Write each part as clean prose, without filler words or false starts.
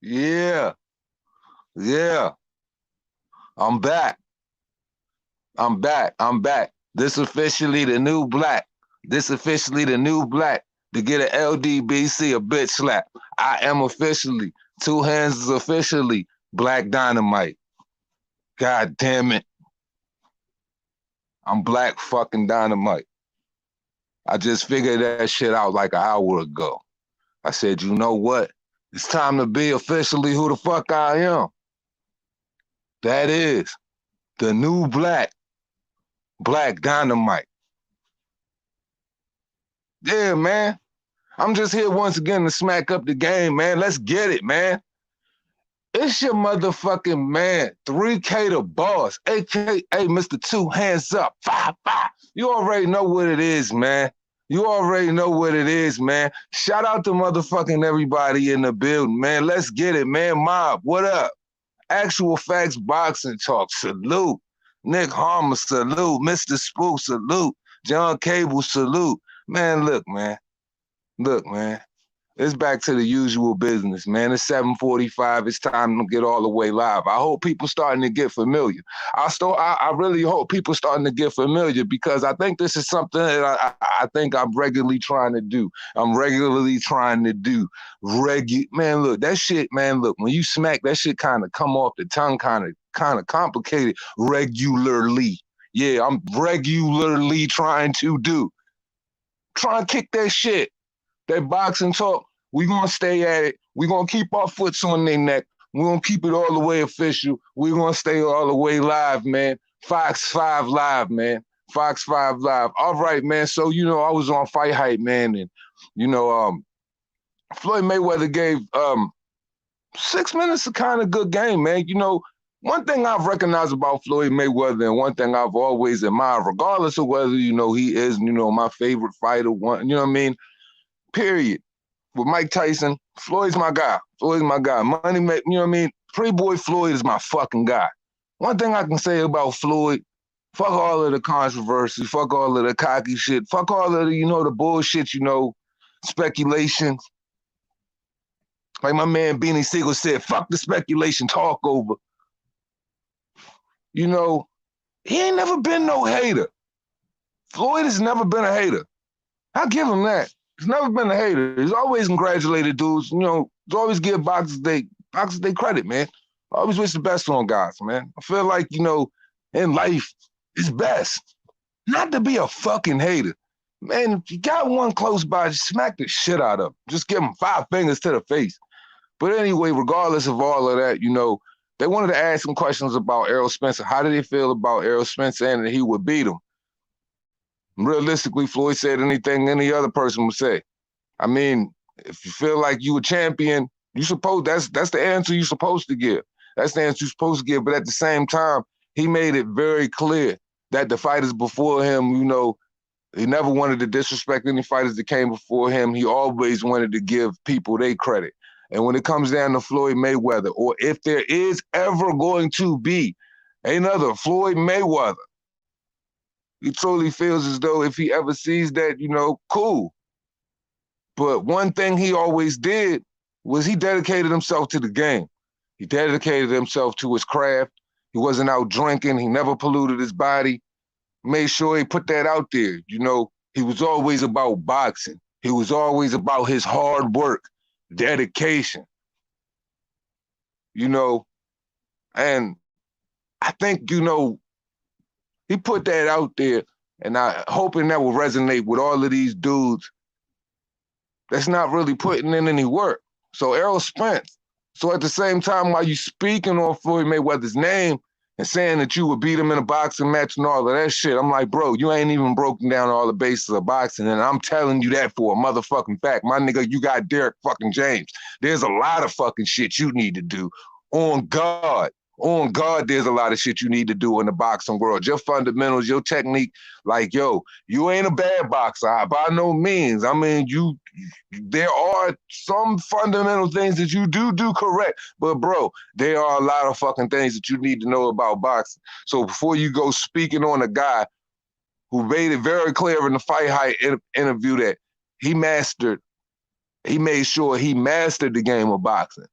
Yeah, yeah. I'm back. I'm back. I'm back. This officially the new black. This officially the new black. To get an LDBC, a bitch slap. I am officially, two hands is officially Black Dynamite. God damn it. I'm Black fucking Dynamite. I just figured that shit out like an hour ago. I said, you know what? It's time to be officially who the fuck I am. That is the new Black Dynamite. Yeah, man. I'm just here once again to smack up the game, man. Let's get it, man. It's your motherfucking man, 3K the boss, aka Mr. Two Hands Up, 5-5. You already know what it is, man. You already know what it is, man. Shout out to motherfucking everybody in the building, man. Let's get it, man. Mob, what up? Actual Facts Boxing Talk, salute. Nick Harmer, salute. Mr. Spook, salute. John Cable, salute. Man, look, man. Look, man. It's back to the usual business, man. It's 7:45. It's time to get all the way live. I hope people starting to get familiar. I really hope people starting to get familiar because I think this is something that I think I'm regularly trying to do. I'm regularly trying to do. Man, look, that shit, man, look, when you smack, that shit kind of come off the tongue kind of complicated. Regularly. Yeah, I'm regularly trying to do. Try and kick that shit. That boxing talk, we gonna stay at it. We gonna keep our foots on their neck. We gonna keep it all the way official. We gonna stay all the way live, man. Fox 5 Live, man. Fox 5 Live. All right, man. So, I was on Fight Hype, man, and, Floyd Mayweather gave 6 minutes of kind of good game, man. One thing I've recognized about Floyd Mayweather and one thing I've always admired, regardless of whether, he is, my favorite fighter, one, you know what I mean? Period. With Mike Tyson, Floyd's my guy. Floyd's my guy. Money, you know what I mean? Pretty boy Floyd is my fucking guy. One thing I can say about Floyd, fuck all of the controversy, fuck all of the cocky shit, fuck all of the, the bullshit, speculations. Like my man Beanie Siegel said, fuck the speculation, talk over. He ain't never been no hater. Floyd has never been a hater. I give him that. He's never been a hater. He's always congratulated dudes. He's always give boxers they credit, man. I always wish the best on guys, man. I feel like, in life, it's best not to be a fucking hater. Man, if you got one close by, just smack the shit out of him. Just give him 5 fingers to the face. But anyway, regardless of all of that, they wanted to ask some questions about Errol Spence. How did they feel about Errol Spence saying that he would beat him? Realistically, Floyd said anything any other person would say. I mean, if you feel like you a champion, that's the answer you're supposed to give. That's the answer you're supposed to give. But at the same time, he made it very clear that the fighters before him, he never wanted to disrespect any fighters that came before him. He always wanted to give people their credit. And when it comes down to Floyd Mayweather, or if there is ever going to be another Floyd Mayweather, he truly feels as though if he ever sees that, cool. But one thing he always did was he dedicated himself to the game. He dedicated himself to his craft. He wasn't out drinking. He never polluted his body. Made sure he put that out there. He was always about boxing. He was always about his hard work, dedication. And I think, he put that out there, and I hoping that will resonate with all of these dudes that's not really putting in any work. So Errol Spence. So at the same time, while you speaking on Floyd Mayweather's name and saying that you would beat him in a boxing match and all of that shit, I'm like, bro, you ain't even broken down all the bases of boxing, and I'm telling you that for a motherfucking fact. My nigga, you got Derek fucking James. There's a lot of fucking shit you need to do. On God. On God, there's a lot of shit you need to do in the boxing world. Your fundamentals, your technique, like, yo, you ain't a bad boxer by no means. I mean, there are some fundamental things that you do correct, but bro, there are a lot of fucking things that you need to know about boxing. So before you go speaking on a guy who made it very clear in the Fight Hype interview that he mastered He made sure he mastered the game of boxing.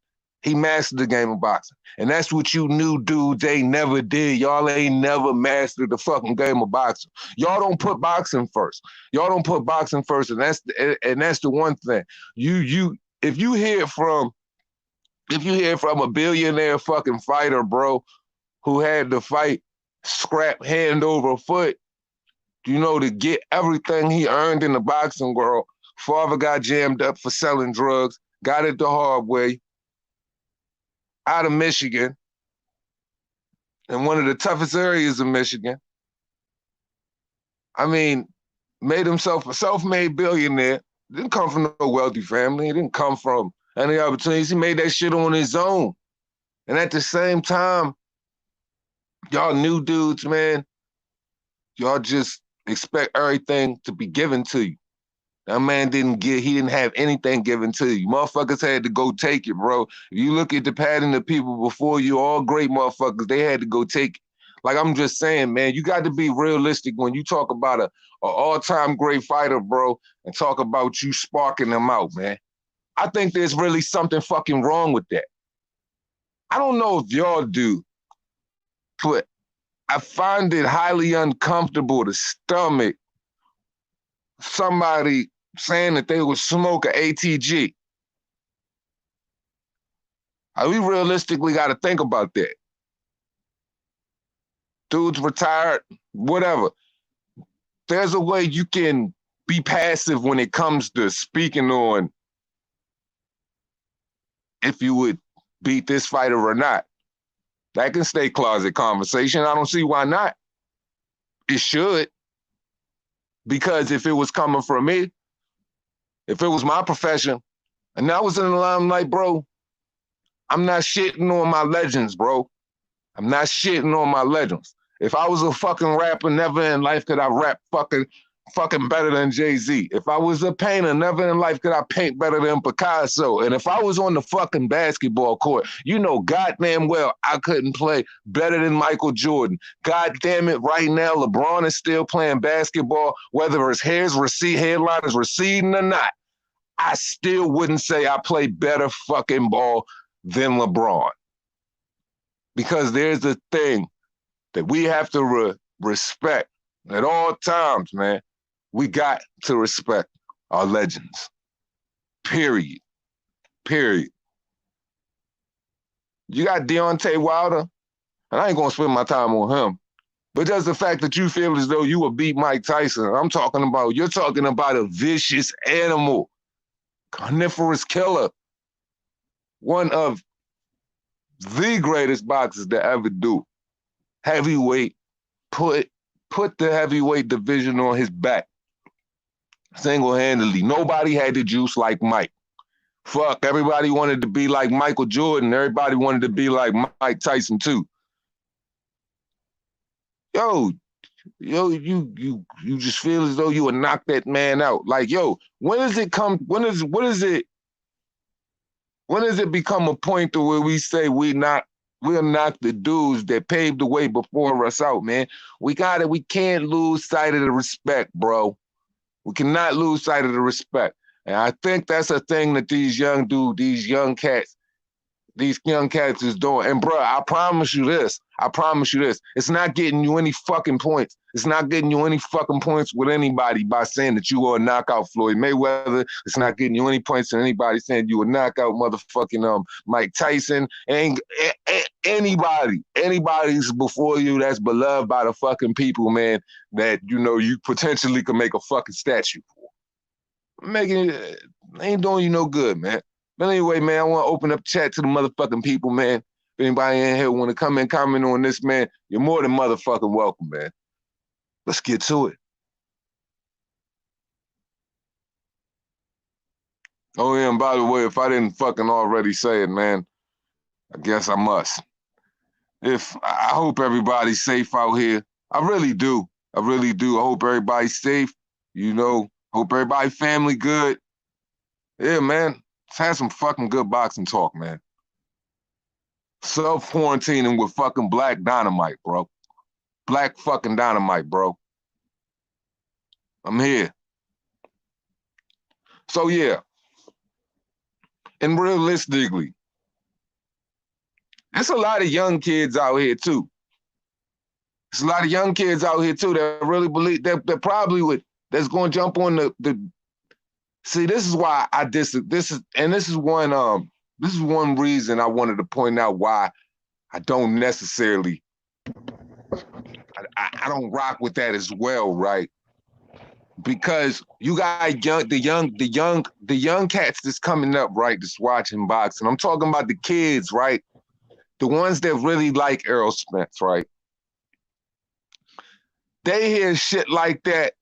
He mastered the game of boxing. And that's what you new dudes ain't never did. Y'all ain't never mastered the fucking game of boxing. Y'all don't put boxing first. Y'all don't put boxing first. And that's the one thing. If you hear from a billionaire fucking fighter, bro, who had to fight scrap hand over foot, you know, to get everything he earned in the boxing world. Father got jammed up for selling drugs, got it the hard way, out of Michigan, in one of the toughest areas of Michigan. I mean, made himself a self-made billionaire. Didn't come from no wealthy family. He didn't come from any opportunities. He made that shit on his own. And at the same time, y'all new dudes, man, y'all just expect everything to be given to you. That man he didn't have anything given to you. Motherfuckers had to go take it, bro. If you look at the pattern of people before you, all great motherfuckers, they had to go take it. Like I'm just saying, man, you got to be realistic when you talk about a all-time great fighter, bro, and talk about you sparking them out, man. I think there's really something fucking wrong with that. I don't know if y'all do, but I find it highly uncomfortable to stomach somebody saying that they would smoke an ATG. We realistically got to think about that. Dudes retired, whatever. There's a way you can be passive when it comes to speaking on if you would beat this fighter or not. That can stay closet conversation. I don't see why not. It should. Because if it was coming from me, if it was my profession, and I was in the limelight, bro, I'm not shitting on my legends, bro. I'm not shitting on my legends. If I was a fucking rapper, never in life could I rap fucking better than Jay-Z. If I was a painter, never in life could I paint better than Picasso. And if I was on the fucking basketball court, you know goddamn well I couldn't play better than Michael Jordan. God damn it, right now LeBron is still playing basketball, whether his headline is receding or not. I still wouldn't say I play better fucking ball than LeBron. Because there's a thing that we have to respect at all times, man. We got to respect our legends. Period. Period. You got Deontay Wilder, and I ain't gonna spend my time on him. But just the fact that you feel as though you would beat Mike Tyson, you're talking about a vicious animal, carnivorous killer, one of the greatest boxers to ever do. Heavyweight, put the heavyweight division on his back. Single-handedly. Nobody had the juice like Mike. Fuck, everybody wanted to be like Michael Jordan. Everybody wanted to be like Mike Tyson too. Yo, you just feel as though you would knock that man out. Like, yo, when does it become a point to where we say we'll knock the dudes that paved the way before us out, man? We can't lose sight of the respect, bro. We cannot lose sight of the respect. And I think that's a thing that these young cats is doing. And bro, I promise you this. It's not getting you any fucking points. It's not getting you any fucking points with anybody by saying that you will knock out Floyd Mayweather. It's not getting you any points with anybody saying you will knock out motherfucking Mike Tyson. Anybody's before you that's beloved by the fucking people, man, that you know you potentially could make a fucking statue for. Ain't doing you no good, man. But anyway, man, I want to open up chat to the motherfucking people, man. If anybody in here want to come and comment on this, man, you're more than motherfucking welcome, man. Let's get to it. Oh, yeah, and by the way, if I didn't fucking already say it, man, I guess I must. I hope everybody's safe out here. I really do. I hope everybody's safe. You know, hope everybody's family good. Yeah, man. Let's have some fucking good boxing talk, man. Self-quarantining with fucking Black Dynamite, bro. Black fucking Dynamite, bro. I'm here. So, yeah. And realistically, there's a lot of young kids out here too. There's a lot of young kids out here too that really believe that probably would that's going to jump on the. See, this is why I this is one reason I wanted to point out why I don't necessarily I don't rock with that as well, right? Because you got the young cats that's coming up, right? That's watching boxing. I'm talking about the kids, right? The ones that really like Errol Spence, right? They hear shit like that,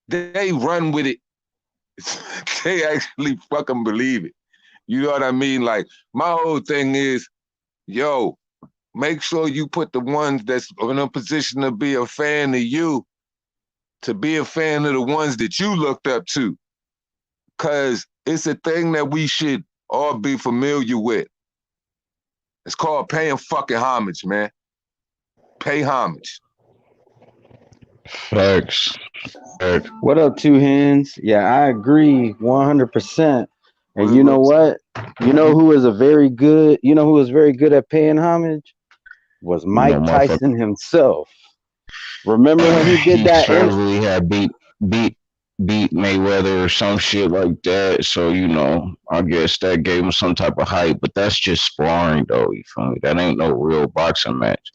they run with it. They actually fucking believe it. You know what I mean? Like, my whole thing is, yo, make sure you put the ones that's in a position to be a fan of you, to be a fan of the ones that you looked up to. Cause it's a thing that we should all be familiar with. It's called paying fucking homage, man. Pay homage. Facts. Facts. What up, Two Hands? Yeah, I agree 100%. And you know What's what? You know who was very good at paying homage? Was You know, Mike motherfucker. Tyson himself. Remember when he did He that? supposedly had beat beat Mayweather or some shit like that. So I guess that gave him some type of hype. But that's just sparring, though. You feel me? That ain't no real boxing match.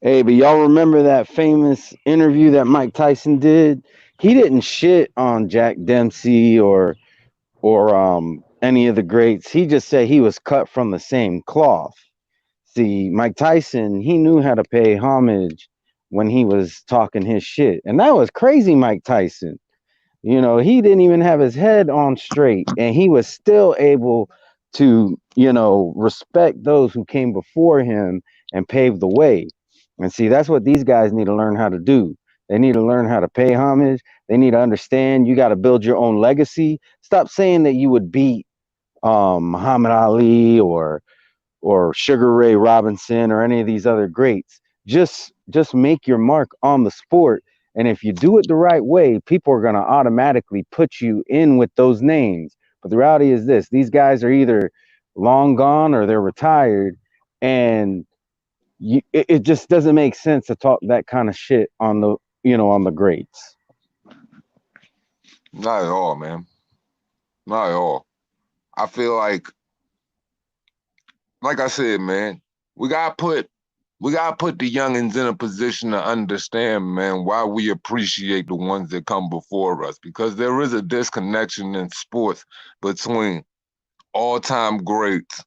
Hey, but y'all remember that famous interview that Mike Tyson did? He didn't shit on Jack Dempsey or any of the greats. He just said he was cut from the same cloth. See, Mike Tyson, he knew how to pay homage when he was talking his shit. And that was crazy, Mike Tyson. He didn't even have his head on straight, and he was still able to, respect those who came before him and pave the way. And see, that's what these guys need to learn how to do. They need to learn how to pay homage. They need to understand you got to build your own legacy. Stop saying that you would beat Muhammad Ali or Sugar Ray Robinson or any of these other greats. Just make your mark on the sport, and if you do it the right way, people are going to automatically put you in with those names. But the reality is this: these guys are either long gone or they're retired, and it just doesn't make sense to talk that kind of shit on the greats. not at all, man. Not at all. I feel like I said, man, we gotta put the youngins in a position to understand, man, why we appreciate the ones that come before us. Because there is a disconnection in sports between all-time greats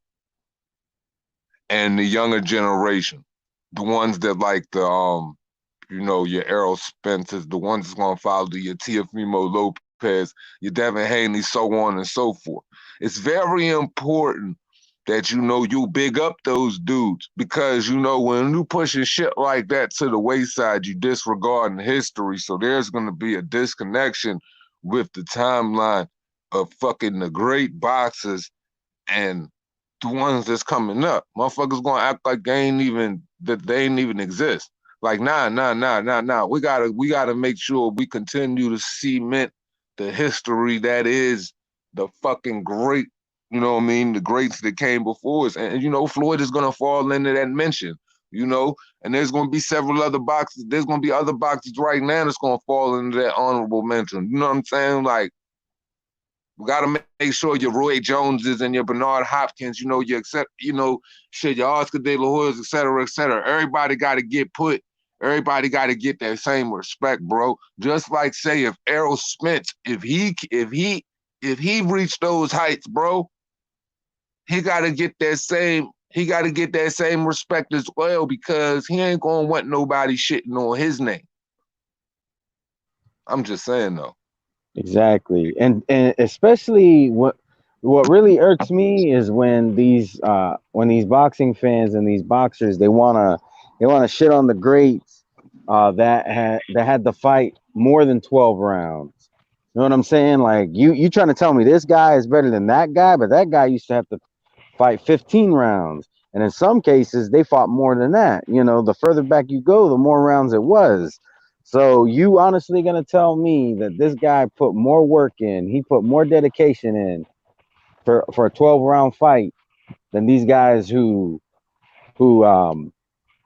and the younger generation. The ones that like your Errol Spences, the ones that's gonna follow your Teofimo Lopez, your Devin Haney, so on and so forth. It's very important that you big up those dudes, because when you pushing shit like that to the wayside, you disregarding history. So there's gonna be a disconnection with the timeline of fucking the great boxers and the ones that's coming up. Motherfuckers gonna act like they ain't even exist. Like, nah. We gotta make sure we continue to cement the history that is the fucking great, what I mean, the greats that came before us. And Floyd is gonna fall into that mention, and there's gonna be several other boxes. There's gonna be other boxes right now that's gonna fall into that honorable mention. You know what I'm saying? Like, we got to make sure your Roy Joneses and your Bernard Hopkins, your Oscar De La Hoyas, et cetera, et cetera. Everybody got to get put. Everybody got to get that same respect, bro. Just like, say, if Errol Spence, if he reached those heights, bro, he got to get that same. He got to get that same respect as well, because he ain't gonna want nobody shitting on his name. I'm just saying, though. Exactly. And especially what really irks me is when these boxing fans and these boxers, they wanna shit on the greats that had to fight more than 12 rounds. You know what I'm saying? Like, you trying to tell me this guy is better than that guy, but that guy used to have to fight 15 rounds. And in some cases they fought more than that. The further back you go, the more rounds it was. So you honestly gonna tell me that this guy put more work in, he put more dedication in for a 12 round fight than these guys who um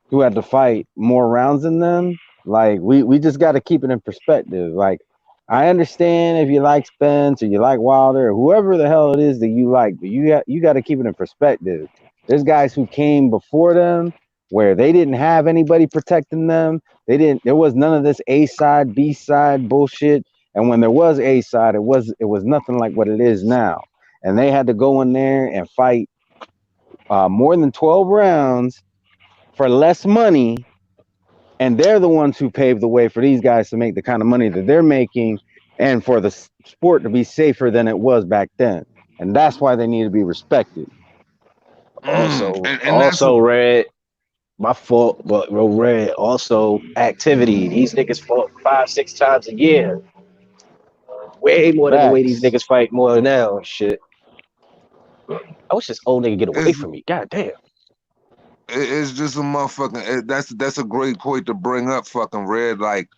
who had to fight more rounds than them? Like we just got to keep it in perspective. Like I understand if you like Spence or you like Wilder or whoever the hell it is that you like, but you got to keep it in perspective. There's guys who came before them where they didn't have anybody protecting them. They didn't. There was none of this A side, B side bullshit. And when there was A side, it was nothing like what it is now. And they had to go in there and fight more than 12 rounds for less money, and they're the ones who paved the way for these guys to make the kind of money that they're making, and for the sport to be safer than it was back then. And that's why they need to be respected. And that's Also, Red, my fault, but Red, also activity. These niggas fought 5, 6 times a year. Way more than the way these Facts. niggas fight more now and shit. I wish this old nigga get away it's from me. God damn. it's just a motherfucking. That's a great point to bring up, fucking Red. Like,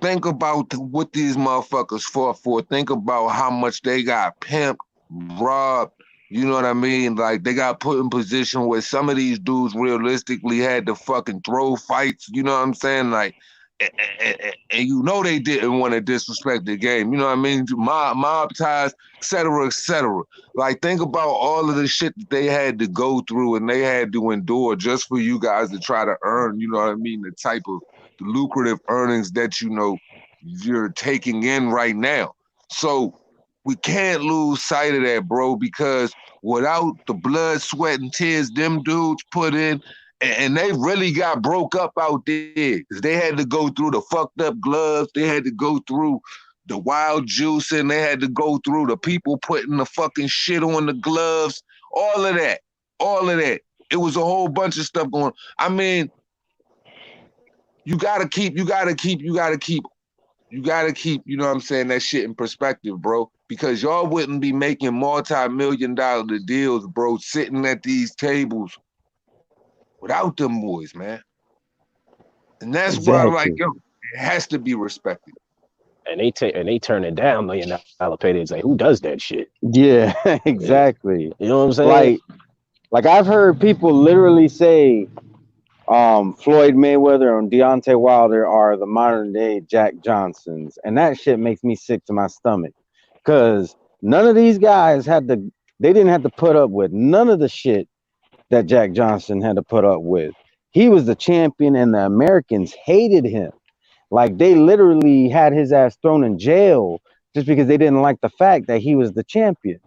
think about what these motherfuckers fought for. Think about how much they got pimped, robbed. You know what I mean? Like, they got put in position where some of these dudes realistically had to fucking throw fights. You know what I'm saying? Like, and you know they didn't want to disrespect the game. You know what I mean? Mob ties, et cetera, et cetera. Like, think about all of the shit that they had to go through and they had to endure just for you guys to try to earn, you know what I mean, the type of the lucrative earnings that, you know, you're taking in right now. So we can't lose sight of that, bro, because without the blood, sweat, and tears them dudes put in, and they really got broke up out there because they had to go through the fucked up gloves. They had to go through the wild juice, and they had to go through the people putting the fucking shit on the gloves. All of that. All of that. It was a whole bunch of stuff going. I mean, you know what I'm saying, that shit in perspective, bro. Because y'all wouldn't be making multi-million-dollar deals, bro, sitting at these tables without them boys, man. And that's why, like, Exactly. yo, it has to be respected. And they turning down $1 million paydays. Like, who does that shit? Yeah, Yeah. exactly. You know what I'm saying? Like I've heard people literally say Floyd Mayweather and Deontay Wilder are the modern day Jack Johnsons, and that shit makes me sick to my stomach because none of these guys they didn't have to put up with none of the shit that Jack Johnson had to put up with. He was the champion, and the Americans hated him. Like they literally had his ass thrown in jail just because they didn't like the fact that he was the champion.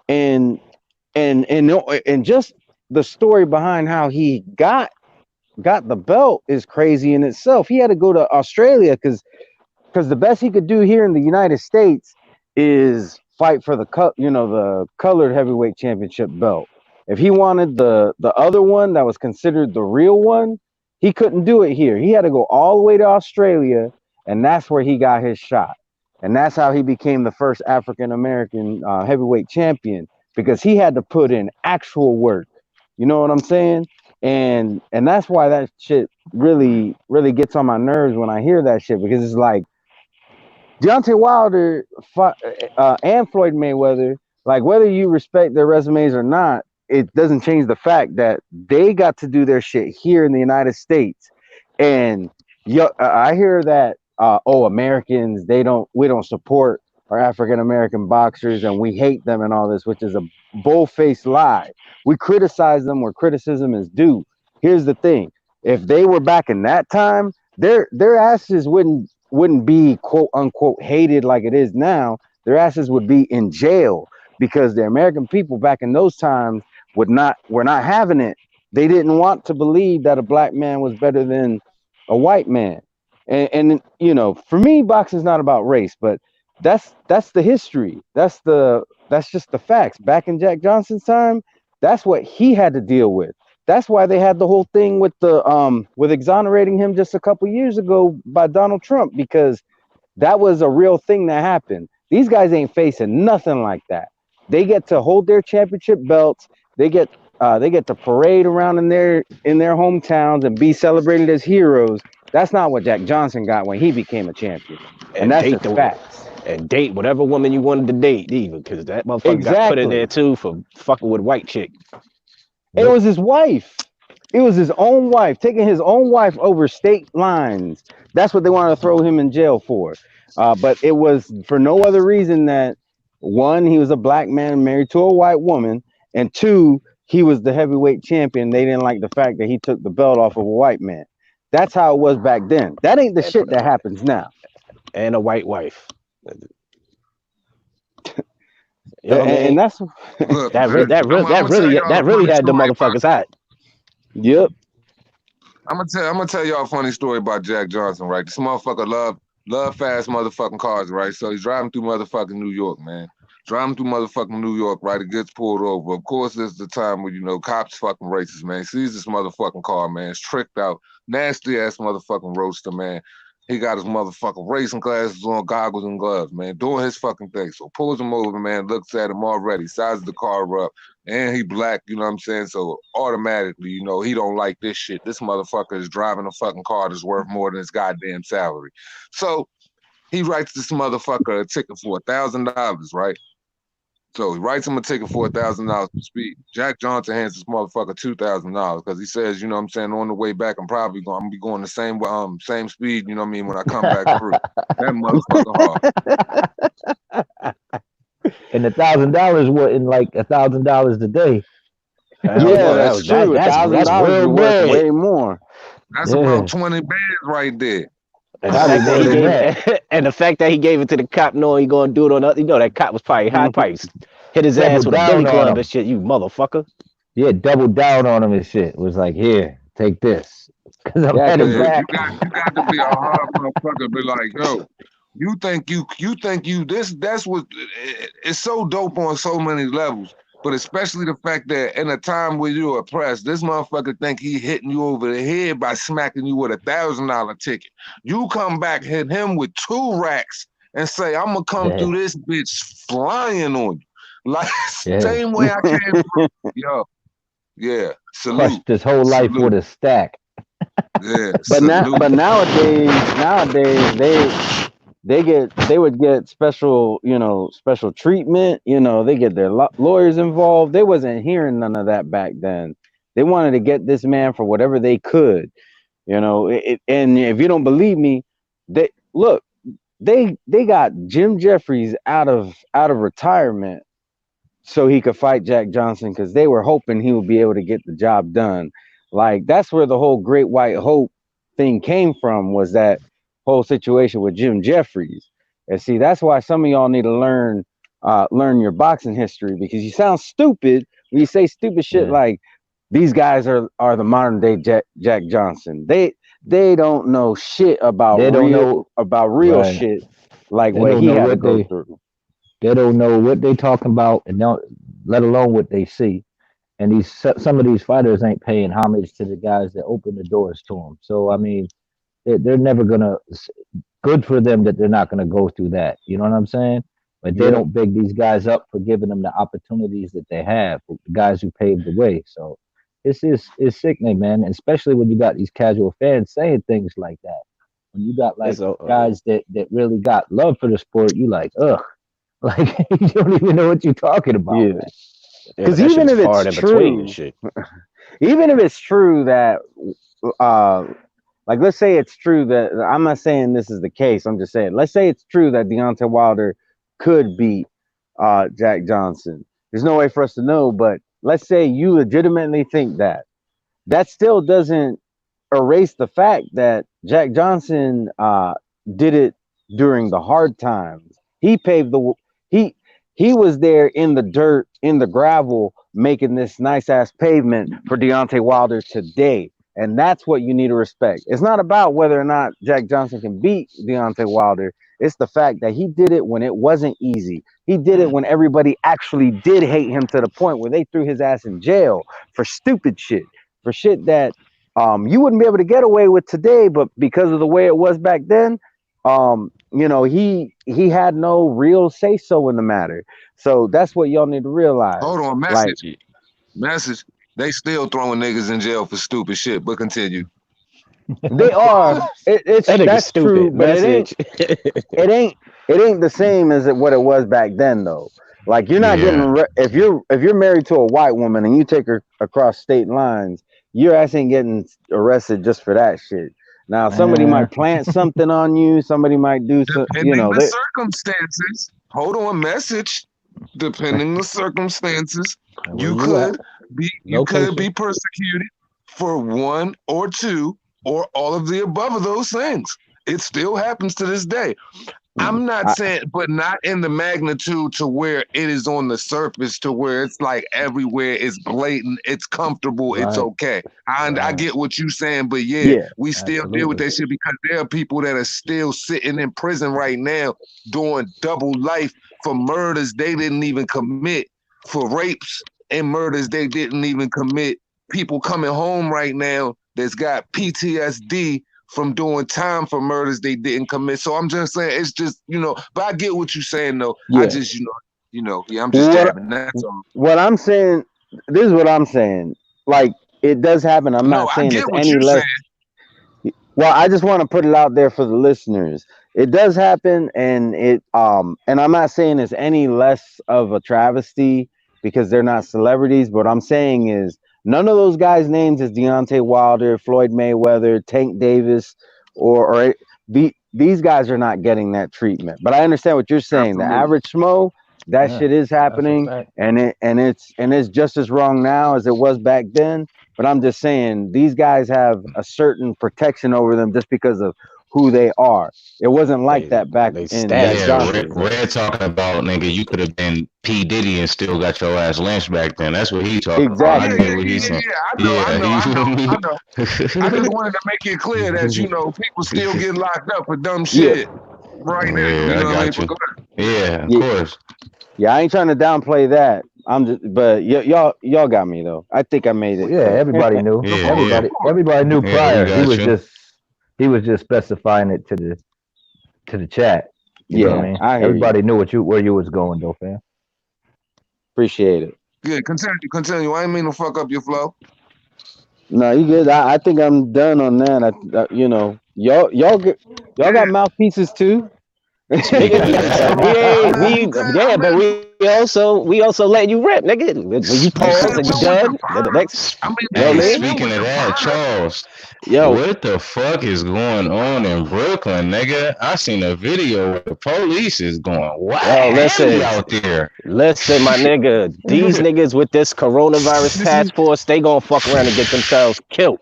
And and just the story behind how he got the belt is crazy in itself. He had to go to Australia because the best he could do here in the United States is fight for the colored heavyweight championship belt. If he wanted the other one that was considered the real one, he couldn't do it here. He had to go all the way to Australia, and that's where he got his shot. And that's how he became the first African American heavyweight champion because he had to put in actual work. You know what I'm saying? And that's why that shit really gets on my nerves when I hear that shit because it's like Deontay Wilder and Floyd Mayweather, like whether you respect their resumes or not, it doesn't change the fact that they got to do their shit here in the United States. And I hear that Americans we don't support our African American boxers and we hate them and all this, which is a bull-faced lie. We criticize them where criticism is due. Here's the thing: if they were back in that time, their asses wouldn't be quote unquote hated like it is now. Their asses would be in jail because the American people back in those times were not having it. They didn't want to believe that a black man was better than a white man. And you know, for me, boxing's not about race, but that's the history. That's just the facts. Back in Jack Johnson's time, that's what he had to deal with. That's why they had the whole thing with exonerating him just a couple years ago by Donald Trump, because that was a real thing that happened. These guys ain't facing nothing like that. They get to hold their championship belts. They get they get to parade around in their hometowns and be celebrated as heroes. That's not what Jack Johnson got when he became a champion, and And that's date just the facts. and date whatever woman you wanted to date, even because that motherfucker got put in there Exactly. too for fucking with white chick. It Yep. was his wife. It was his own wife, taking his own wife over state lines. That's what they wanted to throw him in jail for. But it was for no other reason that one, he was a black man married to a white woman, and two, he was the heavyweight champion. They didn't like the fact that he took the belt off of a white man. That's how it was back then. That ain't the And, shit that happens now. and a white wife. You know And, what I and mean? that's Look, That man, I'm gonna tell y'all a that really funny had the story about. motherfuckers hot. yep. I'm gonna tell y'all a funny story about Jack Johnson, right? This motherfucker love fast motherfucking cars, right? So he's driving through motherfucking New York, man. Driving through motherfucking New York, right? It gets pulled over. Of course, this is the time where cops fucking racist, man. Sees this motherfucking car, man. It's tricked out, nasty ass motherfucking roadster, man. He got his motherfucking racing glasses on, goggles and gloves, man, doing his fucking thing. So pulls him over, man, looks at him already, sizes the car up, and he black, you know what I'm saying? So automatically, he don't like this shit. This motherfucker is driving a fucking car that's worth more than his goddamn salary. So he writes this motherfucker a ticket for $1,000, right? So he writes him a ticket for $1,000 for speed. Jack Johnson hands this motherfucker $2,000 because he says, you know what I'm saying, on the way back, I'm gonna be going the same speed, you know what I mean, when I come back through. That motherfucker hard. And $1,000 wasn't like $1,000 a day. Hell Yeah, no, that's true. that's $1,000 be real worth bread. way more. That's about Yeah, 20 bands right there. And the probably fact that more he than gave that. and the fact that he gave it to the cop knowing he gonna do it on other, that cop was probably high price. Hit his ass Doubled with a down billy on club him. and shit, you motherfucker. Yeah, doubled down on him and shit. Was like, here, take this, because I'm Yeah, heading because Yeah, back. you got to be a hard motherfucker. Be like, yo, you think that's what it's so dope on so many levels. But especially the fact that in a time where you're oppressed, this motherfucker think he hitting you over the head by smacking you with $1,000 ticket. You come back, hit him with 2 racks, and say, I'm gonna come Yeah, through this bitch flying on you. Like yeah. same way I came through. Yo, yeah, salute, Crushed his whole life with salute. a stack. Yeah, but salute. nowadays they would get special special treatment. They get their lawyers involved. They wasn't hearing none of that back then. They wanted to get this man for whatever they could. And if you don't believe me, they look. They got Jim Jeffries out of retirement so he could fight Jack Johnson because they were hoping he would be able to get the job done. Like that's where the whole Great White Hope thing came from, was that whole situation with Jim Jeffries. And see, that's why some of y'all need to learn your boxing history, because you sound stupid when you say stupid shit Yeah, like these guys are the modern day Jack Johnson. They don't know shit they don't know. about real Right. shit like They what don't he know had to what go they. through. They don't know what they talking about, and don't let alone what they see. And some of these fighters ain't paying homage to the guys that open the doors to them. So I mean, they're never gonna. Good for them that they're not gonna go through that. You know what I'm saying? But they Yep. don't big these guys up for giving them the opportunities that they have. The guys who paved the way. So it's sickening, man. Especially when you got these casual fans saying things like that. When you got like It's a guys that really got love for the sport, you like, ugh, like you don't even know what you're talking about, Yeah. man. yeah, but Because that shit is far and in between and shit. even if it's true that uh like let's say it's true that, I'm not saying this is the case, I'm just saying let's say it's true that Deontay Wilder could beat Jack Johnson. There's no way for us to know, but let's say you legitimately think that still doesn't erase the fact that Jack Johnson did it during the hard times. He paved the he he was there in the dirt, in the gravel, making this nice ass pavement for Deontay Wilder today. And that's what you need to respect. It's not about whether or not Jack Johnson can beat Deontay Wilder. It's the fact that he did it when it wasn't easy. He did it when everybody actually did hate him, to the point where they threw his ass in jail for stupid shit, for shit that you wouldn't be able to get away with today, but because of the way it was back then, he had no real say so in the matter. So that's what y'all need to realize. Hold on, Like, message. They still throwing niggas in jail for stupid shit. But continue. They are. That nigga That's true, stupid. but Message. it ain't the same as what it was back then though. Like you're not Yeah. getting if you're married to a white woman and you take her across state lines, your ass ain't getting arrested just for that shit. Now somebody Man, might plant something on you. Somebody might do some. Depending the circumstances. Hold on, message. Depending the circumstances, where you you at? could be Location. persecuted for one or two or all of the above of those things. It still happens to this day. I'm not saying, but not in the magnitude to where it is on the surface, to where it's like everywhere, it's blatant, it's comfortable, it's Right. okay. I Right. get what you're saying, but Yeah, we still deal with absolutely. that shit because there are people that are still sitting in prison right now doing double life for murders they didn't even commit, for rapes and murders they didn't even commit. People coming home right now that's got PTSD from doing time for murders they didn't commit. So I'm just saying, it's just, but I get what you're saying though. I yeah. just, I'm just What jabbing. That's all. what I'm saying. This is what I'm saying. Like it does happen. I'm No, not I saying it's get what any you're saying. less. Well, I just want to put it out there for the listeners. It does happen, and and I'm not saying it's any less of a travesty because they're not celebrities. But what I'm saying is none of those guys' names is Deontay Wilder, Floyd Mayweather, Tank Davis, these guys are not getting that treatment. But I understand what you're saying. The Absolutely. average schmo, that Yeah, shit is that's a happening, fact. and it's just as wrong now as it was back then. But I'm just saying these guys have a certain protection over them just because of who they are. It wasn't like they that back they in Jack status and Yeah, Johnson's shit. day. Red talking about nigga, you could have been P Diddy and still got your ass lynched back then. That's what he talking about. Oh I yeah, Exactly. yeah, get what yeah, he's yeah, saying. yeah. Yeah, he I know. I just wanted to make it clear that people still get locked up for dumb Yeah, shit right now. You yeah, I know what I mean? got But you. go ahead. Yeah, of yeah, course. yeah. I ain't trying to downplay that. I'm just, but y'all got me though. I think I made Well, it yeah, clear. everybody knew. Of Yeah, course, yeah, of course. Everybody knew yeah, we prior. got you. He was just specifying it to the chat. You know what I Yeah, mean? I hear you. Everybody knew where you was going though, fam. Appreciate it. Yeah, continue. I ain't mean to fuck up your flow. No, you good. I think I'm done on that. Y'all got Yeah, mouthpieces too. Nigga, Speaking of that, we ain't I'm we good. yeah, I'm but in. we also let you rip, nigga. When you I'm pause speaking and you good with the done, the product. next, I mean, you know what hey, I mean? I'm in speaking with of the that, product. Charles, Yo, what the fuck is going on in Brooklyn, nigga? I seen a video where the police is going Yo, wild heavy listen, out there. listen, my nigga. These niggas with this coronavirus task force, they gonna fuck around and get themselves killed.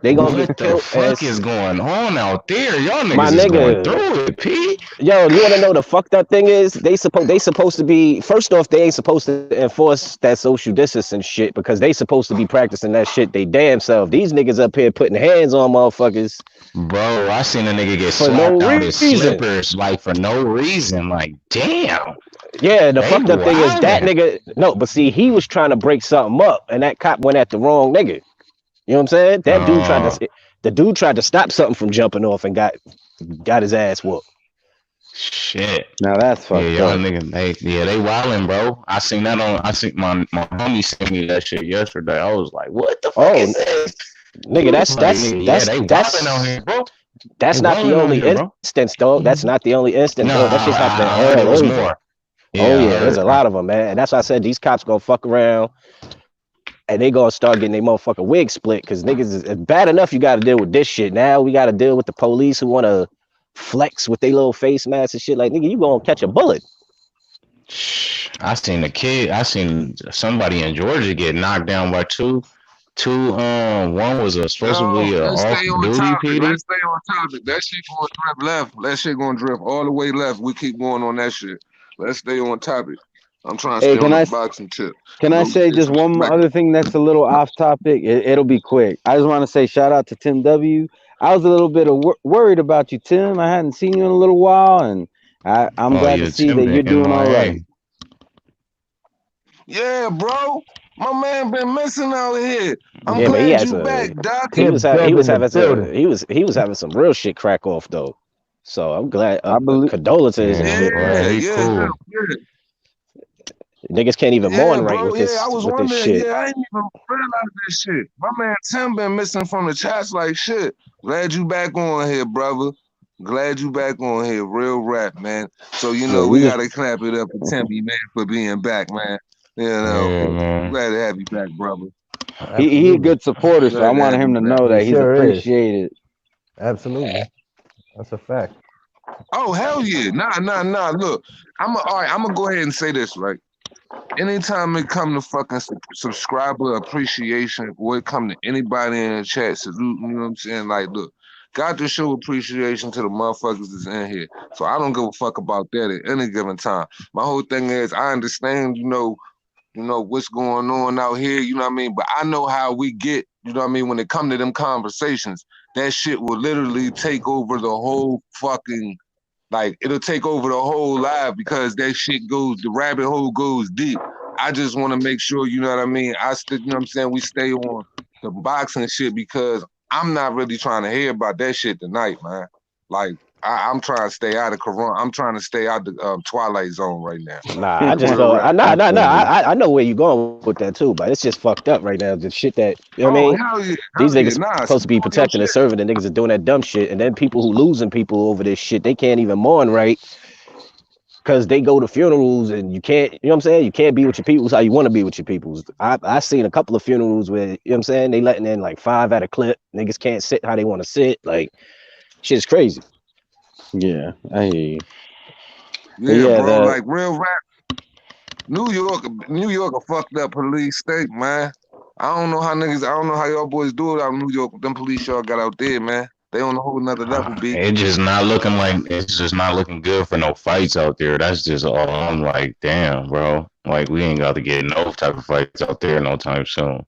They gonna get What the killed fuck as is going on out there? Y'all my niggas is going nigga. through it, P. Yo, you wanna know the fucked up thing is they supposed to be first off, they ain't supposed to enforce that social distancing shit because they supposed to be practicing that shit they damn self. These niggas up here putting hands on motherfuckers Bro, I seen a nigga get for no slapped out his reason. slippers like for no reason. Like, damn, Yeah, the they fucked up thing is that wildin'. nigga no, but see, he was trying to break something up and that cop went at the wrong nigga. You know what I'm saying? Uh, The dude tried to stop something from jumping off and got his ass whooped. shit. now that's Yeah, fucked y'all up. niggas, they wildin', bro. I seen my homie sent me that shit yesterday. I was like, what the fuck Oh, is this? nigga, Like, nigga, yeah, they wildin' out here, bro. They that's not the wildin' out only here, bro. instance, dog. That's not the only instance, Nah, dog. That shit's happening I heard it all was over. more. Oh Yeah, I yeah, there's heard. a lot of them, man. And that's why I said these cops gonna fuck around and they gonna start getting their motherfucking wig split because niggas is it's bad enough you gotta deal with this shit. Now we gotta deal with the police who wanna flex with their little face masks and shit. Like nigga, you gonna catch a bullet. I seen a kid. I seen somebody in Georgia get knocked down by two. One was supposed to No, be a let's off stay on duty topic. PD. Let's stay on topic. That shit going to drift left. That shit going to drift all the way left. We keep going on that shit. Let's stay on topic. I'm trying to Hey, stay on the boxing tip. can I Go say get just some one smack. other thing that's a little off topic? It'll be quick. I just want to say shout out to Tim W. I was a little bit worried about you, Tim. I hadn't seen you in a little while, and I'm Oh glad to yeah, see Tim that been you're doing all right. MIA. Yeah, bro. My man been missing out here. I'm Yeah, but Yeah, he glad has you a back, Doc. Tip Dub in the building. he was having some real shit crack off though. So I'm glad I believe. condolences and Yeah, I'm shit, glad Yeah, man. he yeah, cool. yeah. Niggas can't even mourn Yeah, right bro. with Yeah, I this was with this wondering. shit. Yeah, I ain't even realized this shit. My man Tim been missing from the chats like shit. Glad you back on here, brother. Glad you back on here. Real rap, man. So, you Yeah, know, we got to clap it up for Timmy, man, for being back, man. You know, Yeah, man. glad to have you back, brother. he a Absolutely. good supporter, so I Glad to wanted have you him to back. know He that he's sure is. appreciated. Absolutely. That's a fact. Oh, hell yeah. Nah. Look, all right, I'm going to go ahead and say this, right? Anytime it come to fucking subscriber appreciation, or it come to anybody in the chat, salute, you know what I'm saying? Like, look, got to show appreciation to the motherfuckers that's in here. So I don't give a fuck about that at any given time. My whole thing is I understand, you know what's going on out here, you know what I mean? But I know how we get, you know what I mean, when it come to them conversations, that shit will literally take over the whole fucking, like, it'll take over the whole live because that shit goes, the rabbit hole goes deep. I just want to make sure, you know what I mean? You know what I'm saying? We stay on the boxing shit because I'm not really trying to hear about that shit tonight, man. Like, I'm trying to stay out of Corona. I'm trying to stay out the Twilight Zone right now. Nah, I just Real feel rap. I know where you're going with that too, but it's just fucked up right now. The shit that you know what I Oh, mean? hell yeah. These Hell yeah. niggas Nah, supposed to be speak on your protecting and shit. serving, the niggas are doing that dumb shit, and then people who losing people over this shit, they can't even mourn right because they go to funerals and you can't, you know what I'm saying? You can't be with your peoples how you want to be with your peoples. I seen a couple of funerals where, you know what I'm saying, they letting in like 5 at a clip. Niggas can't sit how they want to sit. Like, shit's crazy. Yeah, I hear you. But Yeah, yeah, bro. Like, real rap. New York a fucked up police state, man. I don't know how y'all boys do it out in New York with them police y'all got out there, man. They on a whole nother level, B. It's just not looking good for no fights out there. That's just all. I'm like, damn, bro. Like we ain't got to get no type of fights out there no time soon.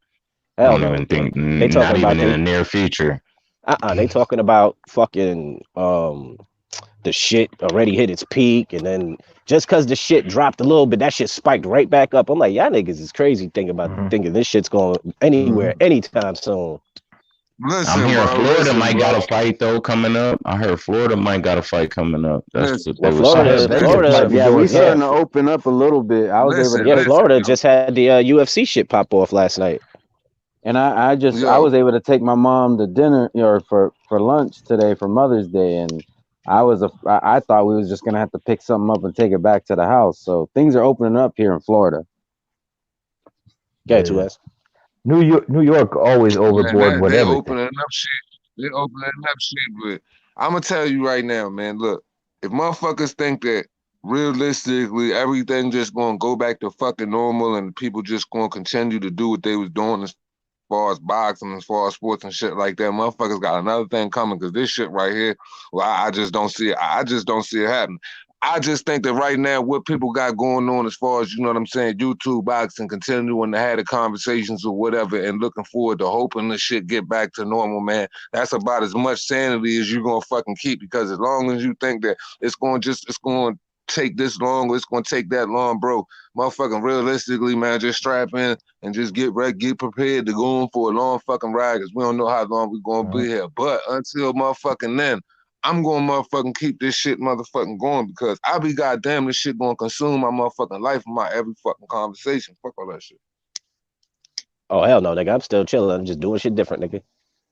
I Hell don't no. even think, They talking not about even in the near future. they talking about fucking the shit already hit its peak, and then just cause the shit dropped a little bit, that shit spiked right back up. I'm like, y'all niggas is crazy Mhm. thinking this shit's going anywhere Mhm. anytime soon. I'm Listen, hearing bro. Florida Listen, might got bro. a fight though coming up. I heard Florida might got a fight coming up. That's Listen. what Well, they were I heard saying. Vegas might be yeah, we doing Yeah, starting something. to open up a little bit. I was able to Listen, take, Florida yo. just had the UFC shit pop off last night. and I Yo. was able to take my mom to dinner or for lunch today for Mother's Day, and I thought we was just gonna have to pick something up and take it back to the house. So things are opening up here in Florida. Okay, Yeah. 2S. New York always Man, overboard with they everything. opening up shit. They opening up shit, but I'm gonna tell you right now, man. Look, if motherfuckers think that realistically everything just gonna go back to fucking normal and people just gonna continue to do what they was doing as far as boxing, as far as sports and shit like that, motherfuckers got another thing coming because this shit right here, well, I just don't see it. I just don't see it happening. I just think that right now, what people got going on as far as, you know what I'm saying, YouTube boxing, continuing to have the conversations or whatever, and looking forward to hoping this shit get back to normal, man. That's about as much sanity as you're gonna fucking keep, because as long as you think that it's going to take this long or it's going to take that long, bro, motherfucking realistically, man, just strap in and just get ready, get prepared to go on for a long fucking ride, because we don't know how long we're going to be Mhm. here. But until motherfucking then, I'm going to motherfucking keep this shit motherfucking going, because I be goddamn this shit going to consume my motherfucking life and my every fucking conversation. Fuck all that shit. Oh hell no, nigga. I'm still chilling. I'm just doing shit different, nigga.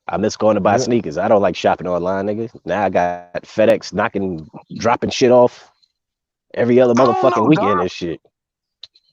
I miss going to buy Yeah. sneakers. I don't like shopping online, nigga. Now I got FedEx dropping shit off every other I don't motherfucking know, weekend dog. and shit.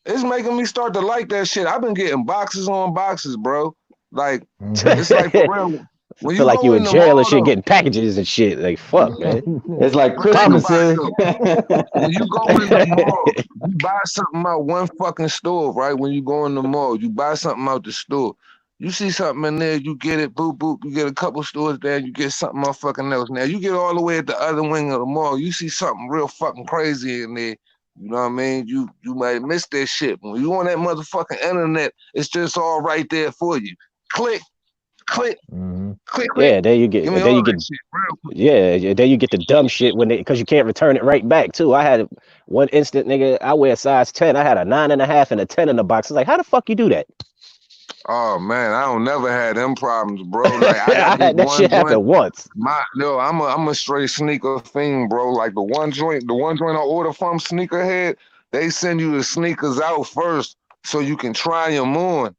It's making me start to like that shit. I've been getting boxes on boxes, bro. Like, Mhm. it's like for real. When Feel you like go you in in the jail and mall, shit, though, getting packages and shit. Like fuck, man. It's like but think Christmas about it, is. though. When you go in the mall, you buy something out one fucking store, right? When you go in the mall, you buy something out the store. You see something in there, you get it, boop, boop. You get a couple stores there, you get something motherfucking else. Now, you get all the way at the other wing of the mall, you see something real fucking crazy in there. You know what I mean? You might miss that shit. When you on that motherfucking internet, it's just all right there for you. Click, click, Mhm. click, click. Yeah, there you Give get me there all you that get shit real quick. yeah, there you get the dumb shit when they because you can't return it right back too. I had one instant, nigga. I wear size 10. I had a 9.5 and a 10 in the box. It's like, how the fuck you do that? Oh man, I don't never had them problems, bro. Like I got I this had that one shit joint. happen once. I'm a straight sneaker fiend, bro. Like the one joint I order from Sneakerhead, they send you the sneakers out first so you can try them on,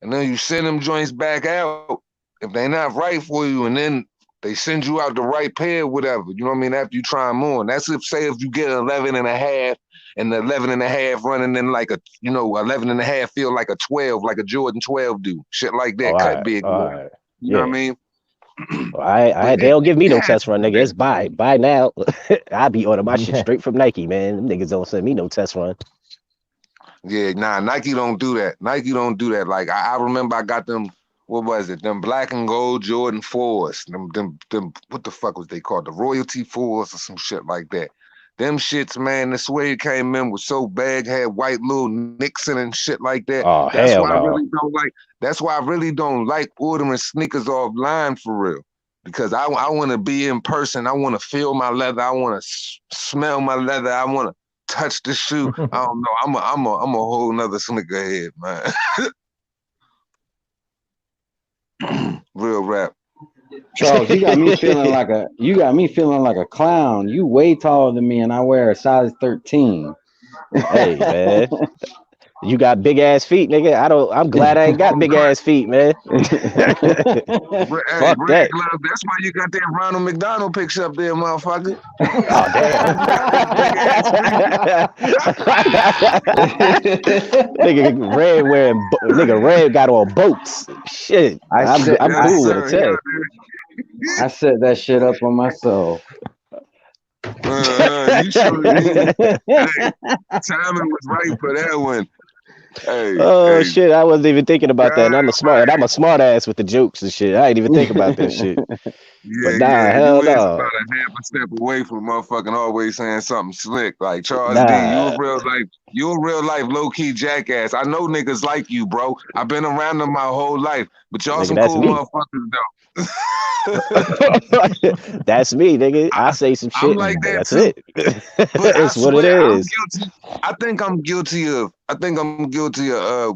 and then you send them joints back out if they not right for you, and then they send you out the right pair, whatever. You know what I mean? After you try them on. That's if you get 11 and a half, and the 11 and a half running in like a, 11 and a half feel like a 12, like a Jordan 12 do. Shit like that, cut big. All right. You know what I mean? Well, they don't give me no test run, nigga. It's buy now. I be ordering my shit straight from Nike, man. Them niggas don't send me no test run. Yeah, nah, Nike don't do that. Nike don't do that. Like I remember I got them, what was it? Them black and gold Jordan 4s. Them what the fuck was they called? The Royalty 4s or some shit like that. Them shits, man, the suede came in was so bad, had white little Nixon and shit like that. Oh, that's hell why no. I really don't like. That's why I really don't like ordering sneakers offline for real. Because I want to be in person. I want to feel my leather. I want to smell my leather. I want to touch the shoe. I don't know. I'm a whole nother sneakerhead, man. Real rap. Charles, you got me feeling like a clown. You way taller than me, and I wear a size 13. Hey, man. You got big ass feet, nigga. I'm glad I ain't got big ass feet, man. Fuck that. That's why you got that Ronald McDonald picture up there, motherfucker. Oh damn. nigga Red got on boats. Shit. I'm cool with it too. I set that shit up on myself. You sure did. Hey, timing was right for that one. Hey, shit! I wasn't even thinking about that. And I'm a smart ass with the jokes and shit. I ain't even think about that shit. Yeah, but hell no. About a half a step away from motherfucking always saying something slick. Like Charles D, you a real life low key jackass. I know niggas like you, bro. I've been around them my whole life, but y'all some cool motherfuckers though. That's me, nigga. I say some shit. I'm like that. That's too. It. It's what it is. I think I'm guilty of.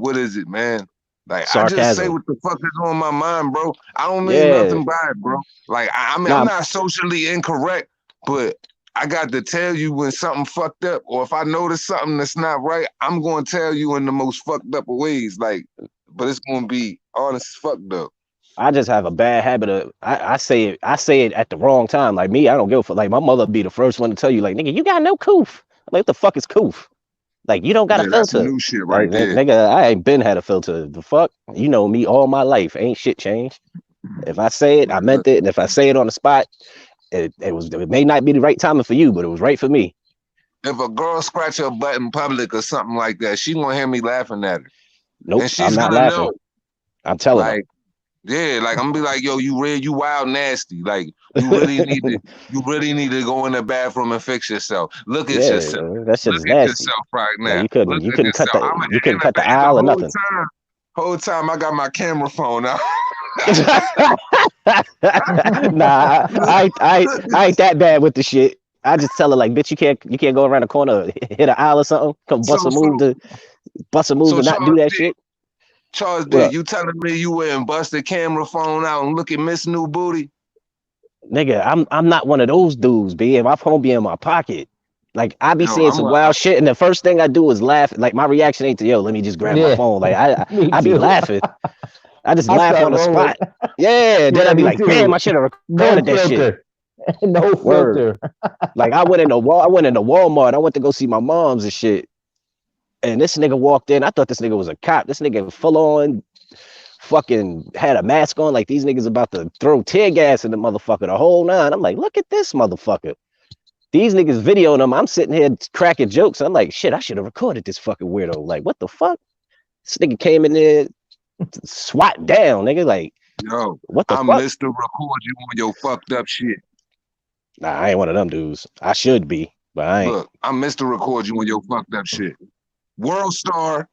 What is it, man? Like sarcasm. I just say what the fuck is on my mind, bro. I don't mean nothing by it, bro. Like I'm not socially incorrect, but I got to tell you when something fucked up, or if I notice something that's not right, I'm gonna tell you in the most fucked up of ways. Like, but it's gonna be honest as fuck though. I just have a bad habit of I say it at the wrong time. Like me, I don't give a fuck. Like my mother be the first one to tell you, like, nigga, you got no coof. Like, what the fuck is coof? Like, you don't got a filter. That's new shit right there. Nigga, I ain't been had a filter. The fuck? You know me all my life. Ain't shit changed. If I say it, I meant it. And if I say it on the spot, it may not be the right timing for you, but it was right for me. If a girl scratch her butt in public or something like that, she gonna hear me laughing at her. Nope, and she's I'm not laughing. Know. I'm telling her. Yeah, like I'm gonna be like, yo, you wild nasty. Like you really need to go in the bathroom and fix yourself. Look at yourself. That shit's nasty. Yourself right now. You couldn't cut the aisle or nothing. Whole time I got my camera phone out. Nah, I ain't that bad with the shit. I just tell her like, bitch, you can't go around the corner, hit an aisle or something, come bust a move and not do that shit. Charles D, you telling me you went and bust the camera phone out and look at Miss New Booty? Nigga, I'm not one of those dudes, B. My phone be in my pocket. Like I be seeing some wild shit, and the first thing I do is laugh. Like my reaction ain't to let me just grab my phone. Like I be laughing. I just laugh on the spot. Yeah, then I be like, damn, I should have recorded that shit. No filter. Like I went into Walmart. I went to go see my mom's and shit. And this nigga walked in. I thought this nigga was a cop. This nigga full on fucking had a mask on. Like these niggas about to throw tear gas in the motherfucker, the whole nine. I'm like, look at this motherfucker. These niggas videoing him. I'm sitting here cracking jokes. I'm like, shit, I should have recorded this fucking weirdo. Like, what the fuck? This nigga came in there, swat down, nigga. Like, yo, what the fuck? I'm Mr. Record you on your fucked up shit. Nah, I ain't one of them dudes. I should be, but I ain't. Look, I'm Mr. Record you on your fucked up shit. World star,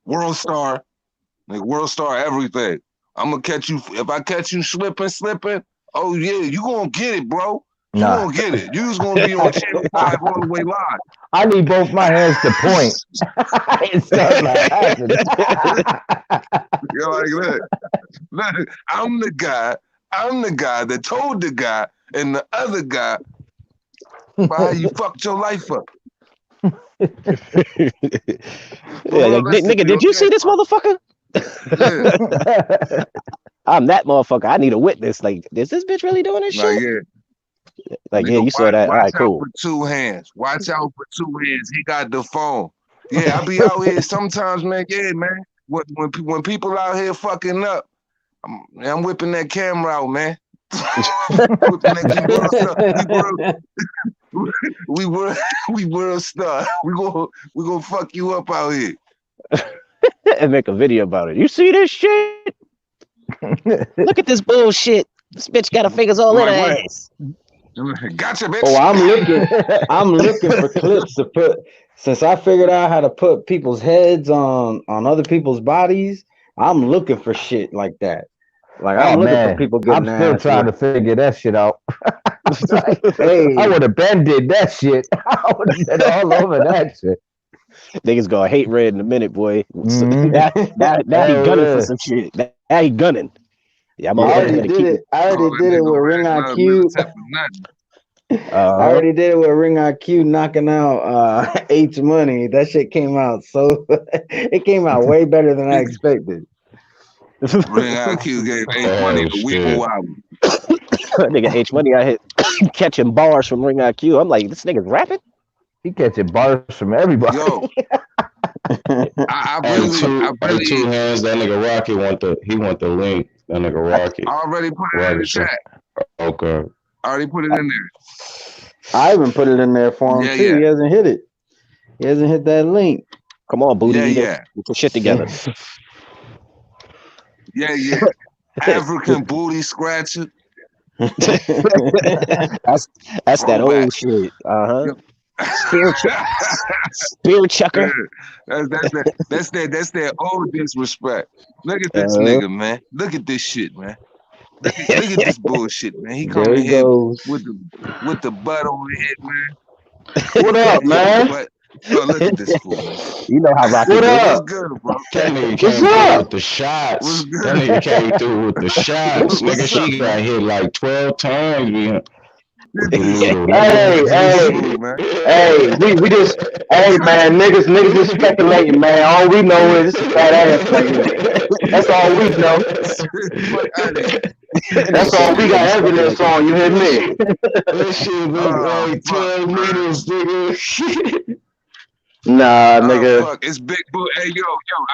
like world star everything. I'm gonna catch you if I catch you slipping. Oh yeah, you gonna get it, bro. You gonna get it. You just gonna be on Channel 5 all the way live. I need both my hands to point. Instead of You're like that. Look, I'm the guy that told the guy and the other guy why you fucked your life up. Like, nigga, did you see this motherfucker? Yeah. I'm that motherfucker. I need a witness. Like, is this bitch really doing this Like, shit? yeah. Like, Nigga, yeah, you saw that. All watch right, out cool. for two hands. Watch out for two hands. He got the phone. Yeah, I be out here sometimes, man. Yeah, man. When people out here fucking up, I'm whipping that camera out, man. Whipping that, we world star. We gonna fuck you up out here. And make a video about it. You see this shit? Look at this bullshit. This bitch got her fingers all in her Like, ass. Gotcha, bitch. Oh, I'm looking for clips to put. Since I figured out how to put people's heads on other people's bodies, I'm looking for shit like that. Like I'm looking for people getting I'm still ass trying to whipped. figure that shit out. Hey, I would have been did that shit. I would have been all over that shit. Niggas gonna hate Red in a minute, boy. Mhm. Now he Hell gunning yeah. for some shit. Now he gunning. Yeah, I motherfuckers already gotta did keep it. I already did it with Ring IQ. I already did it with Ring IQ knocking out H Money. That shit came out it came out way better than I expected. Ring IQ gave H Money the week shit. wow. Nigga H Money out here catching bars from Ring IQ. I'm like, this nigga's rapping? He catching bars from everybody. Yo, I Hey, two hands. That nigga Rocket want the link. That nigga Rocket. already put it in the chat. Okay. I already put it in there. I even put it in there for him Yeah, too. yeah. He hasn't hit it. He hasn't hit that link. Come on, booty. Yeah, eater. yeah. Get your shit together. Yeah, yeah. African booty scratcher. That's that old shit. Spear chucker. That's that old disrespect. Look at this nigga, man. Look at this shit, man. Look at this bullshit, man. He There coming he here goes. with the butt on it, man. What up, man? But, yo, look at this fool. You know how Rocket What do. up? What's good, bro? That nigga What's came through up? with the shots. What's good? That nigga came through with the shots. What's Nigga, up, she got hit like 12 times. Man. With the This needle. Hey, man. hey, we just, hey, man, niggas just speculating, man. All we know is it's a fat ass right here. That's all we know. That's all we got evidence on. You hear me? That shit was like 12 needles, nigga. Nah, nigga. Fuck, it's big boot. Hey, yo,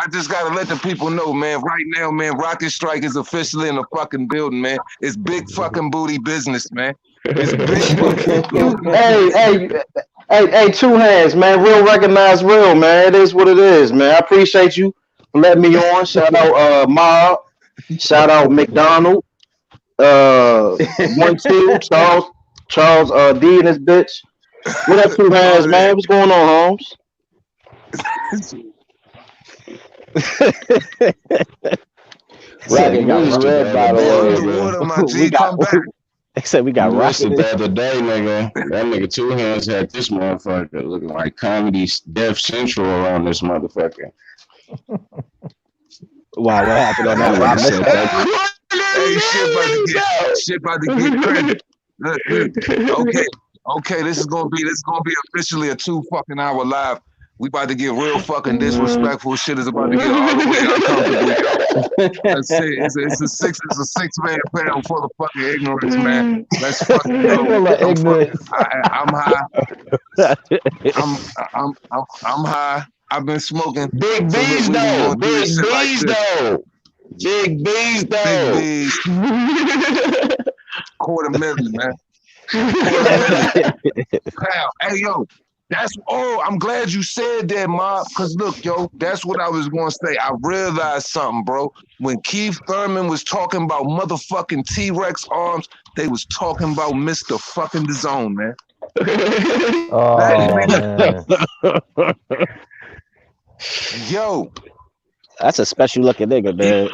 I just gotta let the people know, man. Right now, man, Rocket Strike is officially in the fucking building, man. It's big fucking booty business, man. It's big fucking Hey, two hands, man. Real recognize real, man. It is what it is, man. I appreciate you for letting me on. Shout out Mob. Shout out McDonald. 1-2 Charles D and his bitch. What up, two hands, man? What's going on, Holmes? Rocket news red, by the way. Water, my G, come back. They said we got Rocket Rocket. the other day, nigga. That nigga Two Hands had this motherfucker looking like Comedy Death Central on this motherfucker. Wow, what happened on that one? Hey, shit about to get crazy. Look. Okay, this is gonna be officially a 2 fucking hour live. We about to get real fucking disrespectful. Shit is about to get all the way uncomfortable. Let's see, it's a 6-man panel full of fucking ignorance, man. Let's fucking go. Full of ignorance. I'm high. I'm high. I've been smoking. Big So B's we though. gonna do Big shit like B's this. though. Big B's though. Big B's. $250,000, man. $250,000. Hey, yo. That's I'm glad you said that, Mob. Cause look, yo, that's what I was gonna say. I realized something, bro. When Keith Thurman was talking about motherfucking T-Rex arms, they was talking about Mr. fucking the Zone, man. Oh, man. Yo, That's a special looking nigga, man.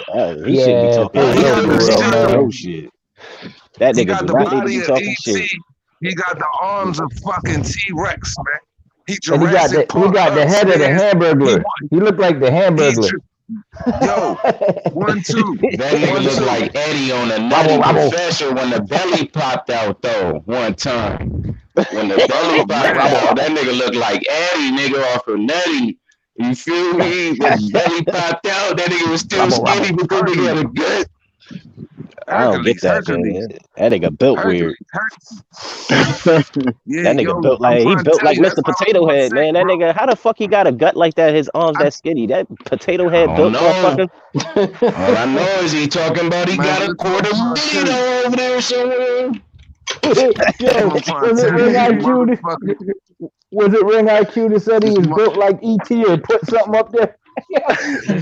He Yeah, shouldn't be talking for real, man. no shit. That he nigga got do the not need to body be of talking E.T. shit. He got the arms of fucking T-Rex, man. He And he got the head of the Hamburglar. He looked like the Hamburglar. Yo, 1, 2. That nigga looked like Eddie on a Nutty Professor when the belly popped out though one time. When the belly Oh pop man, out, that nigga look like Eddie, nigga off of Nutty. You feel me? When belly popped out, that nigga was still Rubble, skinny, rubble. but that nigga had a gut. I don't get that, Hercules. man. That nigga built weird. Yeah, That nigga yo, built I'm like he trying to built tell like you, that's Mr. what I was Potato gonna Head, say, man. That bro. nigga, how the fuck he got a gut like that? His arms that skinny. That potato I head don't built know. motherfucker. All I know is he talking about he Man, got a listen what quarter I'm trying to tell you. million over there somewhere. Yo, What I'm trying was to it tell you, Ring these IQ? motherfuckers, Was it Ring IQ that said he this was built like ET or put something up there? Yeah,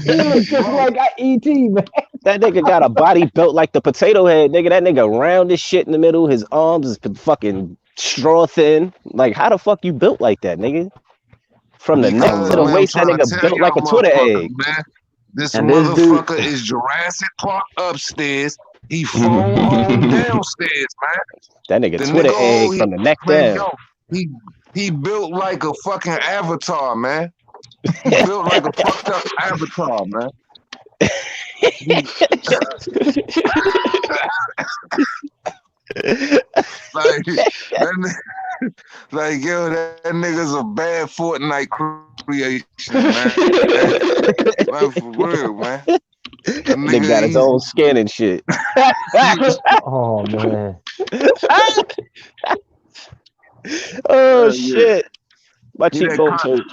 he looked just bro. like ET, man. That nigga got a body built like the potato head, nigga. That nigga round as shit in the middle. His arms is fucking straw thin. Like, how the fuck you built like that, nigga? From the neck to Because, the man, I'm waist, that trying to nigga tell built like y'all a Twitter motherfuckers, egg. man. This And this dude, motherfucker is Jurassic Park upstairs. He phone home downstairs, man. That nigga The Twitter nigga, egg he, from the neck man, down. yo, he built like a fucking avatar, man. He built like a fucked up avatar, man. Like, like, yo, that nigga's a bad Fortnite creation, man. Man, for real, man. That Nigga got his nigga, own skin and shit. Oh man. Oh yeah. shit. My He that, cheekbones hurt.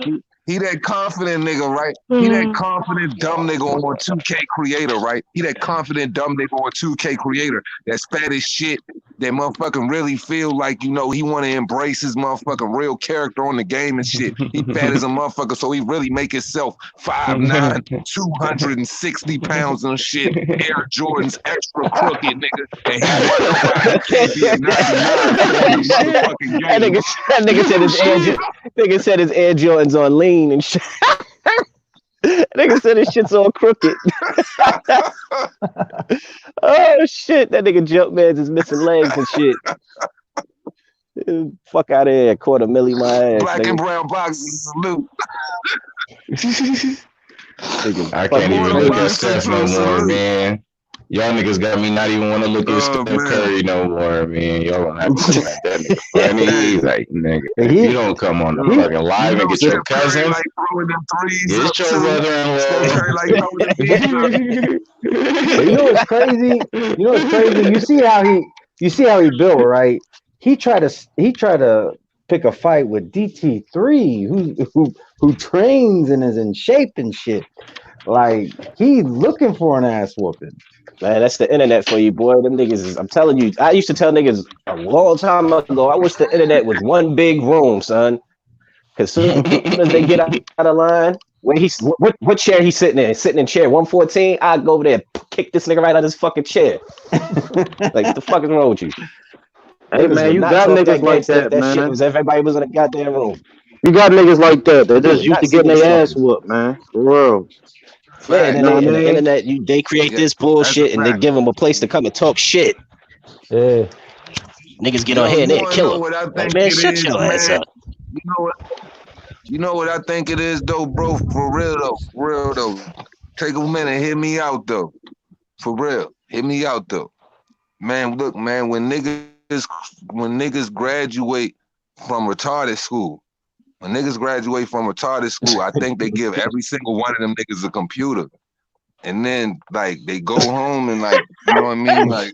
he that confident nigga, right? He that confident dumb nigga on 2K creator, right? He that confident dumb nigga on 2K creator that's fat as shit, that motherfucking really feel like, you know, he want to embrace his motherfucking real character on the game and shit. He fat as a motherfucker, so he really make himself 5'9", 260 pounds and shit. Air Jordans extra crooked, nigga. And he wonder why he can't be a 99 on the motherfucking That game. nigga said his nigga said his Air Jordans on lean and shit. Nigga said his shit's all crooked. Oh shit, that nigga Jumpman's is missing legs and shit. Fuck out of here, $250,000 my ass. Black nigga. and brown boxes, salute. Nigga, I fuck can't you, even Border look nigga. at Steph no more, man. Y'all niggas got me not even want to look at Steph man. Curry no more, man. Y'all gonna have to come at that nigga funny. Like, nigga, if you don't come on the fucking live and get Steph your Curry cousins, like throwing them threes up get your too. Steph Curry brother-in-law. like throwing them threes up. But you know what's crazy? You know what's crazy? You see how he built, right? He tried to pick a fight with DT3, who trains and is in shape and shit. Like he's looking for an ass whooping. Man, that's the internet for you, boy. Them niggas is, I'm telling you, I used to tell niggas a long time ago, I wish the internet was one big room, son. Cause soon as they get out of line, where he's what chair he's sitting in? Sitting in chair 114, I'd go over there and kick this nigga right out of his fucking chair. Like, what the fuck is wrong with you? hey man, you got niggas like that, That shit man. was everybody was in the goddamn room. You got niggas like that. They're just Yeah, used to not see getting these their ass fuckers. whooped, man. For real. Yeah, and then Know what I and the mean? internet, they create Yeah, this that's a bullshit and they fact. give them a place to come and talk shit. Yeah. Niggas get Yo, on here and you they wanna kill know him. what I Like, think man, it shut is, your ass man? up. You know what I think it is though, bro? For real though. Take a minute, hear me out though. For real. Hear me out though. Man, look, man, when niggas graduate from retarded school, I think they give every single one of them niggas a computer. And then like they go home and like, you know what I mean? Like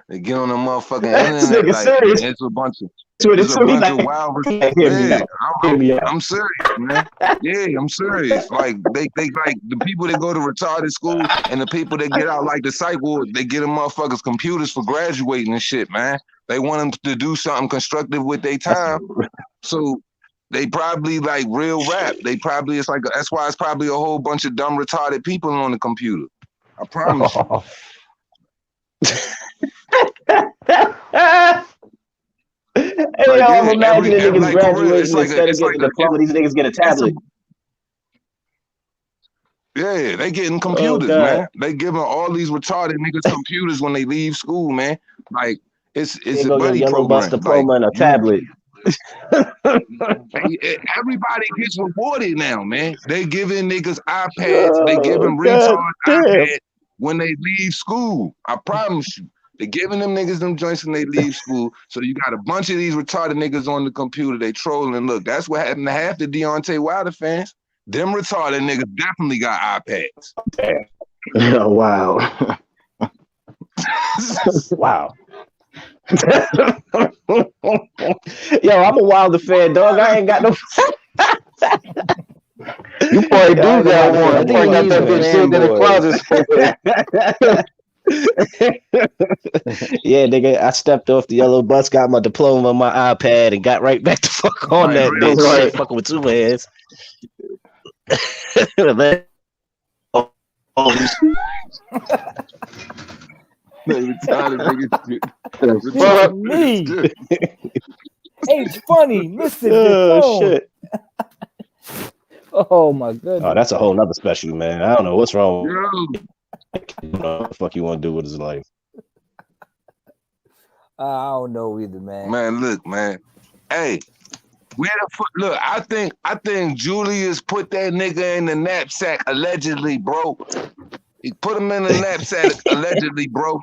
they get on the motherfucking This internet, nigga like serious. it's a bunch of It's a like, wild. hear me Yeah, out. Hear me out. I'm serious, man. Yeah, I'm serious. Like they like the people that go to retarded school and the people that get out like the psych ward, they get them motherfuckers computers for graduating and shit, man. They want them to do something constructive with their time. So they probably like real rap. They probably that's why it's probably a whole bunch of dumb retarded people on the computer. I promise you. Hey, I'm imagining niggas like, for real, graduating instead of getting a diploma. These niggas get a tablet. Yeah, they getting computers, God. man. They giving all these retarded niggas computers when they leave school, man. Like it's Here a go your buddy yellow bus program. diploma Like and a tablet. everybody gets rewarded now, man. They giving niggas iPads. They giving God retard damn. iPads when they leave school. I promise you. They're giving them niggas them joints when they leave school. So you got a bunch of these retarded niggas on the computer. They trolling. Look, that's what happened to half the Deontay Wilder fans. Them retarded niggas definitely got iPads. Oh, wow. Wow. Yo, I'm a Wilder fan, dog. I ain't got no. You probably do got one. I probably got that bitch sitting in the closet. Yeah, nigga, I stepped off the yellow bus, got my diploma on my iPad, and got right back to fuck on that bitch. Right. Fucking with two hands. Me. It's funny. Listen. Oh shit. Oh my goodness. Oh, that's a whole nother special, man. I don't know what's wrong. I don't know what the fuck you want to do with his life. I don't know either, man. Man, look, man. Hey, look, I think Julius put that nigga in the knapsack allegedly, bro. He put him in the knapsack allegedly, bro.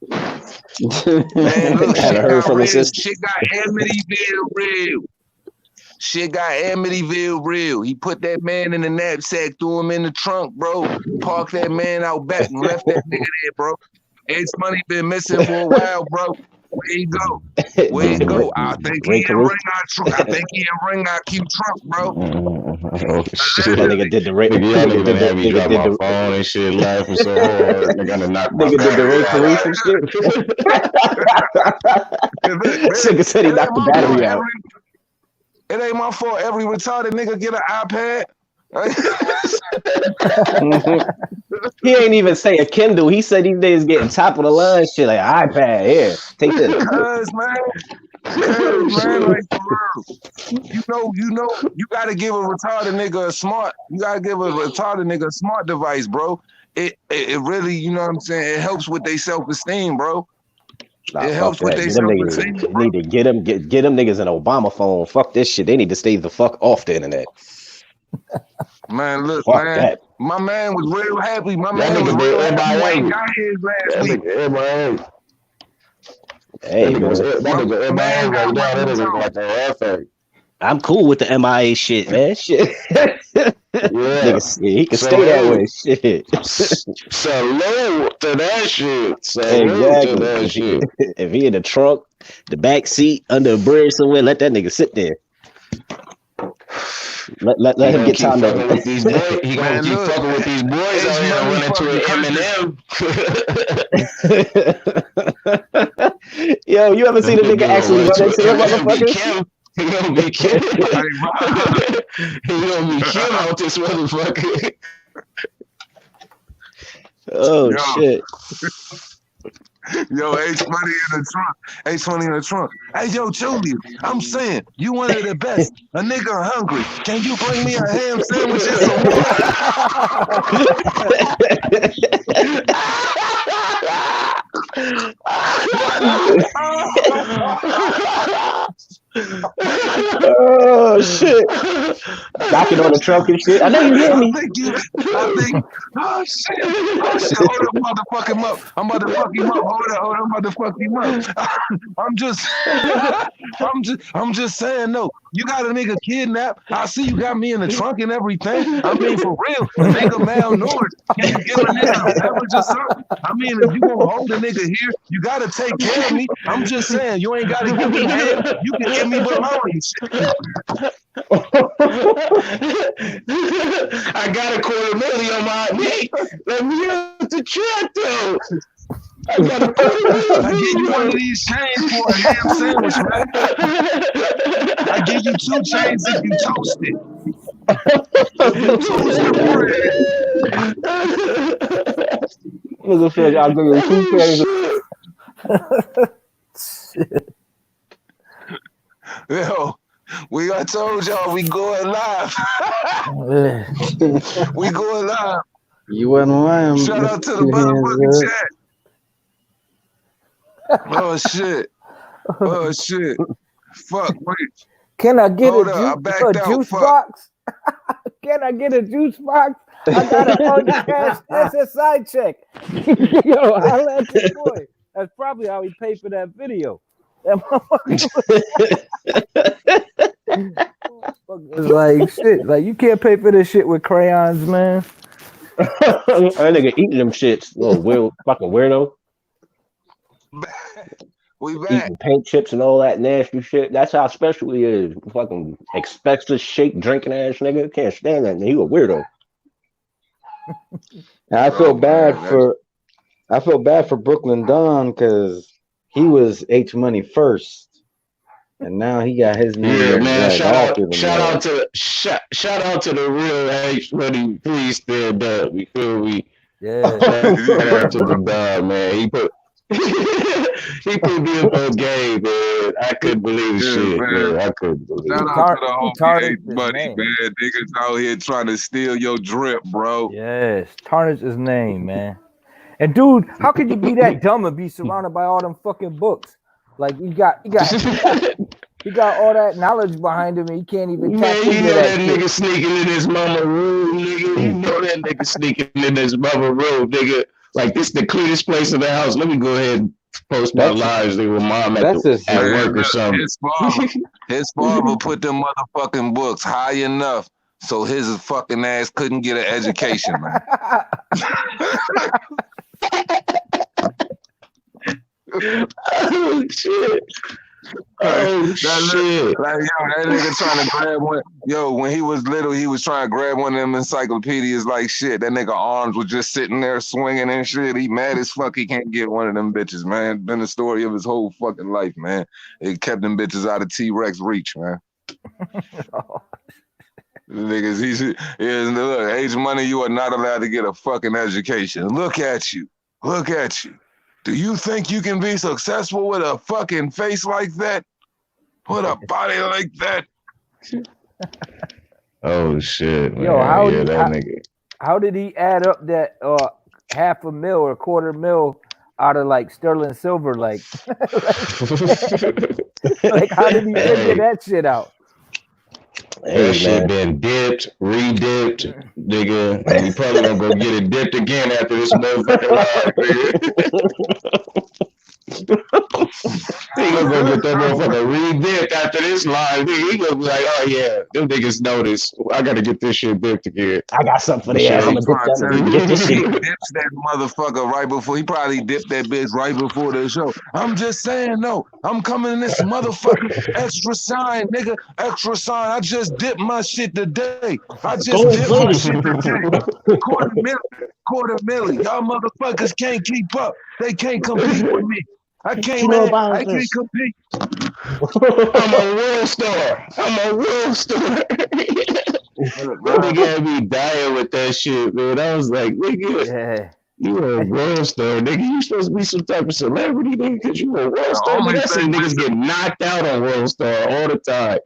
Man, look, shit got Amityville real. Shit got Amityville real. He put that man in the knapsack, threw him in the trunk, bro. Parked that man out back and left that nigga there, bro. Ace Money been missing for a while, bro. Where he go? Where he go? I think he in ring our trunk. I think he in ring our keep trunk, bro. Oh shit! That nigga did the rape. Nigga, y'all nigga have me drop my phone and shit, laughing so hard. Nigga gonna knock my nigga did the rape police and shit. Nigga said he knocked the battery out. It ain't my fault. Every retarded nigga get an iPad. He ain't even say a Kindle. He said these days getting top of the line shit like iPad. Here, take this. Cause man, like for real. You know, you gotta give a retarded nigga a smart. You gotta give a retarded nigga a smart device, bro. It really, you know what I'm saying. It helps with their self-esteem, bro. Nah, it helps with their self-esteem. They need to get them niggas an Obama phone. Fuck this shit. They need to stay the fuck off the internet. Man, look, fuck man. That. My man was real happy. My man was real happy when he got his last week. Hey, I'm cool with the MIA shit, man. Shit. Nigga, he can stay that way. Shit. Salute to that shit. Exactly. To that shit. If he in the trunk, the back seat, under a bridge somewhere, let that nigga sit there. Let him get time to with these boys. He gonna keep fucking with these boys out here and run into an Eminem. Yo, you ever seen a nigga actually run into that motherfucker? He gonna be Kim. He gonna be Kim out this motherfucker. Oh shit. Yo, H Money in the trunk. H Money in the trunk. Hey, yo, Julius, I'm saying, you one of the best. A nigga hungry. Can you bring me a ham sandwich and some Oh shit! Knocking on the trunk and shit. I know you hear me. I think. Oh shit! Hold up, I'm about to fuck him up. I'm about to fuck him up. Hold up, I'm about to fuck him up. I'm just saying, no. You got a nigga kidnapped. I see you got me in the trunk and everything. I mean, for real, a nigga malnourished. Can you give a nigga a beverage or something? I mean, if you gonna hold a nigga here, you gotta take care of me. I'm just saying, you ain't gotta give me hand. You can give me bologna. I got $250,000 on my knee. Let me out the truck though. I got $250,000. I give you one of these chains for a ham sandwich, man. I give you 2 chains if you toast it. Toast the bread. I'll give you 2 chains. Yo, I told y'all we going live. We going live. You wasn't lying. Shout out to the motherfucking chat. Oh shit. Oh shit. Fuck, wait. Can I get Hold a juice fuck. box? Can I get a juice box? I got a 100 cash SSI check. Yo, I'll let you boy. That's probably how he paid for that video. That motherfucker was like shit. Like you can't pay for this shit with crayons, man. That nigga eating them shits, little weird fucking weirdo. We back. Eating paint chips and all that nasty shit. That's how special he is. Fucking asbestos shake drinking ass nigga. Can't stand that. He a weirdo. And I feel bad for Brooklyn Don because he was H Money first, and now he got his name. Yeah, man. Shout out to to the real H Money. Please stand up. We feel we. Yeah. Shout out to the dog, man. He put me in for a game, man. I couldn't believe shit, man. I couldn't believe it. Shout out to the homie H Money, man. Niggas out here trying to steal your drip, bro. Yes, tarnish his name, man. And dude, how could you be that dumb and be surrounded by all them fucking books? Like he got all that knowledge behind him, and he can't even. Man, you know that nigga sneaking in his mama room, nigga. You know that nigga sneaking in his mama room, nigga. Like this the cleanest place in the house. Let me go ahead and post my lives there with mom at work or something. His father put them motherfucking books high enough so his fucking ass couldn't get an education, man. Oh shit. Shit. Like, that nigga trying to grab one. Yo, when he was little, he was trying to grab one of them encyclopedias like shit. That nigga arms was just sitting there swinging and shit. He mad as fuck he can't get one of them bitches, man. Been the story of his whole fucking life, man. It kept them bitches out of T-Rex reach, man. The niggas, look, H Money, you are not allowed to get a fucking education. Look at you. Look at you. Do you think you can be successful with a fucking face like that? With a body like that? Oh shit, man. Yo, nigga. How did he add up that $500,000 or $250,000 out of like sterling silver? Like how did he figure that shit out? That shit been dipped, re-dipped, nigga, and he probably gonna go get it dipped again after this motherfucking live, nigga. He gonna go get that motherfucker re-dipped after this live, nigga. He gonna be like, oh yeah, them niggas know this. I gotta get this shit dipped again. I got something for the ass. I'm gonna get this shit. He dips that motherfucker right before. He probably dipped that bitch right before the show. I'm just saying, no. I'm coming in this motherfucker. Extra sign, nigga. Extra sign. I just dipped my shit today. I just dipped my shit today. Quarter million. Y'all motherfuckers can't keep up. They can't compete with me. I can't compete. I'm a world star. Nigga had me dying with that shit, man. I was like, nigga, you a world star, nigga. You supposed to be some type of celebrity, nigga, because you a world star. Nigga, I see niggas get knocked out on world star all the time.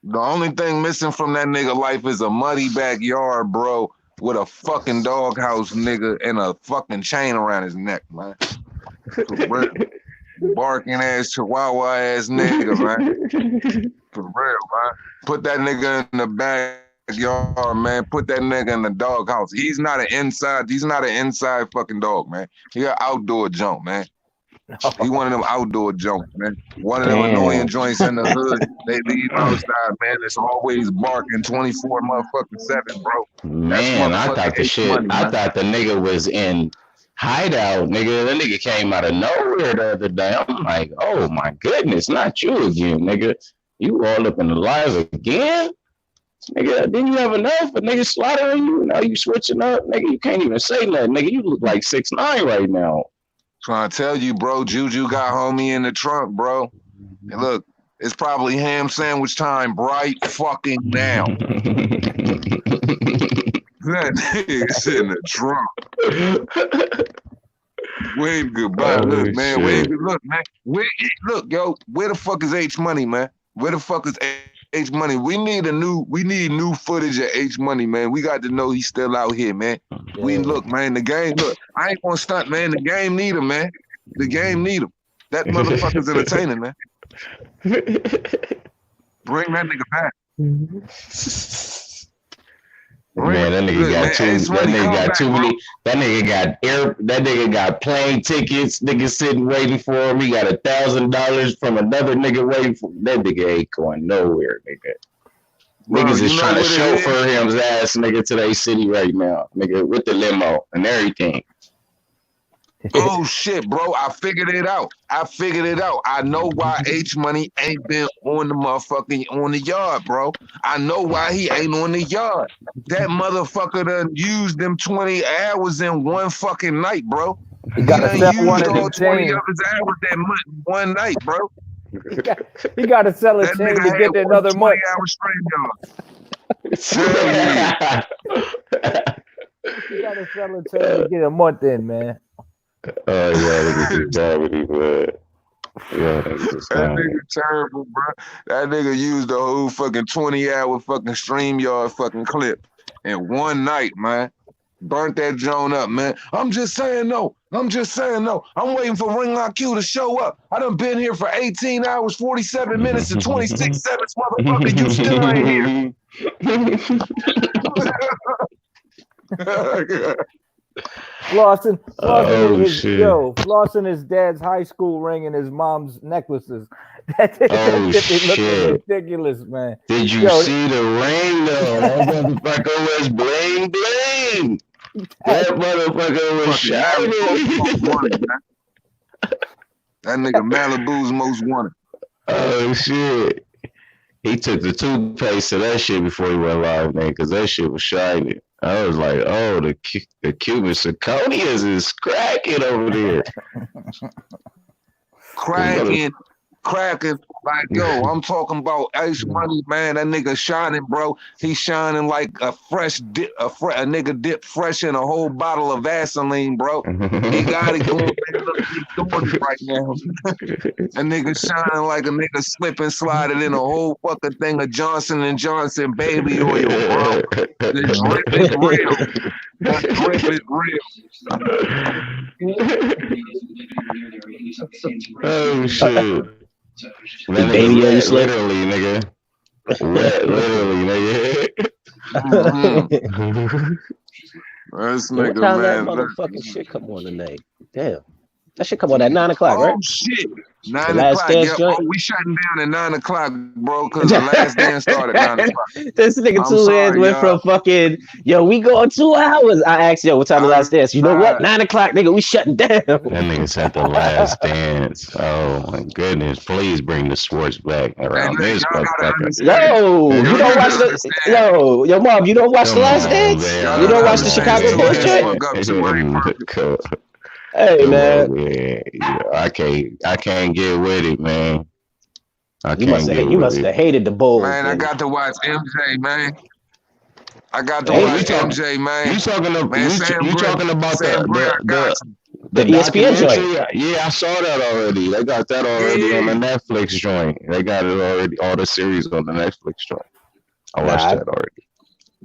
The only thing missing from that nigga life is a muddy backyard, bro, with a fucking doghouse, nigga, and a fucking chain around his neck, man. Barking ass, chihuahua ass nigga, man. For real, man. Put that nigga in the backyard, man. Put that nigga in the doghouse. He's not an inside fucking dog, man. He an outdoor junk, man. He one of them outdoor junks, man. One of them annoying joints in the hood. They leave outside, man. It's always barking 24 motherfucking 7, bro. Man, I thought the nigga was in hideout, nigga. That nigga came out of nowhere the other day. I'm like, oh my goodness, not you again, nigga. You all up in the live again? Nigga, didn't you have enough? A nigga slaughtering you? Now you switching up? Nigga, you can't even say nothing. Nigga, you look like 6'9" right now. Trying to tell you, bro, Juju got homie in the trunk, bro. And look, it's probably ham sandwich time right fucking now. That nigga's in the trunk. Wave goodbye. Look, man. Look, man. Look, yo, where the fuck is H Money, man? Where the fuck is H Money? We need new footage of H Money, man. We got to know he's still out here, man. Look, man, the game, look, I ain't gonna stunt, man. The game need him, man. The game need him. That motherfucker's entertaining, man. Bring that nigga back. Man, that nigga Look, got man, too. Ace That Money nigga come got back, too bro. many. That nigga got air. That nigga got plane tickets. Nigga sitting waiting for him. He got $1,000 from another nigga waiting for that nigga. Ain't going nowhere, nigga. Bro, Niggas you is know trying to what it is? chauffeur him's ass, nigga, to their city right now, nigga, with the limo and everything. Oh shit, bro! I figured it out. I know why H Money ain't been on the motherfucking on the yard, bro. I know why he ain't on the yard. That motherfucker done used them 20 hours in one fucking night, bro. He He got to done sell one used of all the 20 chains. of his hours that month one night, bro. He got to sell a That chain nigga to had get another 20 month. hour stream yard. Hell yeah. He got to sell a chain to get a month in, man. Oh yeah, niggas is comedy, man. Yeah, niggas is That comedy. nigga terrible, bro. That nigga used the whole fucking 20-hour fucking StreamYard fucking clip in one night, man. Burnt that joint up, man. I'm just saying no. I'm waiting for Ring Lock Q to show up. I done been here for 18 hours, 47 minutes, and 26 seconds, motherfucker. You still ain't here. Flossing Oh, his shit. flossing his dad's high school ring and his mom's necklaces. That Oh, shit be looking shit. ridiculous, man. Did you see the ring though? That motherfucker was bling bling. That motherfucker was shining. That nigga Malibu's most wanted. Oh shit. He took the toothpaste to that shit before he went live, man, because that shit was shining. I was like, oh, the Cuban zirconias is cracking over there. Cracking. Like, yo, I'm talking about Ace Money, man. That nigga shining, bro. He shining like a fresh dip, a nigga dipped fresh in a whole bottle of Vaseline, bro. He got it going, man. Look, he's doing it right now. That nigga shining like a nigga slip and slided in a whole fucking thing of Johnson & Johnson baby oil, bro. The drip is real. The drip is real. Oh shit. That Baby nigga oil wet, slip. literally, nigga. Wet, literally, nigga. This What nigga, time that man. motherfucking shit come on tonight? Damn. That shit come on at 9 o'clock, right? Oh shit. 9 The Last o'clock. Dance Yep. joint? Oh, we shutting down at 9 o'clock, bro, because the last dance started at 9 o'clock. This nigga I'm two hands sorry, went y'all. from fucking, yo, we going 2 hours. I asked, yo, what time the last dance? You know what? 9 o'clock, nigga, we shutting down. That nigga said the last dance. Oh my goodness. Please bring the sports back around Hey, this y'all gotta motherfucker. understand. Yo, you Y'all don't gotta watch the, understand. yo, mom, you don't watch Come the last on, dance? man. You don't watch the understand. Chicago Two Bulls hands joint? fuck up too. I ain't perfect. Hey, Come man. on, man. Yeah, I can't get with it, man. You must have hated the Bulls. Man, I then. got to watch MJ, man. I got to Hey, watch you talk- MJ, man. You talking about Man, Sam you Gray. talking about Sam Gray, I got the ESPN joint. documentary? Yeah, I saw that already. They got that already on the Netflix joint. They got it already, all the series on the Netflix joint. I watched that already.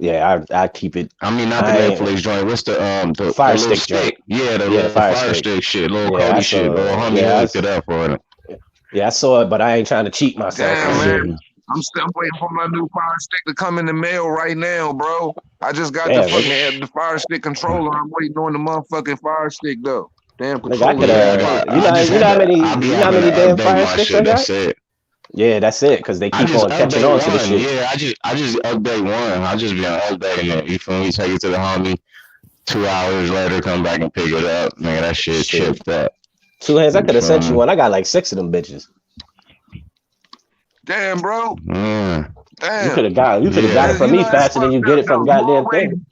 Yeah, I keep it. I mean, not the Netflix joint. What's the Fire little stick joint? Yeah, the little fire stick shit, little Cody shit, little homie hooked it up for it. Yeah, I saw it, but I ain't trying to cheat myself. Damn, man. I'm still waiting for my new fire stick to come in the mail right now, bro. I just got the fire stick controller. I'm waiting on the motherfucking fire stick though. Damn controller. You know how many damn fire sticks I got? That's it. Yeah, that's it. Because they keep on catching on to the shit. Yeah, I just update one. I just be updating it. You feel me? Take it to the homie. 2 hours later, come back and pick it up. Man, that shit chipped up. 2 hands. I could have sent you one. I got like 6 of them bitches. Damn, bro. Damn. You could have got it from me faster than you get it from goddamn thing.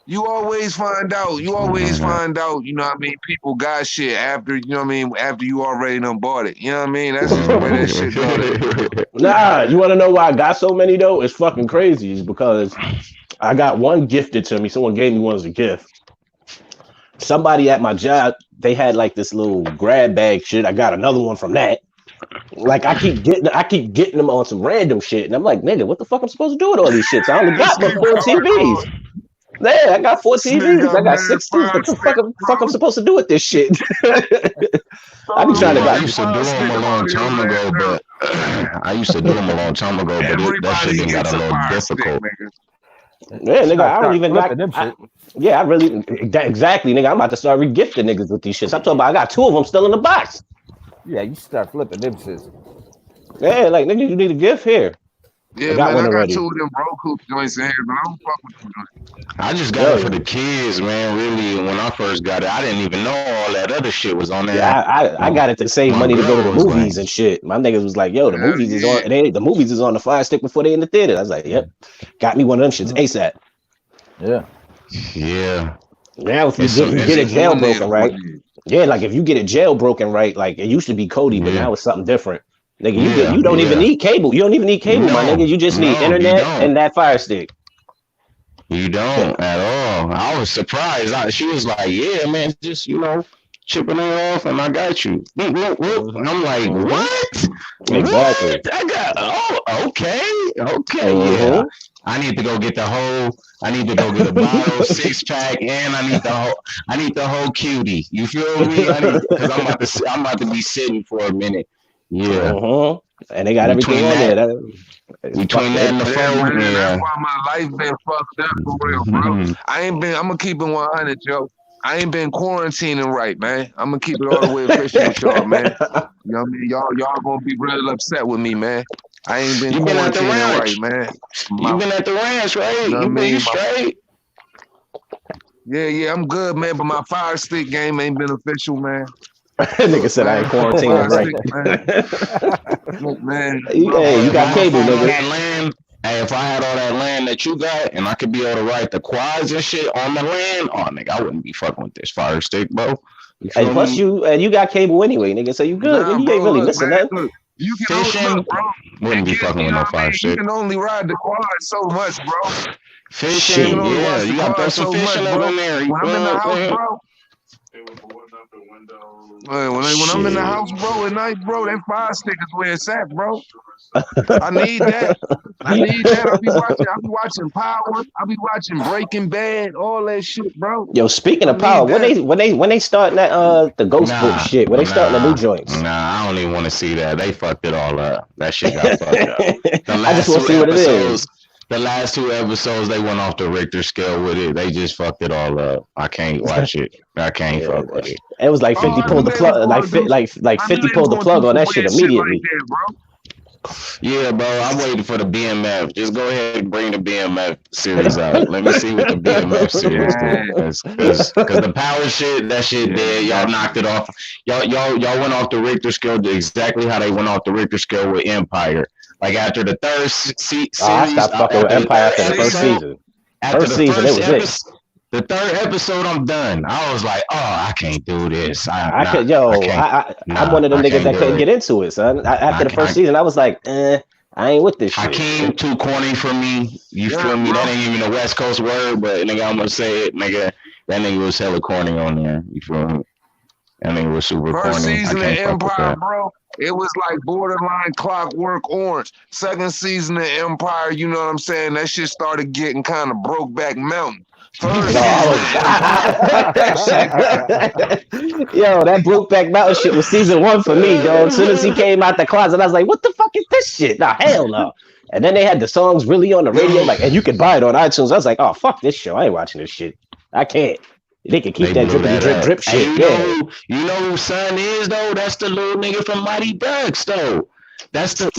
You always find out. You know what I mean? People got shit after, you know what I mean? After you already done bought it. You know what I mean? That's just the way that shit goes. Nah, you want to know why I got so many though? It's fucking crazy. It's because I got one gifted to me. Someone gave me one as a gift. Somebody at my job, they had like this little grab bag shit. I got another one from that. Like I keep getting them on some random shit, and I'm like, nigga, what the fuck I'm supposed to do with all these shits? I only got but 4 TVs. Yeah, I got 4 TVs. I got 6 TVs. What the fuck I'm supposed to do with this shit? I be trying to. I used to do them a long time ago, but that shit got a little difficult. Yeah, nigga, I don't even got. them shit. Yeah, I really exactly, nigga. I'm about to start regifting niggas with these shits. I'm talking about I got 2 of them still in the box. Yeah, you start flipping them shits. Yeah, like nigga, you need a gift here. Yeah, got man, one I got already. 2 of them Roku joints in here, but I don't fuck with them joints. I just got it for the kids, man. Really, when I first got it, I didn't even know all that other shit was on there. Yeah, I got it to save My money to go to the girl was movies like- and shit. My niggas was like, yo, the Hell movies is yeah. on. The movies is on the Fire Stick before they in the theater. I was like, yep, got me one of them shits ASAP. Yeah. Yeah. Now if you It's get, some- you it's get it It's on there jailbroken for right, you. yeah, like if you get it jailbroken right, like it used to be Cody, but Yeah. now it's something different. Nigga, Yeah, you don't even yeah. need cable. You don't even need cable, my No, nigga. You just need no, you internet don't. and that Fire Stick. You don't at all. I was surprised. She was like, "Yeah, man, just chipping it off, and I got you." And I'm like, Mhm. "What? Exactly. What? I got? Oh, okay, Mhm. yeah. I need to go get the whole. I need to go get a bottle, 6-pack, and I need the whole cutie. You feel me? Because I'm about to be sitting for a minute. Yeah. Mhm. And they got Between everything on that- there. Between that and the Yeah, phone, man, yeah. that's why my life been fucked up for real, bro. I'm gonna keep it 100, Joe. I ain't been quarantining right, man. I'm gonna keep it all the way official with y'all, man. You know what I mean? Y'all gonna be real upset with me, man. I ain't been You been at the quarantining ranch. right, man. You been at the ranch, right? Know what I You been mean? straight. Yeah, I'm good, man. But my Fire Stick game ain't been official, man. Nigga said I ain't quarantining right. Look, man. Hey, you got cable, nigga. That land, hey, if I had all that land that you got, and I could be able to write the quads and shit on the land, oh nigga, I wouldn't be fucking with this Fire Stick, bro. You feel And plus me? you got cable anyway, nigga. So you good. Nah, you bro, ain't really look, missing man, nothing. look, you can only Fishing, look, bro. wouldn't be You fucking with know no what I Fire mean? You Stick. can only ride the quad so much, bro. Fishing, You can only yeah, watch the you gotta throw quad some so fishing much, up bro. in there. You When I'm in feel the what I'm house, saying? bro. When I'm in the house, bro, at night, bro, that Fire Stick is where it's at, bro. I need that. I need that. I'll be watching Power. I'll be watching Breaking Bad, all that shit, bro. Yo, speaking of I power, need when they starting that the ghost book shit, when they starting the new joints. Nah, I don't even want to see that. They fucked it all up. That shit got fucked up. I just want to see what it is. The last 2 episodes, they went off the Richter scale with it. They just fucked it all up. I can't watch it. I can't fuck with it. It was like 50 I pulled the knew plug, they like was gonna like I 50 knew they pulled the was plug gonna on do that some shit weird immediately. like that, bro. Yeah, bro, I'm waiting for the BMF. Just go ahead and bring the BMF series out. Let me see what the BMF series do. Because the power shit, that shit dead. Y'all knocked it off. Y'all went off the Richter scale exactly how they went off the Richter scale with Empire. Like after the third series, I stopped fucking with Empire after the first season. After First season, it was episode, the third episode, I'm done. I was like, oh, I can't do this. I'm one of them niggas that couldn't get into it, son. After the first season, I was like, I ain't with this shit. Hakeem too corny for me. You feel me? That ain't even a West Coast word, but nigga, I'm gonna say it, nigga. That nigga was hella corny on there. You feel me? That nigga was super corny. First season of I can't fuck with Empire, that. bro, it was like borderline Clockwork Orange. Second season of Empire, you know what I'm saying? That shit started getting kind of Brokeback Mountain. Third season of Empire, that shit got Yo, that Brokeback Mountain shit was season 1 for me, yo. As soon as he came out the closet, I was like, what the fuck is this shit? Nah, hell no. And then they had the songs really on the radio, like, and you could buy it on iTunes. I was like, oh, fuck this show. I ain't watching this shit. I can't. They can keep that blew drippity drip shit. Hey, you know who son is though? That's the little nigga from Mighty Ducks though. That's the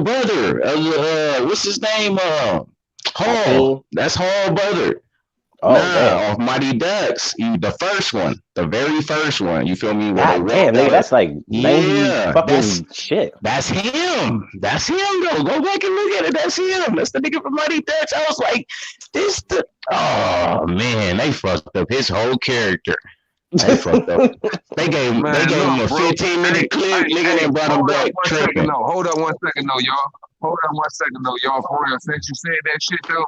brother of what's his name? Hall. That's Hall brother. Oh, damn. Off Mighty Ducks. The first one. The very first one. You feel me? God damn, nigga, that's like 90 fucking shit. That's him. That's him though. Go back and look at it. That's him. That's the nigga from Mighty Ducks. I was like, oh man, they fucked up his whole character. They fucked up. They gave him a 15-minute clip, nigga, and brought him back tripping. Hold up 1 second though, y'all. Hold up 1 second though, y'all. For real, since you said that shit though.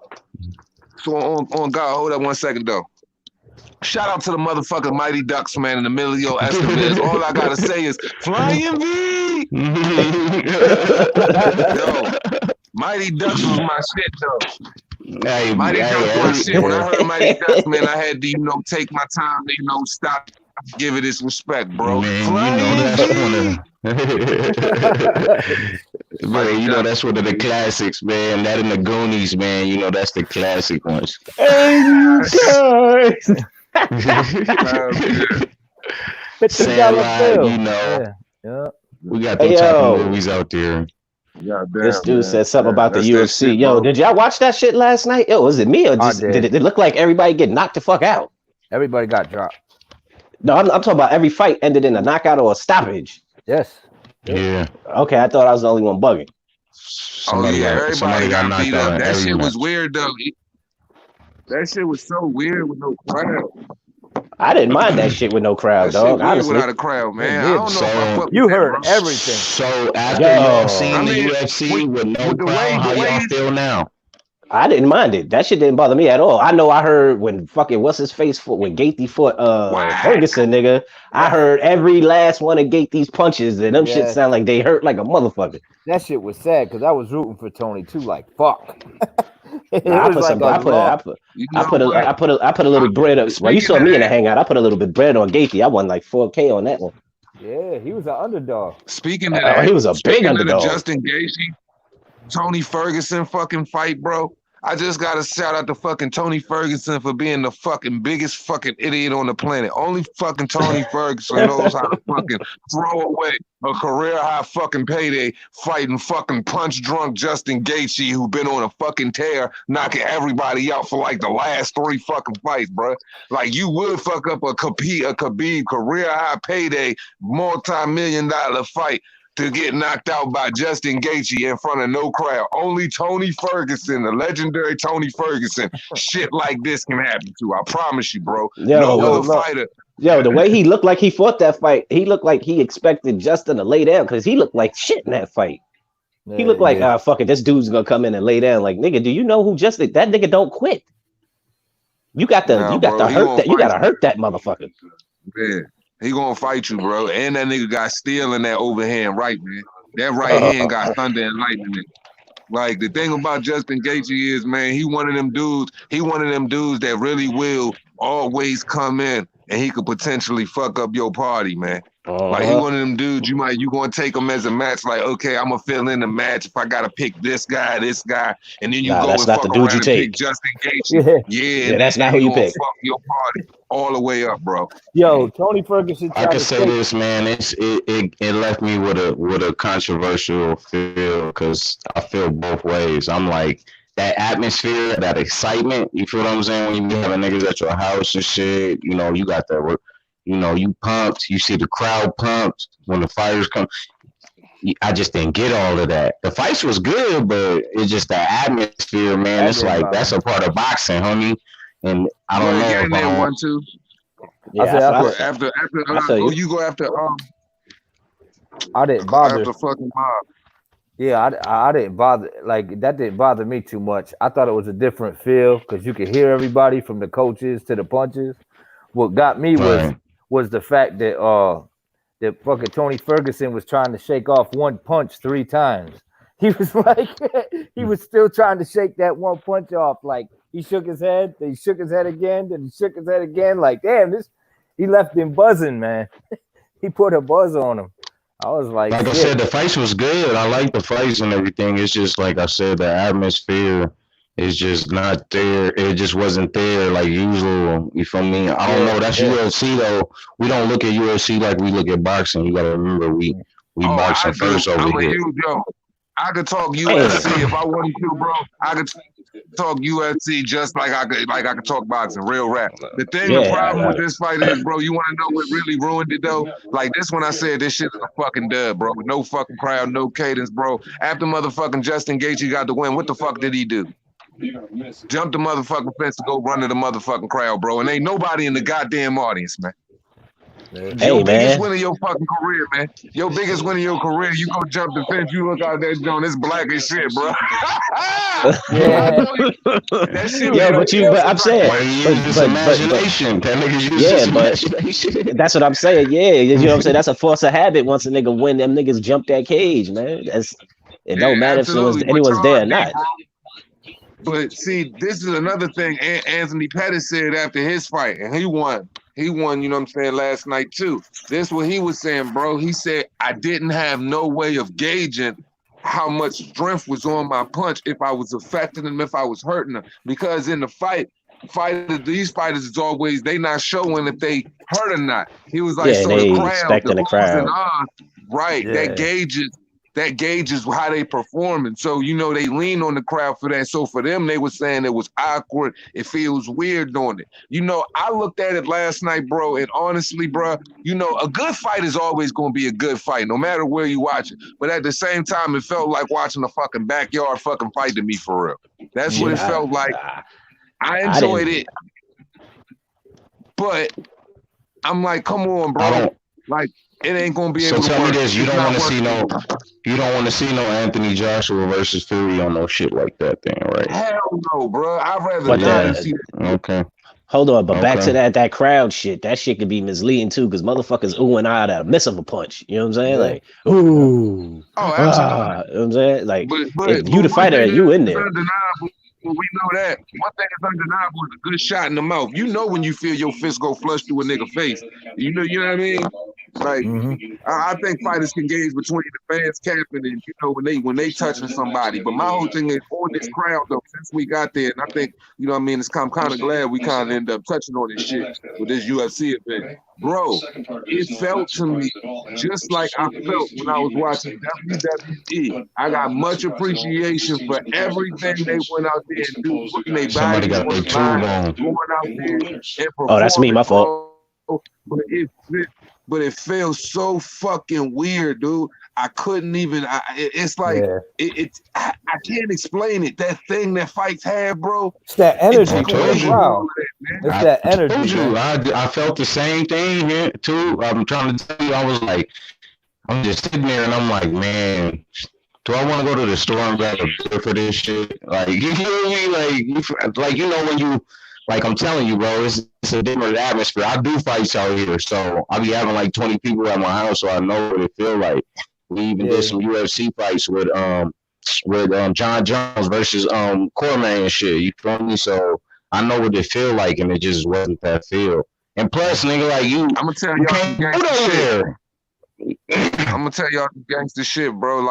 So on God, hold up 1 second though. Shout out to the motherfucking Mighty Ducks, man, in the middle of your estimates. All I gotta say is Flying V. Yo, Mighty Ducks was my shit though. Hey, Mighty Ducks was shit. When I heard Mighty Ducks, man, I had to, take my time to, stop, give it its respect, bro. Man, you know that's one of Man, you know that's one of the classics, man. That and the Goonies, man. You know that's the classic ones. Hey, you guys. $50 Sandlot, bill. you know, Yeah. we got Hey, those type yo. of movies out there. God damn, This dude man. said something about the That's that UFC. shit, Yo, bro. did y'all watch that shit last night? Yo, was it me or I just did. did it look like everybody get knocked the fuck out? Everybody got dropped. No, I'm talking about every fight ended in a knockout or a stoppage. Yes. Yeah. Okay, I thought I was the only one bugging. Somebody Everybody got knocked beat out up. in That every shit was match. weird though. That shit was so weird with no crowd. I didn't mind that shit with no crowd, That shit dog. weird Honestly, without a crowd, man. Yeah, I don't know if I so- fuck You with that, heard bro. everything. So after Yo. y'all seen I the mean, UFC with no with the way- crowd, how the way y'all you- feel now? I didn't mind it. That shit didn't bother me at all. I know I heard when fucking what's his face foot when Gaethje fought Wow. Ferguson, nigga. I heard every last one of Gaethje's punches, and them shit Yes. sound like they hurt like a motherfucker. That shit was sad because I was rooting for Tony too. Like fuck. It Nah, was like a long- You I know put what? a little bread up. Well, you saw Speaking me of in the that- hangout. I put a little bit bread on Gaethje. I won like 4K on that one. Yeah, he was an underdog. Speaking of that, He was a big speaking of the underdog. Justin Gaethje, Tony Ferguson fucking fight, bro. I just gotta shout out to fucking Tony Ferguson for being the fucking biggest fucking idiot on the planet. Only fucking Tony Ferguson knows how to fucking throw away a career high fucking payday fighting fucking punch drunk Justin Gaethje, who been on a fucking tear, knocking everybody out for like the last 3 fucking fights, bro. Like you would fuck up a Khabib career high payday multi-million-dollar fight to get knocked out by Justin Gaethje in front of no crowd. Only Tony Ferguson, the legendary Tony Ferguson, shit like this can happen to. I promise you, bro. No other fighter. Yo, the way he looked like he fought that fight, he looked like he expected Justin to lay down because he looked like shit in that fight. He looked like, fuck it, this dude's gonna come in and lay down. Like, nigga, do you know who Justin? That nigga don't quit. You got to hurt that motherfucker. Yeah. He gonna fight you, bro. And that nigga got steel in that overhand right, man. That right hand got thunder and lightning in it. Like the thing about Justin Gaethje is, man, he one of them dudes that really will always come in and he could potentially fuck up your party, man. Like he one of them dudes you gonna take him as a match, like, okay, I'm gonna fill in the match if I gotta pick this guy, and then you go and fuck around and pick Justin Gaethje. Yeah, that's not who you pick. Fuck your party all the way up, bro. Yo, Tony Ferguson. I can say this, man. It left me with a controversial feel because I feel both ways. I'm like that atmosphere, that excitement. You feel what I'm saying? When you be having niggas at your house and shit, you know, you got that. You know, you pumped. You see the crowd pumped when the fighters come. I just didn't get all of that. The fights was good, but it's just the atmosphere, man. It's like that's a part of boxing, homie. And I don't know if I want to. Yeah, after you go after I didn't bother. After fucking mob. Yeah, I didn't bother. Like that didn't bother me too much. I thought it was a different feel because you could hear everybody from the coaches to the punches. What got me was the fact that that fucking Tony Ferguson was trying to shake off one punch 3 times. He was like, he was still trying to shake that one punch off. Like he shook his head, then he shook his head again, then he shook his head again. Like, damn, he left him buzzing, man. He put a buzz on him. I was like I said, the fights was good. I like the fights and everything. It's just like I said, the atmosphere is just not there. It just wasn't there like usual. You feel me? I don't know. That's UFC though. We don't look at UFC like we look at boxing. You gotta remember we boxing first over here. I could talk UFC if I wanted to, bro. I could talk UFC just like I could talk boxing, real rap. The problem with this fight is, bro, you want to know what really ruined it though? Like this when I said this shit is a fucking dub, bro. With no fucking crowd, no cadence, bro. After motherfucking Justin Gaethje got the win, what the fuck did he do? Jump the motherfucking fence to go run to the motherfucking crowd, bro. And ain't nobody in the goddamn audience, man. Your biggest win of your fucking career, man. Your biggest win of your career, you go jump the fence, you look out there, John, it's black as shit, bro. That shit, but I'm saying, imagination. That nigga use imagination. That's what I'm saying. Yeah, you know what I'm saying. That's a force of habit. Once a nigga win, them niggas jump that cage, man. It don't matter if anyone's there or not. But see, this is another thing Anthony Pettis said after his fight, and he won. He won, you know what I'm saying, last night too. This is what he was saying, bro. He said, I didn't have no way of gauging how much strength was on my punch, if I was affecting them, if I was hurting them. Because in the these fighters is always, they not showing if they hurt or not. He was like, Yeah, so the they crowd, the expecting the oohs and crowd. ahs, right? Yeah. That gauges how they performing. So, you know, they lean on the crowd for that. So for them, they were saying it was awkward. It feels weird doing it. You know, I looked at it last night, bro, and honestly, bro, you know, a good fight is always going to be a good fight, no matter where you watch it. But at the same time, it felt like watching a fucking backyard fucking fight to me, for real. That's what it felt like. I enjoyed it. But I'm like, come on, bro. Like, it ain't gonna be able to work. So tell me this: you don't want to see no Anthony Joshua versus Fury on no shit like that, then, right? Hell no, bro. I'd rather not see that. Okay. Hold on, but back to that crowd shit. That shit could be misleading too, because motherfuckers ooh and ah at a miss of a punch. You know what I'm saying? Like, ooh. Oh, absolutely. You know what I'm saying? Like, but if you the fighter, you in there. Well, we know that. One thing is undeniable is a good shot in the mouth. You know when you feel your fist go flush through a nigga face. You know what I mean? Like, I think fighters can gauge between the fans capping and, you know, when they touching somebody. But my whole thing is on this crowd, though, since we got there, and I think, you know what I mean, I'm kind of glad we kind of end up touching on this shit with this UFC event. Bro, it felt to me just like I felt when I was watching WWE. I got much appreciation for everything they went out there and do, putting their body on the line, going out there and performing. Oh, that's me, my fault. But it feels so fucking weird, dude. I couldn't even. It's like I can't explain it. That thing that fights have, bro. It's that energy. Wow. It's that energy. I told you, I felt the same thing here too. I'm trying to tell you, I was like, I'm just sitting there and I'm like, man, do I want to go to the store and grab a beer for this shit? Like, you feel me? Like you know when you. Like I'm telling you, bro, it's a different atmosphere. I do fights out here, so I be having like 20 people at my house, so I know what it feel like. We even did some UFC fights with John Jones versus Corman and shit. You feel me? So I know what it feel like, and it just wasn't that feel. And plus, nigga, like you, I'm gonna tell y'all shit. I'm gonna tell y'all gangster shit, bro.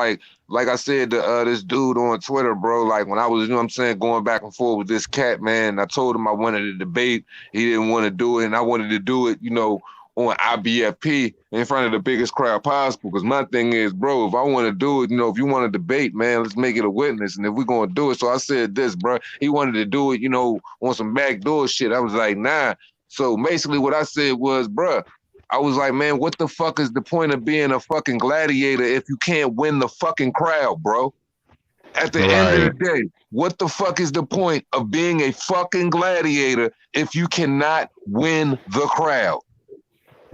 Like I said to this dude on Twitter, bro, like when I was, you know what I'm saying, going back and forth with this cat, man, I told him I wanted to debate. He didn't want to do it, and I wanted to do it, you know, on IBFP in front of the biggest crowd possible. Because my thing is, bro, if I want to do it, you know, if you want to debate, man, let's make it a witness. And if we're going to do it, so I said this, bro. He wanted to do it, you know, on some backdoor shit. I was like, nah. So basically what I said was, bro, I was like, man, what the fuck is the point of being a fucking gladiator if you can't win the fucking crowd, bro? At the end of the day, what the fuck is the point of being a fucking gladiator if you cannot win the crowd?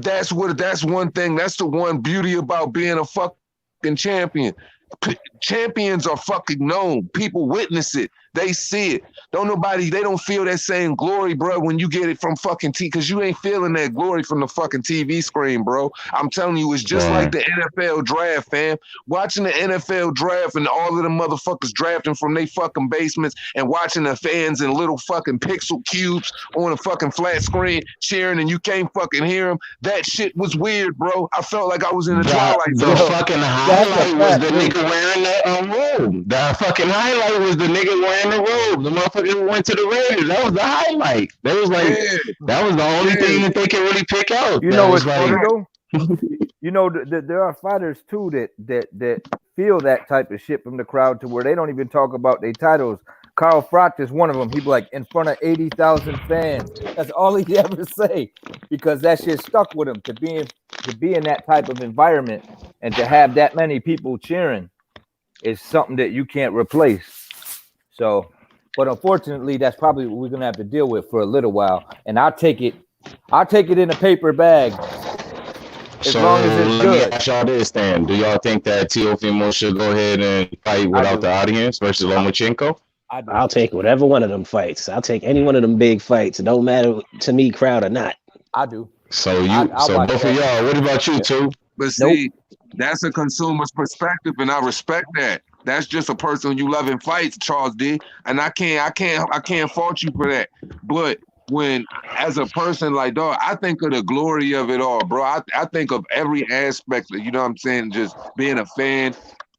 That's one thing. That's the one beauty about being a fucking champion. Champions are fucking known. People witness it. They see it. They don't feel that same glory, bro, when you get it from fucking because you ain't feeling that glory from the fucking TV screen, bro. I'm telling you, it's just like the NFL draft, fam. Watching the NFL draft and all of the motherfuckers drafting from their fucking basements and watching the fans in little fucking pixel cubes on a fucking flat screen cheering and you can't fucking hear them. That shit was weird, bro. I felt like I was in the Twilight Zone. The fucking highlight was the nigga wearing that robe. The fucking highlight was the nigga wearing the robe. The motherfucker went to the Raiders. That was the highlight. That was like that was the only thing that they could really pick out. You know what's funny though? You know, there are fighters too that feel that type of shit from the crowd to where they don't even talk about their titles. Carl Froch is one of them. He'd be like, in front of 80,000 fans. That's all he ever say because that shit stuck with him to be in that type of environment and to have that many people cheering is something that you can't replace. So, but unfortunately, that's probably what we're gonna have to deal with for a little while. And I'll take it in a paper bag. As long as it's good. Let me ask y'all this then. Do y'all think that Teofimo should go ahead and fight without the audience versus Lomachenko? I'll take whatever one of them fights. I'll take any one of them big fights. It don't matter to me, crowd or not. I do. So both of y'all. What about you two? But see, that's a consumer's perspective, and I respect that. That's just a person you love in fights, Charles D. And I can't fault you for that. But when, as a person like dog, I think of the glory of it all, bro. I think of every aspect. You know what I'm saying? Just being a fan.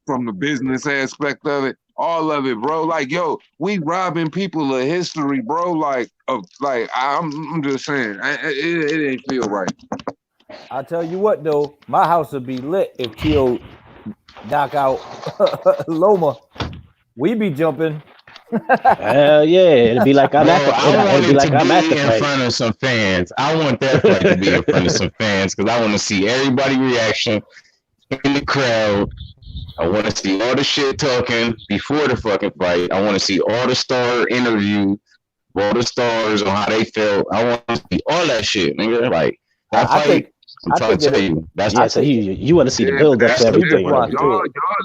from the business aspect of it, all of it, bro. Like, yo, we robbing people of history, bro. Like, I'm just saying, it ain't feel right. I tell you what, though, my house would be lit if Tio knock out Loma. We be jumping. Hell yeah, it'd be like I'm at the. I want It'd be it like to I'm at be the in fight. front of some fans. I want that fight to be in front of some fans because I want to see everybody's reaction in the crowd. I want to see all the shit talking before the fucking fight. I want to see all the star interviews, all the stars on how they felt. I want to see all that shit, nigga. Like that fight. I'm trying to tell you. That's yeah. So you want to see the build up to everything. Y'all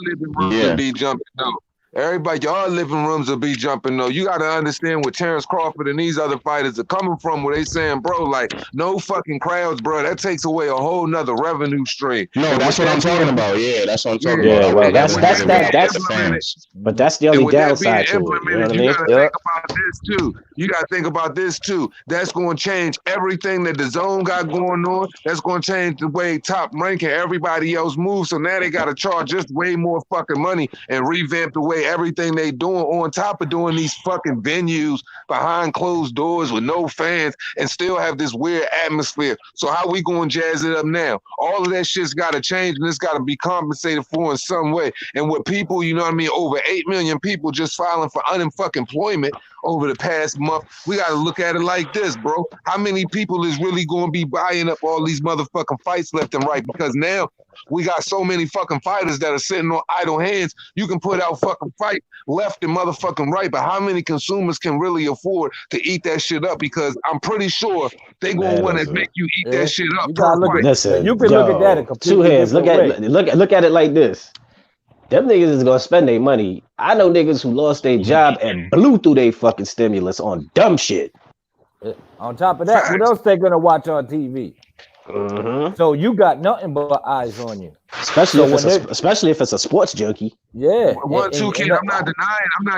living rooms will be jumping though. Everybody, y'all living rooms will be jumping though. You got to understand where Terrence Crawford and these other fighters are coming from. Where they saying, bro, like no fucking crowds, bro. That takes away a whole nother revenue stream. No, that's what I'm talking about. Yeah, that's what I'm talking about. Yeah, well, that's the fans. But that's the only downside to it. You know what I mean? You got to think about this too. You got to think about this too. That's going to change everything that the zone got going on. That's going to change the way Top Rank and everybody else moves. So now they got to charge just way more fucking money and revamp the way everything they doing on top of doing these fucking venues behind closed doors with no fans and still have this weird atmosphere. So how we going to jazz it up now? All of that shit's got to change and it's got to be compensated for in some way. And with people, you know what I mean, over 8 million people just filing for unemployment over the past month, we got to look at it like this, bro. How many people is really going to be buying up all these motherfucking fights left and right? Because now we got so many fucking fighters that are sitting on idle hands. You can put out fucking fight left and motherfucking right, but how many consumers can really afford to eat that shit up? Because I'm pretty sure they gonna want to make you eat that shit up. Listen, you can look at that in completely two hands. Look at it like this. Them niggas is gonna spend their money. I know niggas who lost their job and blew through their fucking stimulus on dumb shit. On top of that, what else they gonna watch on TV? Mm-hmm. So you got nothing but eyes on you, especially if it's a sports junkie. Yeah, 1, 2, kid. I'm not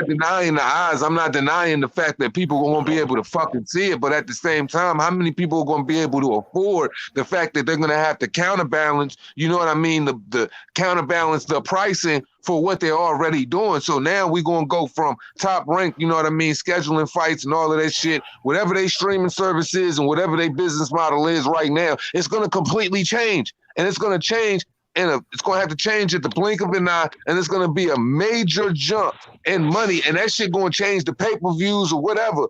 denying the eyes. I'm not denying the fact that people won't be able to fucking see it. But at the same time, how many people are going to be able to afford the fact that they're going to have to counterbalance? You know what I mean? The counterbalance the pricing for what they're already doing. So now we're going to go from Top Rank, you know what I mean, scheduling fights and all of that shit, whatever they streaming service is and whatever their business model is right now, it's going to completely change. And it's going to change, and it's going to have to change at the blink of an eye, and it's going to be a major jump in money, and that shit going to change the pay-per-views or whatever.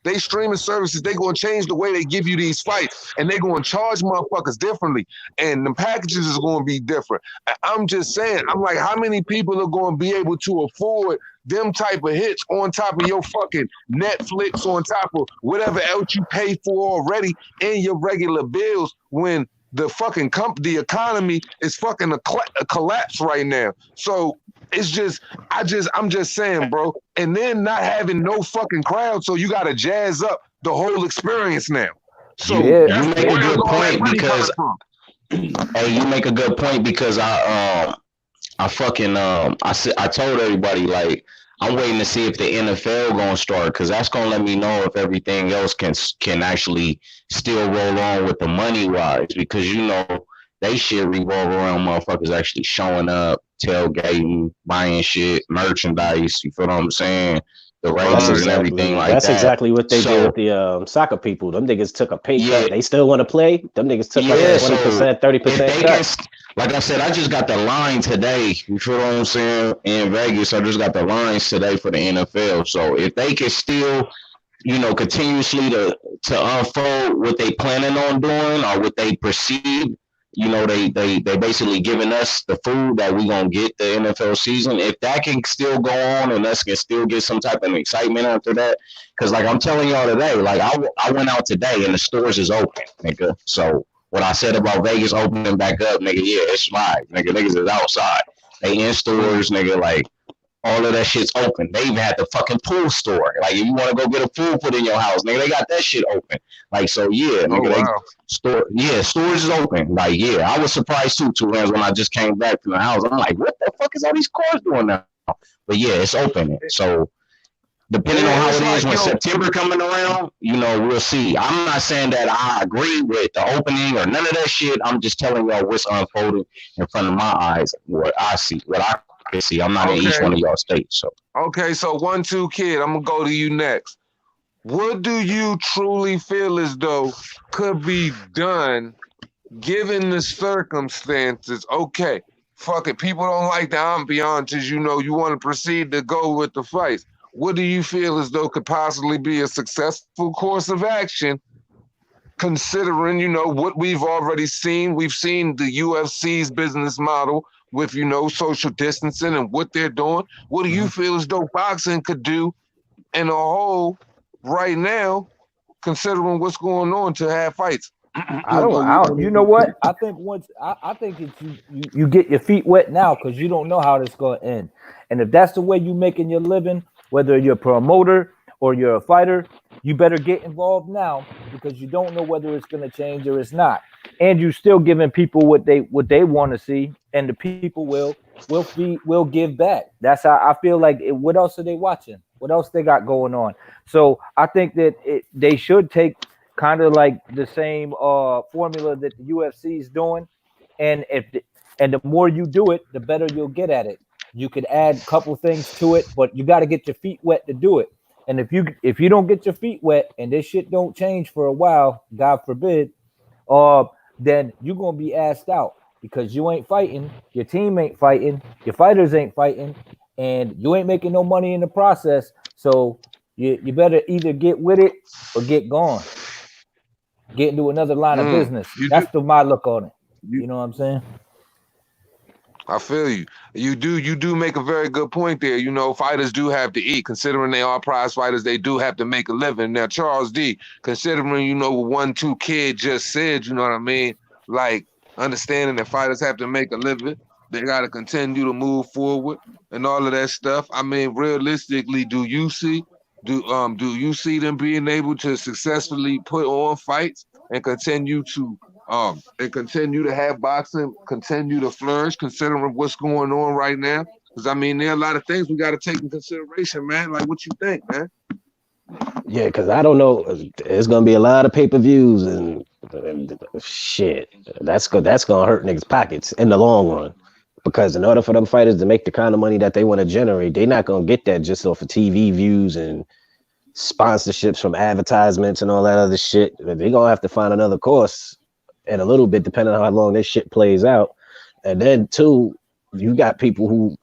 They streaming services, they going to change the way they give you these fights, and they going to charge motherfuckers differently, and the packages is going to be different. I'm just saying, I'm like, how many people are going to be able to afford them type of hits on top of your fucking Netflix, on top of whatever else you pay for already in your regular bills when the fucking the economy is fucking a collapse right now. So it's just, I'm just saying, bro. And then not having no fucking crowd, so you got to jazz up the whole experience now. So you make a good point because you make a good point because I told everybody, like, I'm waiting to see if the NFL gonna start, because that's gonna let me know if everything else can actually still roll on with the money wise, because you know they shit revolve around motherfuckers actually showing up, tailgating, buying shit, merchandise. You feel what I'm saying? The ratings and everything like that. That's exactly what they did with the soccer people. Them niggas took a pay cut. They still want to play. Them niggas took like 20%, 30% cut. Like I said, I just got the line today. You feel what I'm saying? In Vegas, I just got the lines today for the NFL. So if they can still, you know, continuously to unfold what they planning on doing or what they perceive, you know, they basically giving us the food that we gonna get the NFL season. If that can still go on and us can still get some type of excitement after that, because like I'm telling y'all today, like I went out today and the stores is open, nigga. So what I said about Vegas opening back up, nigga, yeah, it's live, nigga. Niggas is outside. They in stores, nigga, like all of that shit's open. They even had the fucking pool store. Like if you want to go get a pool put in your house, nigga, they got that shit open. Like so, yeah, nigga, stores is open. Like yeah, I was surprised too, two hands when I just came back from the house. I'm like, what the fuck is all these cars doing now? But yeah, it's open. So depending on how it is when September coming around, you know, we'll see. I'm not saying that I agree with the opening or none of that shit. I'm just telling y'all what's unfolding in front of my eyes, what I see, what I See, I'm not in each one of y'all states, so. Okay, so 1-2 kid, I'm gonna go to you next. What do you truly feel as though could be done given the circumstances? Okay, fuck it. People don't like the ambiances, you want to proceed to go with the fights. What do you feel as though could possibly be a successful course of action, considering, what we've already seen? We've seen the UFC's business model with, social distancing and what they're doing. What do you feel as though boxing could do in a whole right now, considering what's going on to have fights? I don't. You know what? I think I think it's you get your feet wet now because you don't know how this going to end. And if that's the way you making your living, whether you're a promoter or you're a fighter, you better get involved now because you don't know whether it's going to change or it's not. And you still giving people what they want to see, and the people will give back. That's how I feel like. What else are they watching? What else they got going on? So I think that they should take kind of like the same formula that the UFC is doing, and the more you do it, the better you'll get at it. You could add a couple things to it, but you got to get your feet wet to do it. And if you don't get your feet wet and this shit don't change for a while, God forbid, then you're gonna be asked out because you ain't fighting, your team ain't fighting, your fighters ain't fighting, and you ain't making no money in the process. So you better either get with it or get gone. Get into another line of business. That's my look on it. You know what I'm saying? I feel you. You do make a very good point there. Fighters do have to eat. Considering they are prize fighters, they do have to make a living. Now, Charles D, considering, what 1-2 kid just said, you know what I mean? Like, understanding that fighters have to make a living, they got to continue to move forward and all of that stuff. I mean, realistically, do you see them being able to successfully put on fights and continue to have boxing continue to flourish, considering what's going on right now? Because I mean, there are a lot of things we got to take in consideration, man. Like, what you think, man? Yeah, because I don't know. There's gonna be a lot of pay-per-views and shit. That's gonna hurt niggas' pockets in the long run. Because in order for them fighters to make the kind of money that they want to generate, they're not gonna get that just off of TV views and sponsorships from advertisements and all that other shit. They're gonna have to find another course in a little bit, depending on how long this shit plays out. And then too, you got people who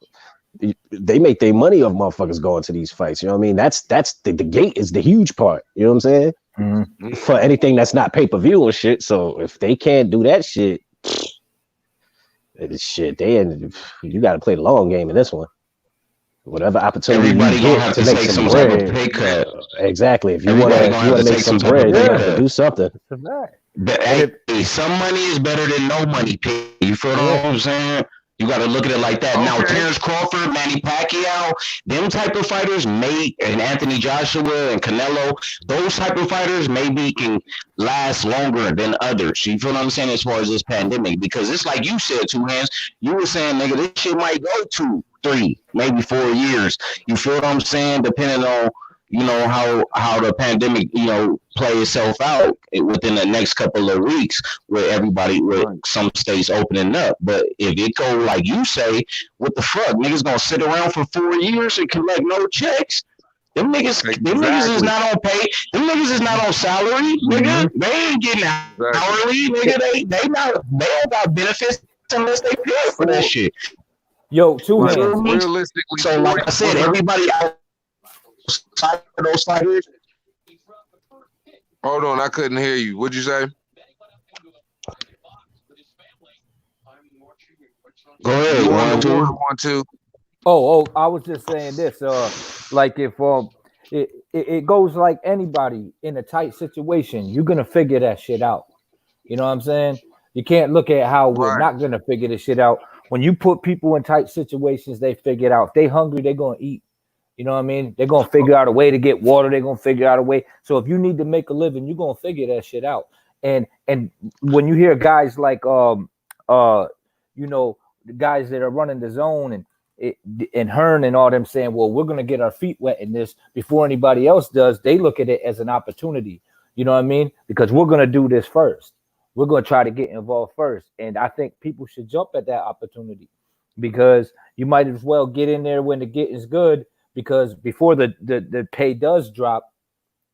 they make their money off motherfuckers going to these fights. You know what I mean? That's the gate is the huge part. You know what I'm saying? Mm-hmm. For anything that's not pay-per-view and shit. So if they can't do that shit, you got to play the long game in this one. Whatever opportunity everybody you gonna get have to to make take some type bread. of pay cut. Exactly. If you want to make some bread, you have to do something. But hey, some money is better than no money. You feel what I'm saying? You got to look at it like that. Okay. Now, Terrence Crawford, Manny Pacquiao, them type of fighters and Anthony Joshua and Canelo, those type of fighters maybe can last longer than others. You feel what I'm saying as far as this pandemic? Because it's like you said, Two Hands, you were saying, nigga, this shit might go 2, 3, maybe 4 years. You feel what I'm saying? Depending on, how the pandemic, play itself out within the next couple of weeks with some states opening up. But if it go like you say, what the fuck? Niggas gonna sit around for 4 years and collect no checks? Them niggas is not on pay. Them niggas is not on salary, nigga. They ain't getting hourly, nigga. They don't got benefits unless they pay for that shit. Yo, Two Hands. Realistically, so like I said, everybody outside of those fighters. Hold on, I couldn't hear you. What'd you say? Go ahead. One, two. Oh, I was just saying this. Like if it goes like anybody in a tight situation, you're gonna figure that shit out. You know what I'm saying? You can't look at how we're not gonna figure this shit out. When you put people in tight situations, they figure it out. If they hungry, they're gonna eat. You know what I mean? They're gonna figure out a way to get water. They're gonna figure out a way. So if you need to make a living, you're gonna figure that shit out. And when you hear guys like the guys that are running the zone and Hearn and all them saying, well, we're gonna get our feet wet in this before anybody else does, they look at it as an opportunity. You know what I mean? Because we're gonna do this first. We're gonna try to get involved first. And I think people should jump at that opportunity. because you might as well get in there when the getting's good, because before the pay does drop,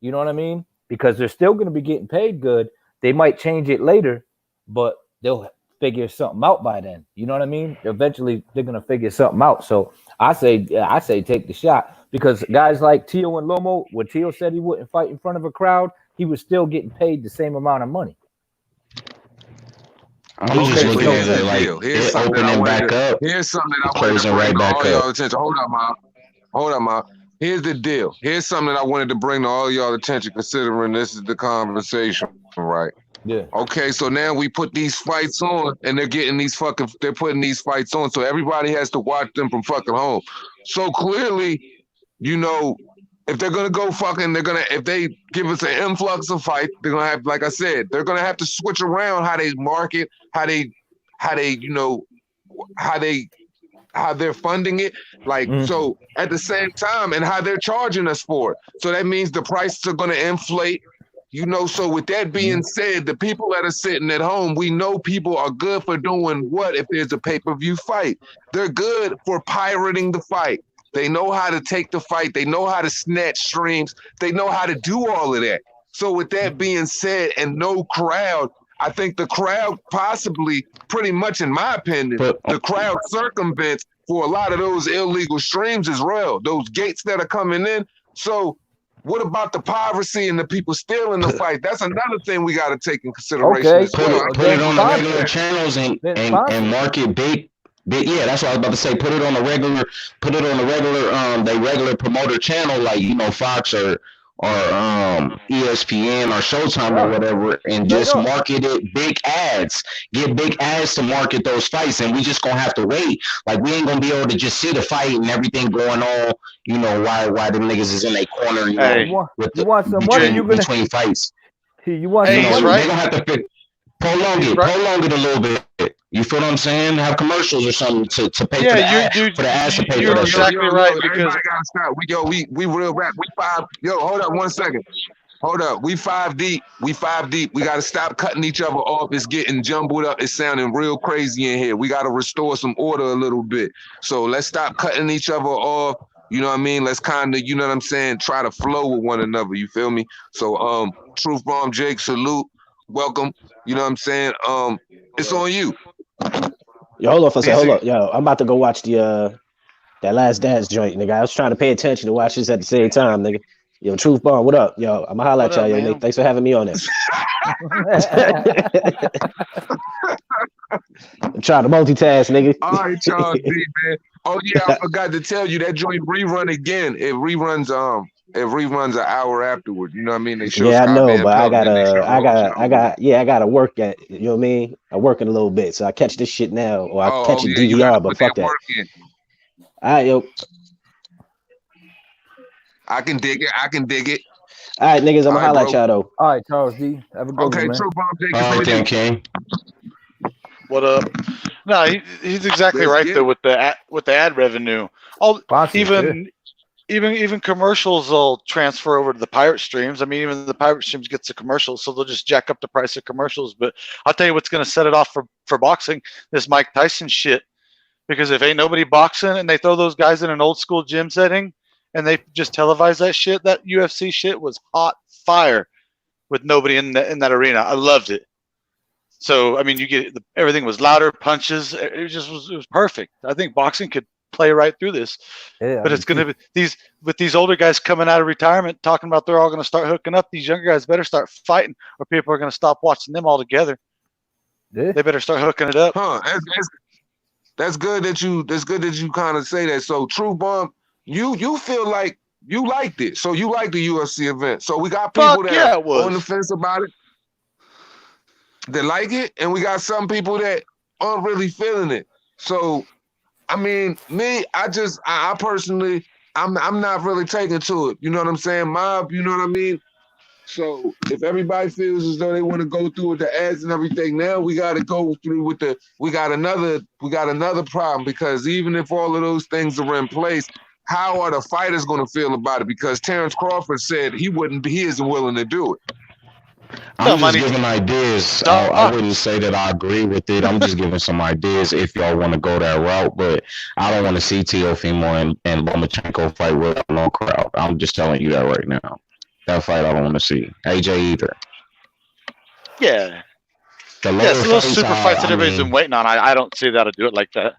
you know what I mean? Because they're still going to be getting paid good. They might change it later, but they'll figure something out by then. You know what I mean? Eventually, they're going to figure something out. So I say take the shot, because guys like Tio and Lomo, when Tio said he wouldn't fight in front of a crowd, he was still getting paid the same amount of money. I'm just looking at it like it opening back up. Here's something that I wanted to bring to all y'all attention. Hold up, Ma. Here's the deal. Here's something that I wanted to bring to all y'all attention, considering this is the conversation, right? Yeah. Okay, so now we put these fights on, and they're putting these fights on, so everybody has to watch them from fucking home. So clearly, you know, if they're gonna go fucking, if they give us an influx of fights, they're gonna have, like I said, they're gonna have to switch around how they market, how they're funding it, like so at the same time, and how they're charging us for it. So that means the prices are gonna inflate. You know, so with that being said, the people that are sitting at home, we know people are good for doing what if there's a pay-per-view fight? They're good for pirating the fight. They know how to take the fight. They know how to snatch streams. They know how to do all of that. So with that being said, and no crowd, I think the crowd possibly, pretty much in my opinion, the crowd circumvents for a lot of those illegal streams as well, those gates that are coming in. So what about the piracy and the people stealing the fight? That's another thing we got to take in consideration as well. Put it on the regular channels and market big. Yeah, that's what I was about to say. Put it on the regular, regular promoter channel, like, you know, Fox or ESPN or Showtime or whatever, and just market it big ads. Get big ads to market those fights, and we just gonna have to wait. Like, we ain't gonna be able to just see the fight and everything going on. You know, why the niggas is in a corner. You know, you want some money? Between fights. You want some money? They're gonna have to prolong it a little bit. You feel what I'm saying? Have commercials or something to pay for the ads to pay for that. You're exactly right. Because gotta stop. We real rap. We five. Yo, hold up 1 second. Hold up. We 5 deep. We gotta stop cutting each other off. It's getting jumbled up. It's sounding real crazy in here. We gotta restore some order a little bit. So let's stop cutting each other off. You know what I mean? Let's kind of, you know what I'm saying, try to flow with one another. You feel me? So Truth Bomb Jake, salute. Welcome. You know what I'm saying? It's on you. Yo, hold on for a second. Hold on. Yo, I'm about to go watch the that Last Dance joint, nigga. I was trying to pay attention to watch this at the same time, nigga. Yo, Truth Bomb, what up? Yo, I'ma holla at y'all, yo, nigga. Thanks for having me on this. I'm trying to multitask, nigga. All right, Charles D, man. Oh yeah, I forgot to tell you that joint rerun again. It reruns an hour afterward. You know what I mean? They show I know, but I gotta work at, you know what I mean? I'm working a little bit, so I catch this shit now, or I catch it DVR, but fuck that. All right, yo. I can dig it. All right, niggas, I'm gonna holla at y'all though. All right, Charles D. Have a good one, man. True Bomb Jake. King. What up? No, he's exactly right though with the ad revenue. Even commercials will transfer over to the pirate streams. I mean, even the pirate streams gets the commercials, so they'll just jack up the price of commercials. But I'll tell you what's going to set it off for boxing, this Mike Tyson shit. Because if ain't nobody boxing and they throw those guys in an old school gym setting and they just televise that shit, that UFC shit was hot fire with nobody in that arena. I loved it. So, I mean, everything was louder, punches. It was perfect. I think boxing could play right through this. Yeah, but it's going to be these older guys coming out of retirement talking about they're all going to start hooking up. These younger guys better start fighting or people are going to stop watching them altogether. Yeah. They better start hooking it up. That's good that you kind of say that. So True Bomb, you feel like you liked it. So you like the UFC event. So we got people that are on the fence about it, that like it, and we got some people that aren't really feeling it. So I mean, I personally, I'm not really taking to it. You know what I'm saying? Mob, you know what I mean? So if everybody feels as though they want to go through with the ads and everything, now we got to go through with we got another problem, because even if all of those things are in place, how are the fighters going to feel about it? Because Terrence Crawford said he isn't willing to do it. I'm just money. giving ideas. I wouldn't say that I agree with it. I'm just giving some ideas if y'all want to go that route. But I don't want to see Teofimo and Lomachenko fight with a long crowd. I'm just telling you that right now. That fight I don't want to see. AJ either. Yeah. The Yeah, so those fights, super fights that everybody's been waiting on, I don't see that to do it like that.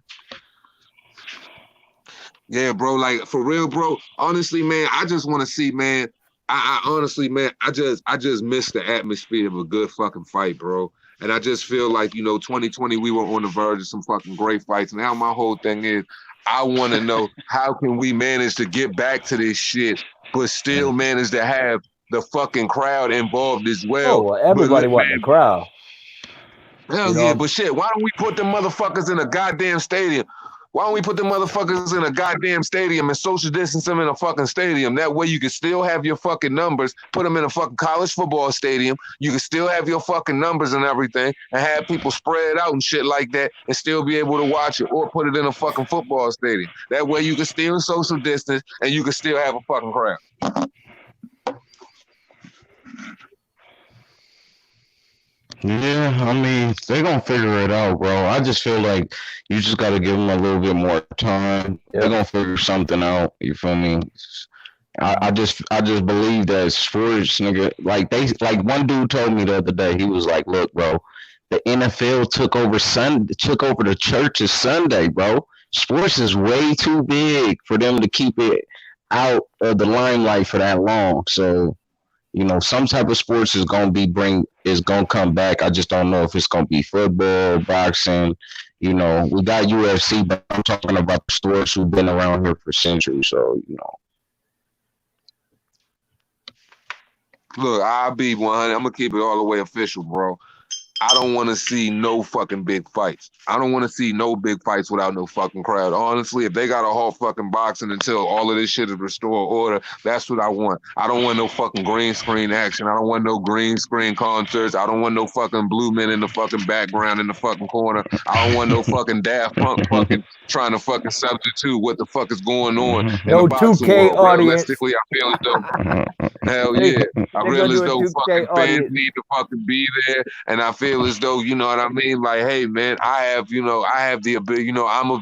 Yeah, bro. Like for real, bro. Honestly, man, I just want to see, man. I honestly, man, I just miss the atmosphere of a good fucking fight, bro. And I just feel like, 2020, we were on the verge of some fucking great fights. Now my whole thing is, I want to know how can we manage to get back to this shit, but still manage to have the fucking crowd involved as well. Oh, well, everybody want the crowd. Hell yeah, but shit, why don't we put them motherfuckers in a goddamn stadium? Why don't we put them motherfuckers in a goddamn stadium and social distance them in a fucking stadium? That way you can still have your fucking numbers. Put them in a fucking college football stadium. You can still have your fucking numbers and everything and have people spread out and shit like that and still be able to watch it, or put it in a fucking football stadium. That way you can still social distance and you can still have a fucking crowd. Yeah, I mean, they're going to figure it out, bro. I just feel like you just got to give them a little bit more time. They're going to figure something out. You feel me? I just believe that sports, nigga, like one dude told me the other day, he was like, look, bro, the NFL took over the churches Sunday, bro. Sports is way too big for them to keep it out of the limelight for that long. So, some type of sports is gonna come back. I just don't know if it's gonna be football, boxing. We got UFC, but I'm talking about the sports who've been around here for centuries. So, Look, I'll be 100. I'm gonna keep it all the way official, bro. I don't want to see no fucking big fights. I don't want to see no big fights without no fucking crowd. Honestly, if they got a whole fucking boxing until all of this shit is restored order, that's what I want. I don't want no fucking green screen action. I don't want no green screen concerts. I don't want no fucking blue men in the fucking background in the fucking corner. I don't want no fucking Daft Punk fucking trying to fucking substitute what the fuck is going on in no the boxing 2K world. audience. Realistically, I feel as though, hell yeah, I feel as though fucking fans need to fucking be there, and I feel as though, you know what I mean? Like, hey man, I have the ability, I'm a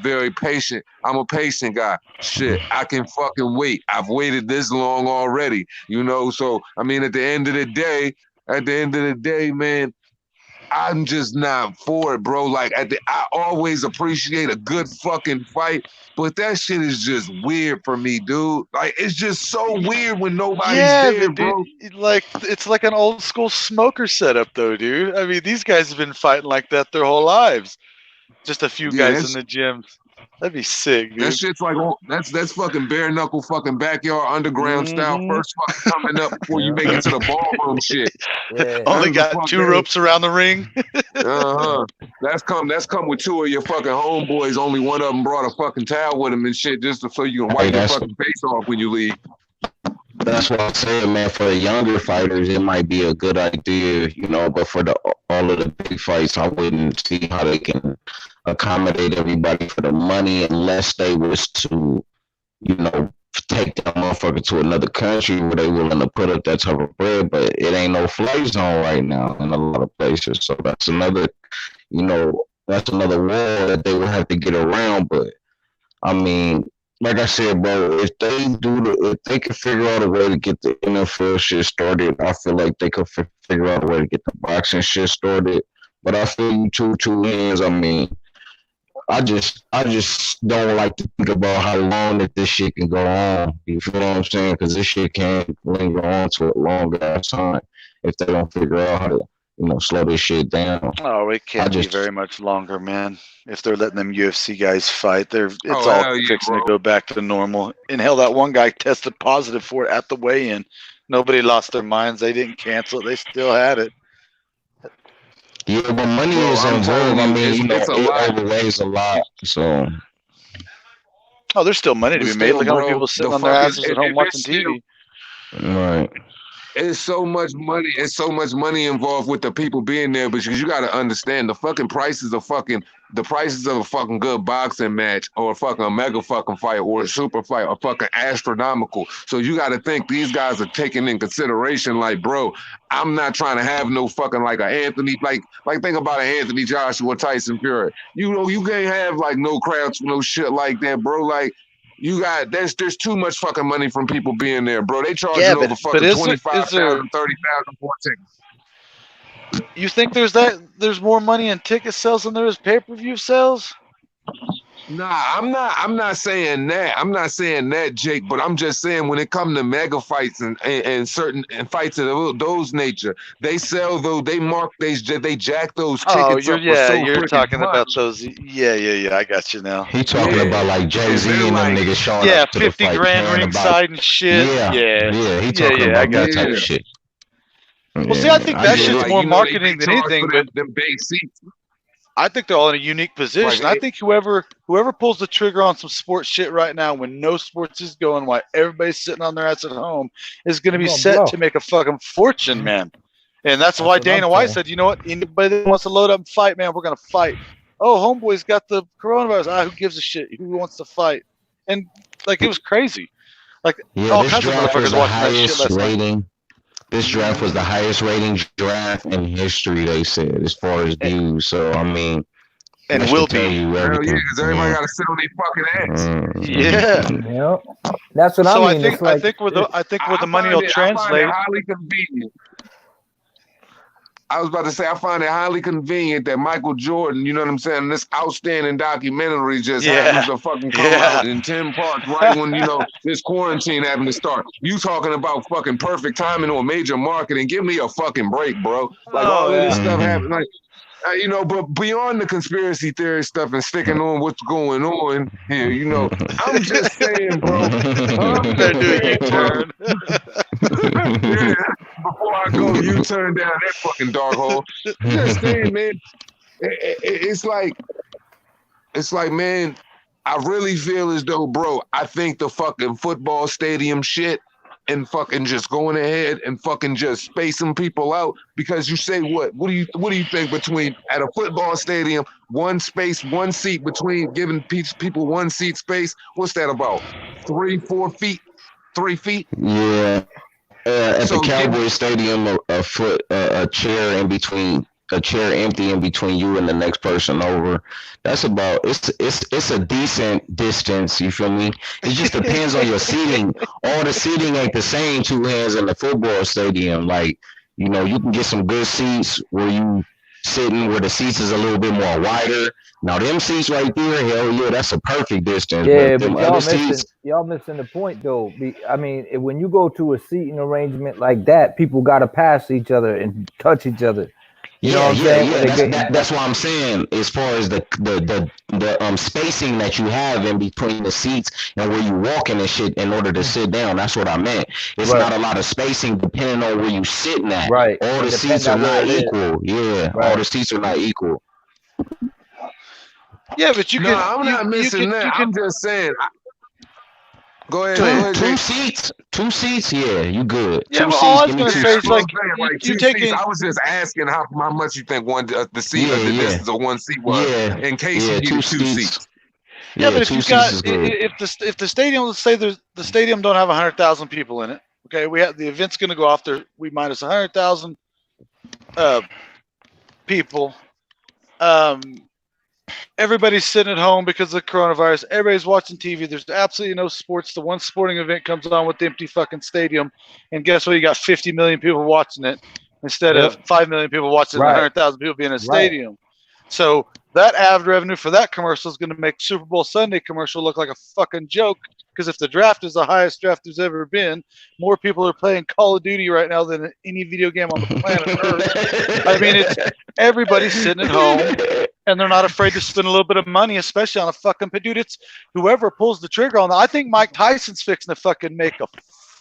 patient guy. Shit, I can fucking wait. I've waited this long already, so I mean at the end of the day, man, I'm just not for it, bro. Like I always appreciate a good fucking fight, but that shit is just weird for me, dude. Like it's just so weird when nobody's there, bro. Dude, like it's like an old school smoker setup, though, dude. I mean, these guys have been fighting like that their whole lives. Just a few guys in the gyms. That'd be sick, dude. That shit's like that's fucking bare knuckle fucking backyard underground style first fucking coming up before you make it to the ballroom shit. Yeah. Only got two ropes around the ring. That's come with two of your fucking homeboys. Only one of them brought a fucking towel with him and shit, just so you can wipe your fucking face off when you leave. That's what I'm saying, man. For the younger fighters, it might be a good idea, but for all of the big fights, I wouldn't see how they can accommodate everybody for the money unless they was to, take that motherfucker to another country where they willing to put up that type of bread. But it ain't no flight zone right now in a lot of places. So that's another wall that they would have to get around. But I mean, like I said, bro, if they can figure out a way to get the NFL shit started, I feel like they could figure out a way to get the boxing shit started. But I feel you two hands. I mean, I just don't like to think about how long that this shit can go on. You feel what I'm saying? Because this shit can linger on to a long ass time if they don't figure out how to, slow this shit down. Oh, it can't be very much longer, man. If they're letting them UFC guys fight, it's all fixing to go back to normal. And hell, that one guy tested positive for it at the weigh-in. Nobody lost their minds. They didn't cancel it. They still had it. Yeah, but money is involved. I mean, it overweighs a lot. So, there's still money to be made. Look how many people sitting on their asses at home watching TV. Right. It's so much money. It's so much money involved with the people being there, but you got to understand the fucking prices of the prices of a fucking good boxing match or a fucking mega fucking fight or a super fight are fucking astronomical. So you got to think these guys are taking in consideration, like, bro, I'm not trying to have no fucking like a Anthony, like think about an Anthony Joshua, Tyson Fury. You know, you can't have like no crowds, no shit like that, bro. Like. You got there's too much fucking money from people being there, bro. They charging over fucking 25,000, 30,000 for tickets. You think there's more money in ticket sales than there is pay-per-view sales? Nah, I'm not saying that. I'm not saying that, Jake, but I'm just saying when it comes to mega fights and certain fights of those nature, they sell though they jack those tickets up. You're talking about those. Yeah. I got you now. He talking about like Jay-Z and them niggas showing up to 50 the fight, grand ringside and shit. Yeah. He talking about that type of shit. Well, see, I think that shit's more marketing than anything, but them big seats. I think they're all in a unique position. I think whoever pulls the trigger on some sports shit right now when no sports is going, while everybody's sitting on their ass at home, is going to be set to make a fucking fortune, man. And that's why Dana White said, you know what? Anybody that wants to load up and fight, man, we're going to fight. Oh, homeboy's got the coronavirus. Who gives a shit? Who wants to fight? And, like, it was crazy. Like, all kinds of motherfuckers watching that shit last night. This draft was the highest rating draft in history, they said, as far as views. So, I mean, and will be. Hell yeah, because everybody got to sit on their fucking ass. Yeah. Yep. That's what I mean. I think where the money will translate. I find it highly convenient. I was about to say, I find it highly convenient that Michael Jordan, you know what I'm saying, this outstanding documentary just happens to fucking come out in 10 parts right when, you know, this quarantine happened to start. You talking about fucking perfect timing or major marketing. Give me a fucking break, bro. Like, all of this stuff happened. Like, you know, but beyond the conspiracy theory stuff and sticking on what's going on here, you know, I'm just saying, bro. I'm gonna do a U-turn. Yeah, before I go U-turn down that fucking dark hole. Just saying, man. It's like, man, I really feel as though, bro, I think the fucking football stadium shit and fucking just going ahead and fucking just spacing people out because you say what do you think between at a football stadium, one seat between giving people one seat space? What's that about? 3 feet? Yeah. At the Cowboy Stadium, a chair in between, a chair empty in between you and the next person over. That's about it's a decent distance. You feel me? It just depends on your seating. All the seating ain't the same. 2 hands in the football stadium. Like, you know, you can get some good seats where you sitting where the seats is a little bit more wider. Now them seats right there, hell yeah, that's a perfect distance. Yeah, but y'all missing the point though. I mean, when you go to a seating arrangement like that, people got to pass each other and touch each other. You know what I'm saying? That's what I'm saying. As far as the spacing that you have in between the seats and where you walking and shit in order to sit down, that's what I meant. It's not a lot of spacing depending on where you sitting at. Right. All the seats are not equal. Yeah. All the seats are not equal. Yeah, but you can. I'm not missing that. I'm just saying. Go ahead. Two seats. Yeah, you good. Yeah, two seats. All I was gonna say is like you taking. I was just asking how much you think the seat of the distance of one seat was in case you need 2 seats. Yeah, but if you got if the stadium, let's say the stadium don't have 100,000 people in it. Okay, we have the event's gonna go off there. We minus 100,000 people. Everybody's sitting at home because of the coronavirus. Everybody's watching TV. There's absolutely no sports. The one sporting event comes on with the empty fucking stadium. And guess what? You got 50 million people watching it instead of 5 million people watching 100,000 people being in a stadium. So that ad revenue for that commercial is going to make Super Bowl Sunday commercial look like a fucking joke. Because if the draft is the highest draft there's ever been, more people are playing Call of Duty right now than any video game on the planet Earth. I mean, it's everybody's sitting at home. And they're not afraid to spend a little bit of money, especially on a fucking dude. It's whoever pulls the trigger on that. I think Mike Tyson's fixing to fucking make a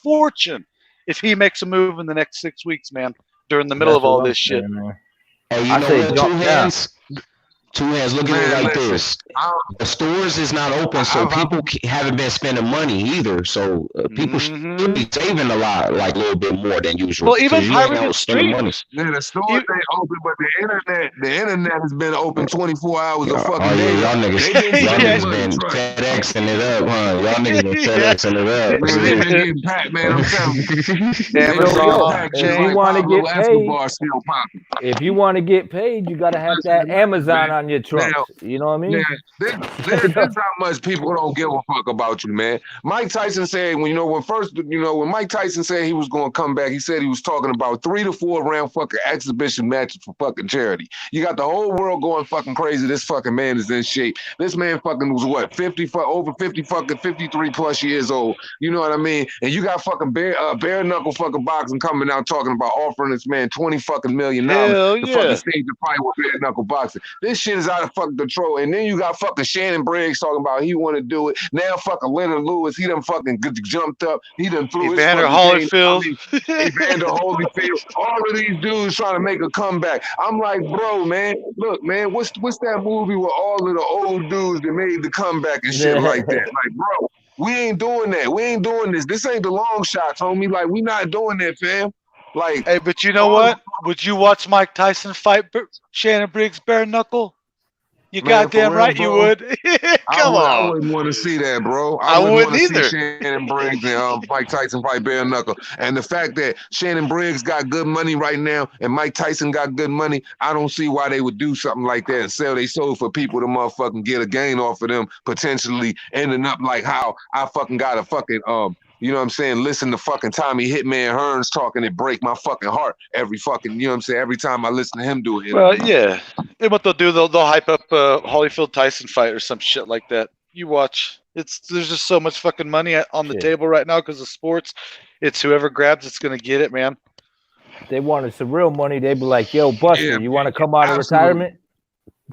fortune if he makes a move in the next 6 weeks, man. During the middle of all this shit. Hey, you know what? Two hands. Look at it Man, like listen, this: the stores is not open, so people haven't been spending money either. So people should be saving a lot, like a little bit more than usual. Well, even Because you ain't pirated out spending money. streams. yeah, the stores ain't open, but the internet has been open 24 hours a fucking Oh day. yeah, y'all They niggas, been y'all getting niggas money, been trust. FedExing it up, huh? Y'all niggas been Yeah. FedExing it up. Man, they been getting Pac-Man. I'm telling you, they been So, getting yo, Pac if just you like want to Pablo get paid, Escobar still popping. if you want to get paid, you got to have Listen, that Amazon man. on your trunks. Now, You know what I mean? yeah, this how much people don't give a fuck about you, man. Mike Tyson said when when Mike Tyson said he was going to come back, he said he was talking about 3 to 4 round fucking exhibition matches for fucking charity. You got the whole world going fucking crazy. This fucking man is in shape. This man fucking was what, 53 plus years old. You know what I mean? And you got fucking bare knuckle fucking boxing coming out talking about offering this man $20 fucking million Hell to fucking yeah. stage a fight with bare knuckle boxing. This shit is out of fucking control. And then you got fucking Shannon Briggs talking about he want to do it. Now fucking Leonard Lewis, he done fucking jumped up. He done threw Evander his fucking Holyfield. Evander Holyfield. All of these dudes trying to make a comeback. I'm like, bro, man, look, man, what's that movie with all of the old dudes that made the comeback and shit like that? Like, bro, we ain't doing that. We ain't doing this. This ain't the long shots, homie. Like, we not doing that, fam. Like, Hey, but you know what? Would you watch Mike Tyson fight Shannon Briggs bare knuckle? You Man, goddamn for real, right you bro. would. Come I on. wouldn't want to see that, bro. I wouldn't wouldn't want to either. see Shannon Briggs and Mike Tyson fight bare knuckle. And the fact that Shannon Briggs got good money right now and Mike Tyson got good money, I don't see why they would do something like that and sell their soul for people to motherfucking get a gain off of them, potentially ending up like how I fucking got a fucking you know what I'm saying? Listen to fucking Tommy Hitman Hearns talking, it break my fucking heart every fucking, you know what I'm saying? Every time I listen to him do it. Well, yeah. And what they'll do, they'll hype up a Holyfield Tyson fight or some shit like that. You watch. There's just so much fucking money on the table right now because of sports. It's whoever grabs it's gonna get it, man. If they wanted some real money, they'd be like, "Yo, Buster, you want to come out of retirement?"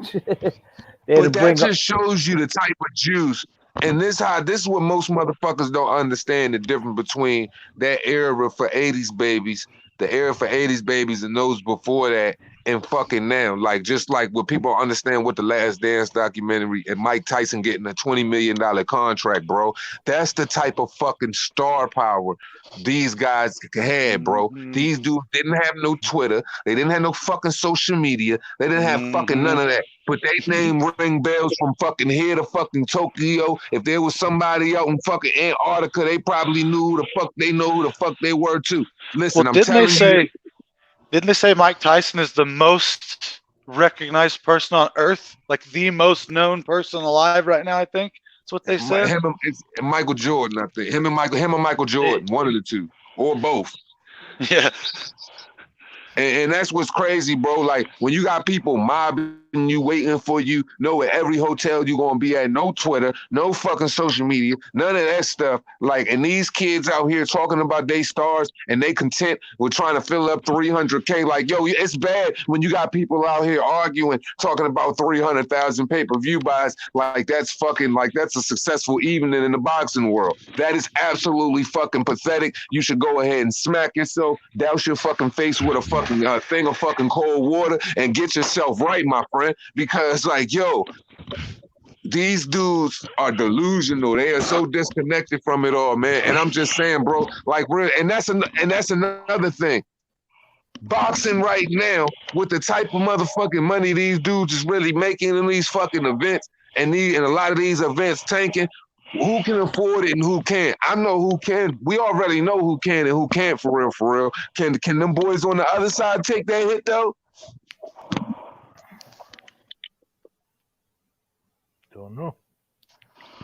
But that just shows you the type of juice. And this is what most motherfuckers don't understand, the difference between that era for 80s babies, the era for 80s babies and those before that, and fucking now. Like, just like what people understand with the Last Dance documentary and Mike Tyson getting a $20 million contract, bro. That's the type of fucking star power these guys had, bro. These dudes didn't have no Twitter. They didn't have no fucking social media. They didn't have fucking none of that. But they name ring bells from fucking here to fucking Tokyo. If there was somebody out in fucking Antarctica, they probably knew who the fuck they were too. Listen, well, didn't they say Mike Tyson is the most recognized person on earth? Like the most known person alive right now, I think. That's what they said. It's Michael Jordan, I think. Him and Michael Jordan, one of the two. Or both. Yeah. And that's what's crazy, bro. Like, when you got people mobbing you, waiting for you, know at every hotel you're gonna be at, no Twitter, no fucking social media, none of that stuff. Like, and these kids out here talking about they stars and they content with trying to fill up 300K. Like, yo, it's bad when you got people out here arguing, talking about 300,000 pay-per-view buys. Like, that's a successful evening in the boxing world. That is absolutely fucking pathetic. You should go ahead and smack yourself, douse your fucking face with a fucking thing of fucking cold water and get yourself right, my friend. Because, like, yo, these dudes are delusional. They are so disconnected from it all, man. And I'm just saying, bro, like, and that's another thing. Boxing right now, with the type of motherfucking money these dudes is really making in these fucking events, and a lot of these events tanking, who can afford it and who can't? I know who can. We already know who can and who can't, for real, for real. Can them boys on the other side take that hit, though? Don't know.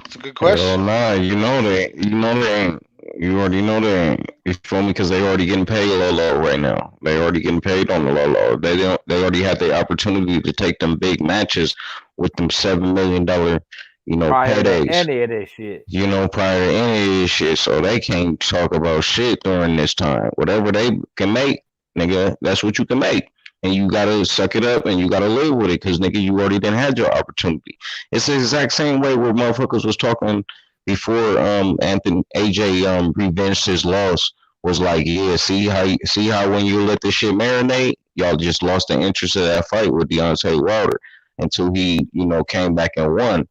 It's a good question. Hell nah, you already know they ain't. You feel me? Because they already getting paid low right now. They already getting paid on the low. They already had the opportunity to take them big matches with them $7 million, Prior to paydays. any of this shit. Prior to any of this shit. So they can't talk about shit during this time. Whatever they can make, nigga, that's what you can make. And you gotta suck it up and you gotta live with it, because nigga, you already didn't have your opportunity. It's the exact same way where motherfuckers was talking before Anthony AJ revenged his loss, was like, yeah, see how when you let this shit marinate, y'all just lost the interest of that fight with Deontay Wilder. until he, came back and won.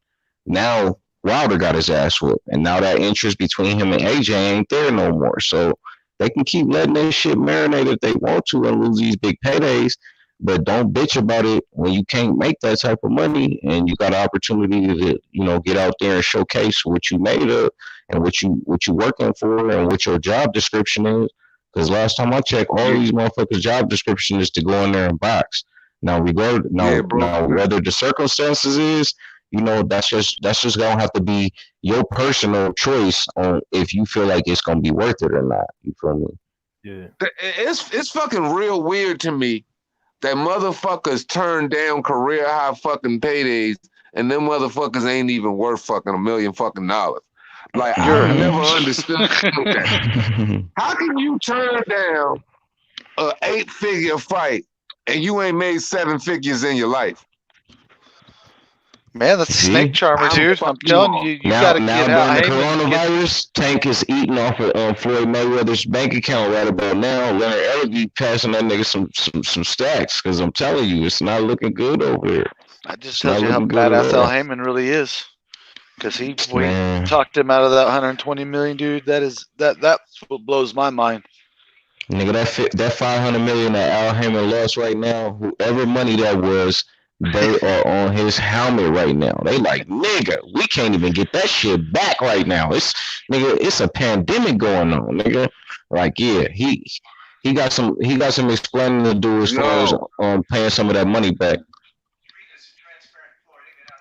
Now Wilder got his ass whooped, and now that interest between him and AJ ain't there no more. So they can keep letting that shit marinate if they want to and lose these big paydays, but don't bitch about it when you can't make that type of money and you got an opportunity to, get out there and showcase what you made of and what you working for and what your job description is. Because last time I checked, all these motherfuckers' job description is to go in there and box. Now, now whether the circumstances is, that's just gonna have to be your personal choice on if you feel like it's gonna be worth it or not. You feel me? Yeah. It's fucking real weird to me that motherfuckers turn down career high fucking paydays and them motherfuckers ain't even worth fucking $1 million fucking dollars. Like I never understood that. How can you turn down a 8-figure fight and you ain't made 7 figures in your life? Man, that's a snake charmer, dude. I'm telling you, you gotta get out. Now, during the coronavirus, Tank is eating off of Floyd Mayweather's bank account right about now. Leonard Ellerbe passing that nigga some stacks, because I'm telling you, it's not looking good over here. I just tell you how badass Al Heyman really is, because he talked him out of that 120 million, dude. That's what blows my mind. Nigga, that 500 million that Al Heyman lost right now, whoever money that was, they are on his helmet right now. They like, nigga, we can't even get that shit back right now. It's a pandemic going on, nigga. Like, yeah, he got some explaining to do as far as paying some of that money back.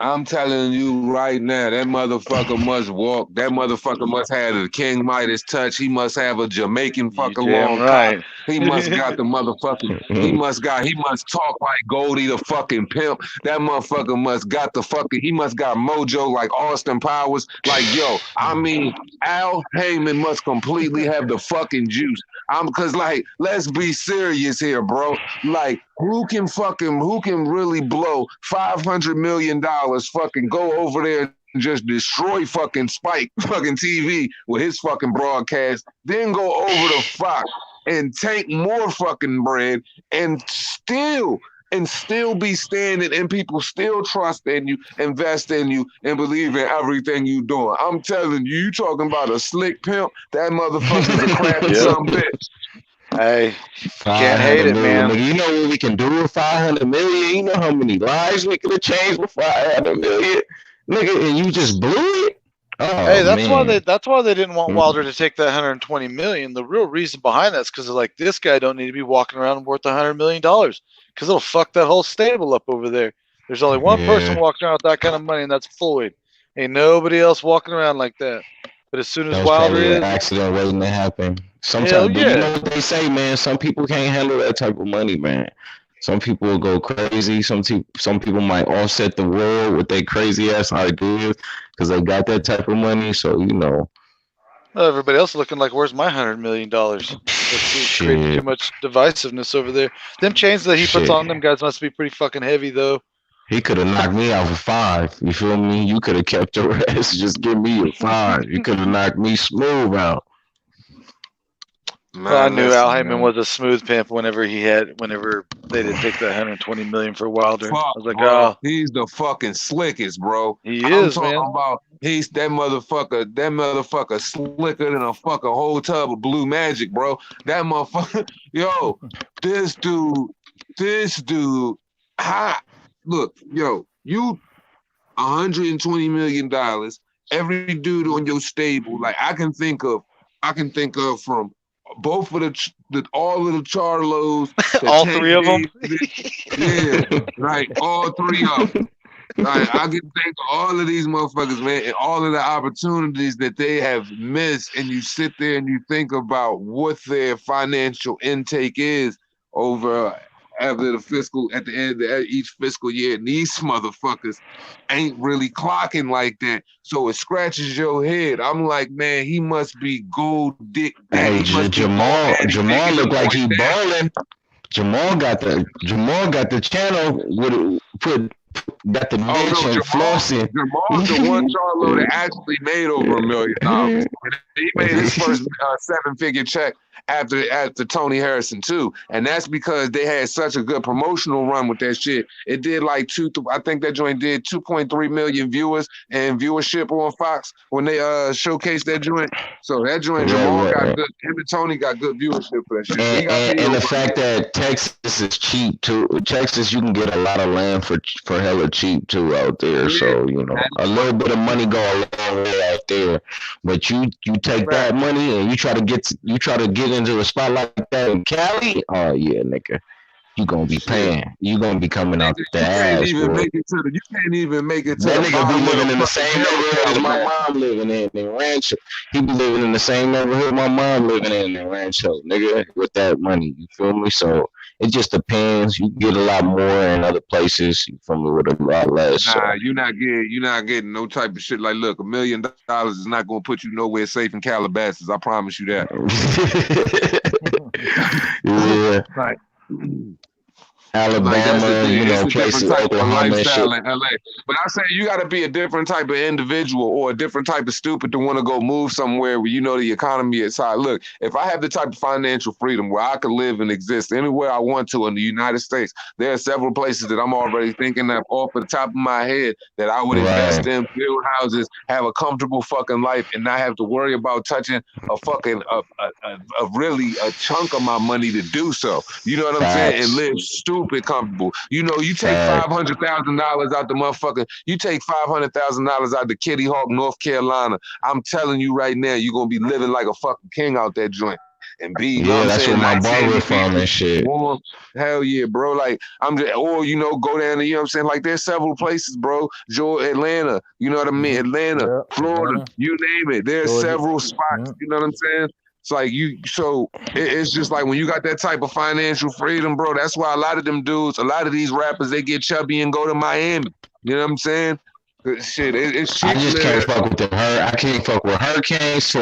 I'm telling you right now, that motherfucker must walk. That motherfucker must have the King Midas touch. He must have a Jamaican fucking long cock. He must got the motherfucking. He must talk like Goldie the fucking pimp. That motherfucker must got the fucking. He must got mojo like Austin Powers. Like I mean, Al Heyman must completely have the fucking juice. Cause like, let's be serious here, bro. Like, who can really blow $500 million? Fucking go over there and just destroy fucking Spike fucking TV with his fucking broadcast, then go over to Fox and take more fucking bread and still be standing and people still trust in you, invest in you, and believe in everything you doing. I'm telling you, you talking about a slick pimp, that motherfucker's a crappy some bitch. Hey, can't hate it, man. You know what we can do with 500 million? You know how many lives we could have changed with 500 million? Nigga, and you just blew it? Oh, hey, that's why they didn't want Wilder to take that 120 million. The real reason behind that is because they're like, this guy don't need to be walking around worth $100 million, because it'll fuck that whole stable up over there. There's only one person walking around with that kind of money, and that's Floyd. Ain't nobody else walking around like that. But as soon as Wilder is an accident waiting to happen. Sometimes, you know what they say, man? Some people can't handle that type of money, man. Some people will go crazy. Some people might offset the world with their crazy ass ideas because they got that type of money. So Well, everybody else looking like, where's my $100 million? It's creating too much divisiveness over there. Them chains that he puts on them guys must be pretty fucking heavy, though. He could have knocked me out for 5. You feel me? You could have kept your ass. Just give me a 5. You could have knocked me smooth out. Well, I knew Al Heyman was a smooth pimp whenever they didn't take that 120 million for Wilder. I was like, bro, he's the fucking slickest, bro. He is, man. About he's that motherfucker slicker than a fucking whole tub of blue magic, bro. That motherfucker, this dude, hot. Look, you $120 million. Every dude on your stable, like I can think of from both of all of the Charlos, all 3 of them. Yeah, like all 3 of them. Like I can think of all of these motherfuckers, man, and all of the opportunities that they have missed. And you sit there and you think about what their financial intake is over after at the end of each fiscal year, and these motherfuckers ain't really clocking like that. So it scratches your head. I'm like, man, he must be gold dick. Hey, Jamal look like he balling. Jamal got the channel got the bitch and flossing. Jamal's the one Charlo that actually made over $1 million. He made his first 7-figure check after Tony Harrison too, and that's because they had such a good promotional run with that shit. It did like I think that joint did 2.3 million viewers and viewership on Fox when they showcased that joint. So that joint, Jamal got good. Him and Tony got good viewership for that shit. And the fact that Texas is cheap too. Texas, you can get a lot of land for hella cheap too out there. So a little bit of money go a long way out there. But you take that money and you try to get into a spot like that in Cali. Oh yeah, nigga. You gonna be paying. You gonna be coming out the ass. You can't even make it to that nigga be living in the same neighborhood as my mom living in Rancho. He be living in the same neighborhood my mom living in Rancho, nigga, with that money. You feel me? So it just depends. You get a lot more in other places. You feel me? With a lot less. Nah, so. You're not getting no type of shit like, look, $1 million is not gonna put you nowhere safe in Calabasas. I promise you that. Yeah. Right. Alabama, places, Oklahoma, shit. In LA. But I say you got to be a different type of individual or a different type of stupid to want to go move somewhere where the economy is high. Look, if I have the type of financial freedom where I could live and exist anywhere I want to in the United States, there are several places that I'm already thinking of off the top of my head that I would invest in, build houses, have a comfortable fucking life, and not have to worry about touching a fucking really a chunk of my money to do so. You know what I'm saying? And live stupid comfortable. You take $500,000 out the motherfucker. You take $500,000 out the Kitty Hawk, North Carolina. I'm telling you right now, you're gonna be living like a fucking king out that joint. And that's where my barber from and shit. Hell yeah, bro. Like I'm just, or go down to, like there's several places, bro. Atlanta, you know what I mean? Atlanta, Florida, you name it. There's several spots, you know what I'm saying? It's like it's just like when you got that type of financial freedom, bro, that's why a lot of these rappers, they get chubby and go to Miami. You know what I'm saying? Shit, it's cheap. I just can't fuck with I can't fuck with hurricanes.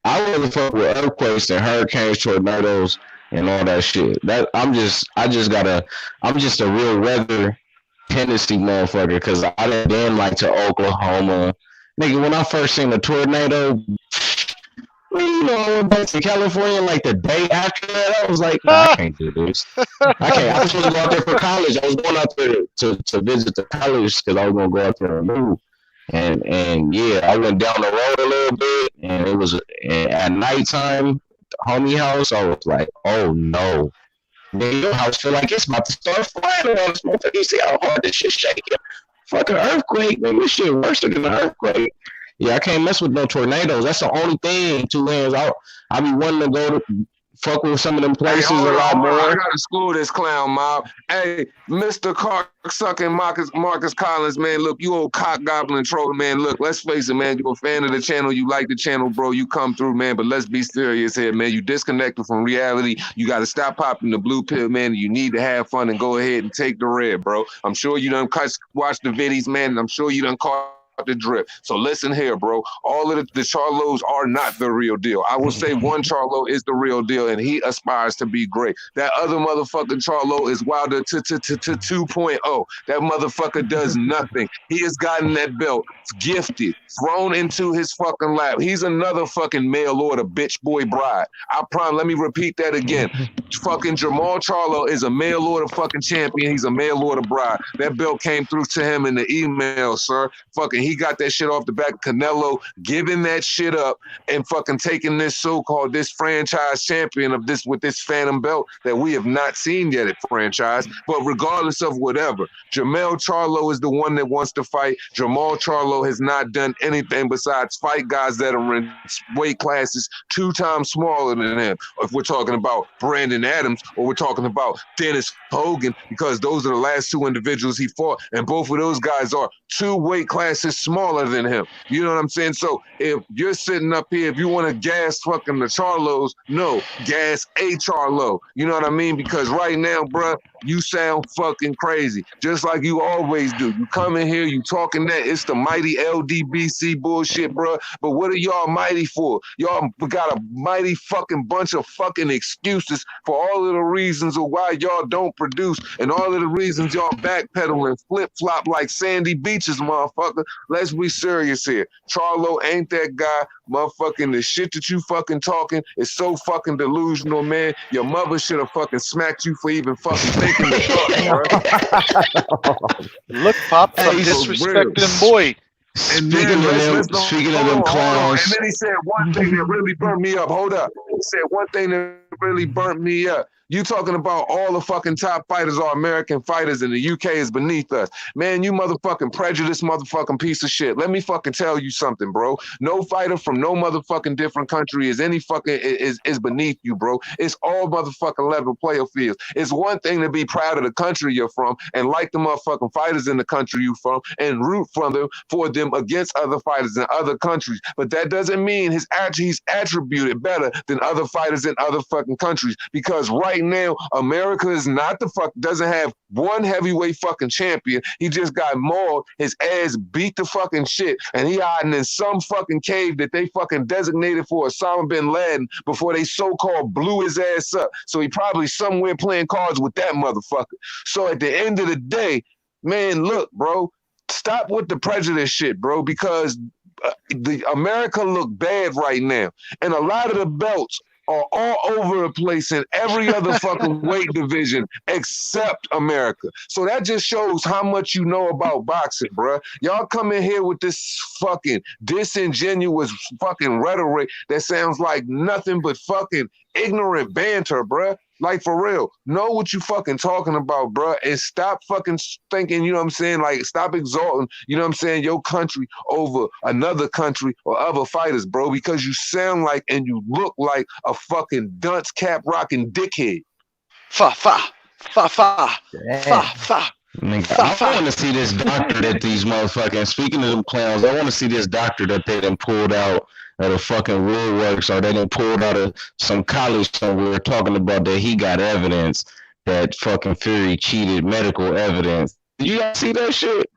I rather fuck with earthquakes than hurricanes, tornadoes, and all that shit. I'm just a real weather tendency motherfucker because I done been like to Oklahoma. Nigga, when I first seen a tornado, I went back to California like the day after that. I was like, I can't do this. I can't. I was supposed to go out there for college. I was going out there to visit the college because I was going to go out there and move. And yeah, I went down the road a little bit, and it was at nighttime, homie house. I was like, oh no. Nigga, your house feel like it's about to start flying around this motherfucker. You see how hard this shit shaking? Fucking earthquake, man. This shit worse than an earthquake. Yeah, I can't mess with no tornadoes. That's the only thing. 2 hands out. I be wanting to go to fuck with some of them places a lot more. I gotta school this clown mob. Hey, Mr. Cock-sucking Marcus Collins, man. Look, you old cock goblin troll, man. Look, let's face it, man. You're a fan of the channel. You like the channel, bro. You come through, man. But let's be serious here, man. You disconnected from reality. You gotta stop popping the blue pill, man. You need to have fun and go ahead and take the red, bro. I'm sure you done watch the viddies, man. And I'm sure you done caught the drip. So listen here, bro. All of the Charlos are not the real deal. I will say one Charlo is the real deal, and he aspires to be great. That other motherfucking Charlo is Wilder to 2.0. That motherfucker does nothing. He has gotten that belt gifted, thrown into his fucking lap. He's another fucking mail order bitch boy bride. I promise. Let me repeat that again. Fucking Jamal Charlo is a mail order fucking champion. He's a mail order bride. That belt came through to him in the email, sir. Fucking he got that shit off the back. Canelo giving that shit up and fucking taking this so-called this franchise champion of this with this phantom belt that we have not seen yet at franchise. But regardless of whatever, Jamal Charlo is the one that wants to fight. Jamal Charlo has not done anything besides fight guys that are in weight classes 2 times smaller than him. If we're talking about Brandon Adams or we're talking about Dennis Hogan, because those are the last 2 individuals he fought, and both of those guys are 2 weight classes smaller than him. You know what I'm saying? So if you're sitting up here, if you want to gas fucking the Charlos, no, gas a Charlo. You know what I mean? Because right now, bruh, you sound fucking crazy, just like you always do. You come in here, you talking that it's the mighty LDBC bullshit, bruh. But what are y'all mighty for? Y'all got a mighty fucking bunch of fucking excuses for all of the reasons of why y'all don't produce and all of the reasons y'all backpedal and flip-flop like sandy beaches, motherfucker. let's be serious here. Charlo ain't that guy. Motherfucking the shit that you fucking talking is so fucking delusional, man. Your mother should have fucking smacked you for even fucking thinking the thought, bro. Look, Pop, I'm Hey, disrespecting boy. And Speaking then of them clowns. And then he said one thing that really burnt me up. Hold up. He said one thing that really burnt me up. You talking about all the fucking top fighters are American fighters and the UK is beneath us. Man, you motherfucking prejudiced motherfucking piece of shit. Let me fucking tell you something, bro. No fighter from no motherfucking different country is any fucking is beneath you, bro. It's all motherfucking level player fields. It's one thing to be proud of the country you're from and like the motherfucking fighters in the country you from and root for them against other fighters in other countries. But that doesn't mean he's attributed better than other fighters in other fucking countries, because right now America is not doesn't have one heavyweight fucking champion. He just got mauled, his ass beat the fucking shit, and he hiding in some fucking cave that they fucking designated for Osama bin Laden before they so-called blew his ass up. So he probably somewhere playing cards with that motherfucker. So at the end of the day, man, look, bro, stop with the prejudice shit, bro, because the America look bad right now, and a lot of the belts are all over the place in every other fucking weight division except America. So that just shows how much you know about boxing, bruh. Y'all come in here with this fucking disingenuous fucking rhetoric that sounds like nothing but fucking ignorant banter, bruh. Like, for real, know what you fucking talking about, bruh, and stop fucking thinking, you know what I'm saying? Like, stop exalting, you know what I'm saying, your country over another country or other fighters, bro, because you sound like and you look like a fucking dunce cap rocking dickhead. Fa. Nigga, I want to see this doctor that these motherfucking, speaking of them clowns, I want to see this doctor that they done pulled out of the fucking woodworks, or they done pulled out of some college somewhere talking about that he got evidence that fucking Fury cheated, medical evidence. Did you guys see that shit?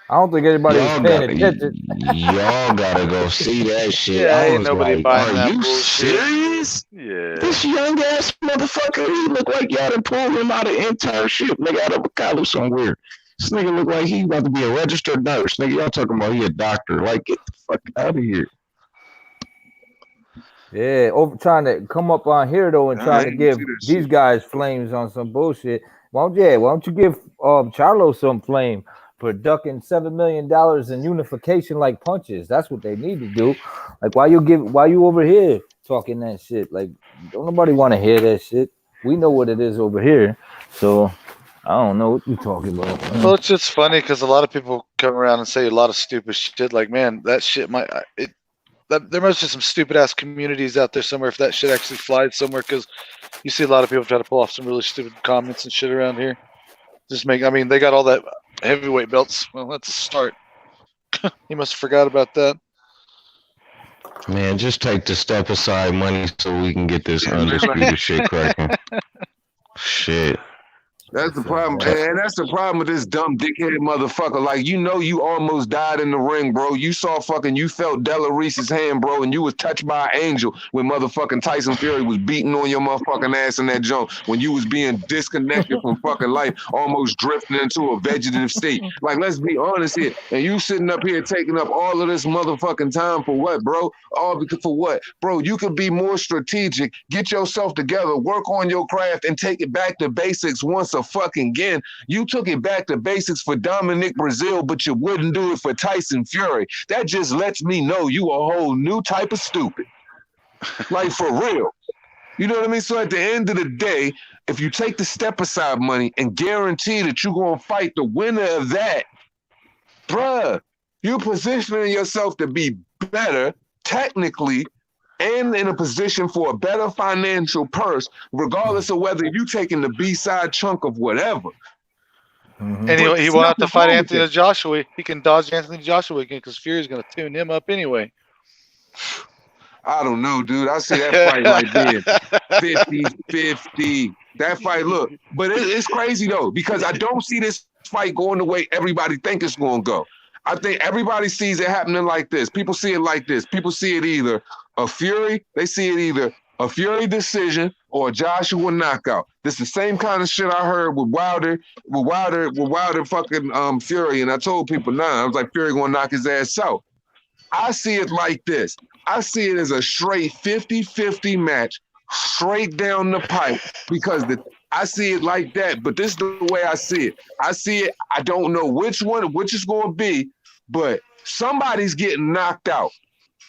I don't think anybody was paying attention. Y'all gotta go see that shit. Yeah, I ain't was nobody like, buying that are you bullshit. serious? Yeah. This young ass motherfucker, he look like y'all done pulled him out of internship, nigga, out of a college somewhere. This nigga look like he about to be a registered nurse. Nigga, y'all talking about he a doctor. Like, get the fuck out of here. Yeah, trying to come up on here though and trying to give these guys flames on some bullshit. Why don't you give Charlo some flame for ducking $7 million in unification like punches? That's what they need to do. Like, why you over here talking that shit? Like, don't nobody want to hear that shit. We know what it is over here, so I don't know what you're talking about. Well, it's just funny because a lot of people come around and say a lot of stupid shit. Like, man, that shit there must be some stupid ass communities out there somewhere if that shit actually flies somewhere, because you see a lot of people try to pull off some really stupid comments and shit around here. They got all that heavyweight belts. Well, let's start. He must have forgot about that. Man, just take the step aside money so we can get this undisputed shit cracking. Shit. That's the problem, and that's the problem with this dumb dickhead motherfucker. Like, you know, you almost died in the ring, bro. You felt Della Reese's hand, bro, and you was touched by an angel when motherfucking Tyson Fury was beating on your motherfucking ass in that joint, when you was being disconnected from fucking life, almost drifting into a vegetative state. Like, let's be honest here. And you sitting up here taking up all of this motherfucking time for what, bro? All because for what? Bro, you could be more strategic, get yourself together, work on your craft, and take it back to basics once a fucking again. You took it back to basics for Dominic Brazil, but you wouldn't do it for Tyson Fury. That just lets me know you a whole new type of stupid. Like, for real. You know what I mean? So at the end of the day, if you take the step aside money and guarantee that you're going to fight the winner of that, bruh, you're positioning yourself to be better technically and in a position for a better financial purse, regardless of whether you taking the B-side chunk of whatever. Mm-hmm. And he went out to fight Anthony Joshua. He can dodge Anthony Joshua again because Fury's going to tune him up anyway. I don't know, dude. I see that fight like being 50-50. That fight, look. But it's crazy, though, because I don't see this fight going the way everybody think it's going to go. I think everybody sees it happening like this. People see it like this. People see it either a Fury, they see it either a Fury decision or a Joshua knockout. This is the same kind of shit I heard with Wilder fucking Fury, and I told people, nah, I was like, Fury gonna knock his ass out. I see it like this. I see it as a straight 50-50 match, straight down the pipe, because I see it like that, but this is the way I see it. I don't know which it's going to be, but somebody's getting knocked out.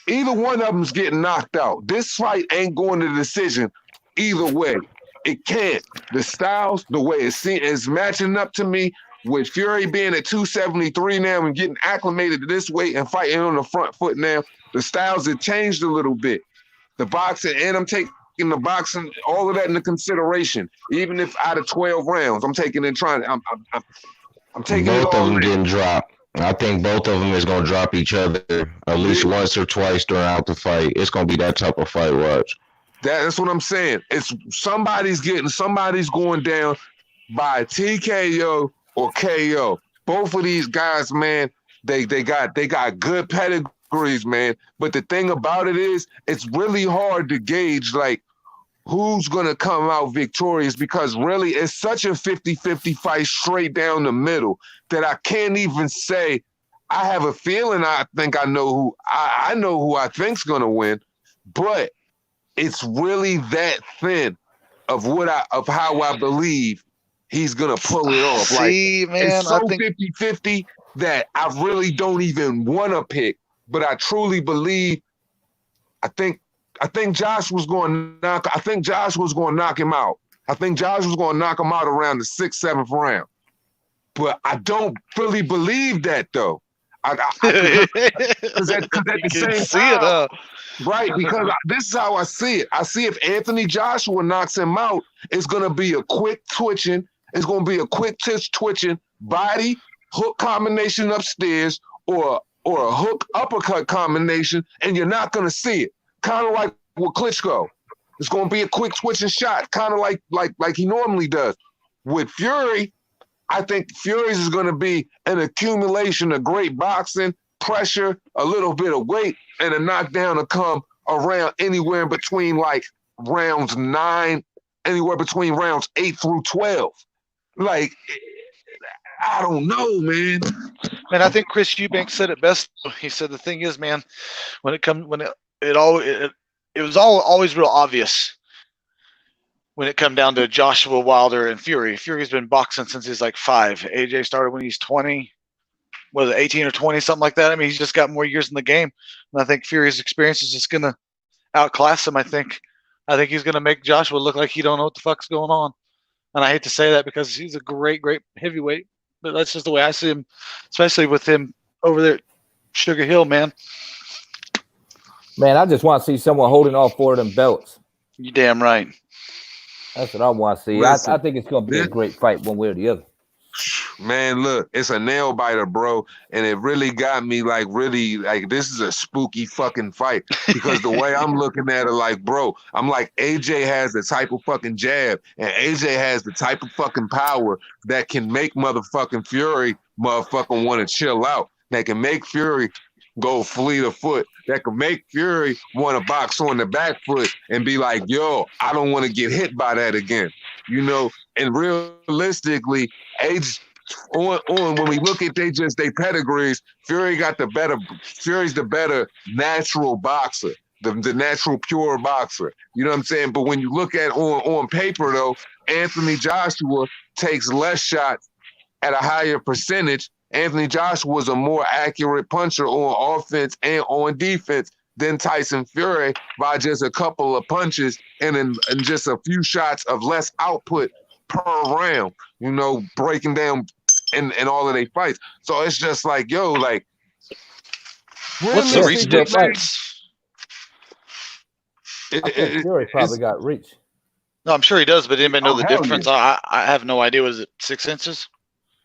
Either one of them's getting knocked out. This fight ain't going to decision either way. It can't. The styles, the way it's matching up to me, with Fury being at 273 now and getting acclimated to this weight and fighting on the front foot now, the styles have changed a little bit. The boxing, and I'm taking the boxing, all of that into consideration. Even if out of 12 rounds, I'm taking and trying. I'm taking both it all of them in. getting dropped. I think both of them is gonna drop each other at least once or twice throughout the fight. It's gonna be that type of fight. Watch. That's what I'm saying. It's somebody's going down by TKO or KO. Both of these guys, man, they got good pedigrees, man. But the thing about it is, it's really hard to gauge like who's gonna come out victorious, because really it's such a 50-50 fight straight down the middle that I can't even say. I have a feeling I think I know who I think's gonna win, but it's really that thin of how I believe he's gonna pull it off. See, like, man, it's so I think 50-50 that I really don't even want to pick, but I truly believe. I think Josh was going to knock. I think Josh was going to knock him out. I think Josh was going to knock him out around the 6th, 7th round. But I don't really believe that though. Because at the same time, right? Because this is how I see it. I see if Anthony Joshua knocks him out, it's going to be a quick twitching. It's going to be a quick twitching body hook combination upstairs, or a hook uppercut combination, and you're not going to see it. Kind of like with Klitschko. It's going to be a quick twitching shot, kind of like he normally does. With Fury, I think Fury's is going to be an accumulation of great boxing, pressure, a little bit of weight, and a knockdown to come around anywhere in between like rounds 9, anywhere between rounds 8 through 12. Like, I don't know, man. Man, I think Chris Eubank said it best. He said the thing is, man, it was always real obvious when it come down to Joshua, Wilder, and Fury. Fury's been boxing since he's like 5. AJ started when he's 20. Was it 18 or 20, something like that? I mean, he's just got more years in the game. And I think Fury's experience is just going to outclass him, I think. I think he's going to make Joshua look like he don't know what the fuck's going on. And I hate to say that because he's a great, great heavyweight. But that's just the way I see him, especially with him over there at Sugar Hill, man. Man, I just want to see someone holding all 4 of them belts. You damn right. That's what I want to see. Listen, I think it's going to be a great fight one way or the other. Man, look, it's a nail biter, bro. And it really got me really this is a spooky fucking fight, because the way I'm looking at it, like, bro, I'm like, AJ has the type of fucking jab, and AJ has the type of fucking power that can make motherfucking Fury motherfucking want to chill out. That can make Fury go fleet of foot. That can make Fury want to box on the back foot and be like, yo, I don't want to get hit by that again. You know, and realistically, when we look at their pedigrees, Fury's the better natural boxer, the natural pure boxer. You know what I'm saying? But when you look at on paper though, Anthony Joshua takes less shots at a higher percentage. Anthony Joshua was a more accurate puncher on offense and on defense than Tyson Fury by just a couple of punches and just a few shots of less output per round, you know, breaking down in all of their fights. So it's just like, yo, like, what's the reach difference? Fury probably got reach. No, I'm sure he does, but anybody know the difference? Yeah. I have no idea. Was it 6 inches?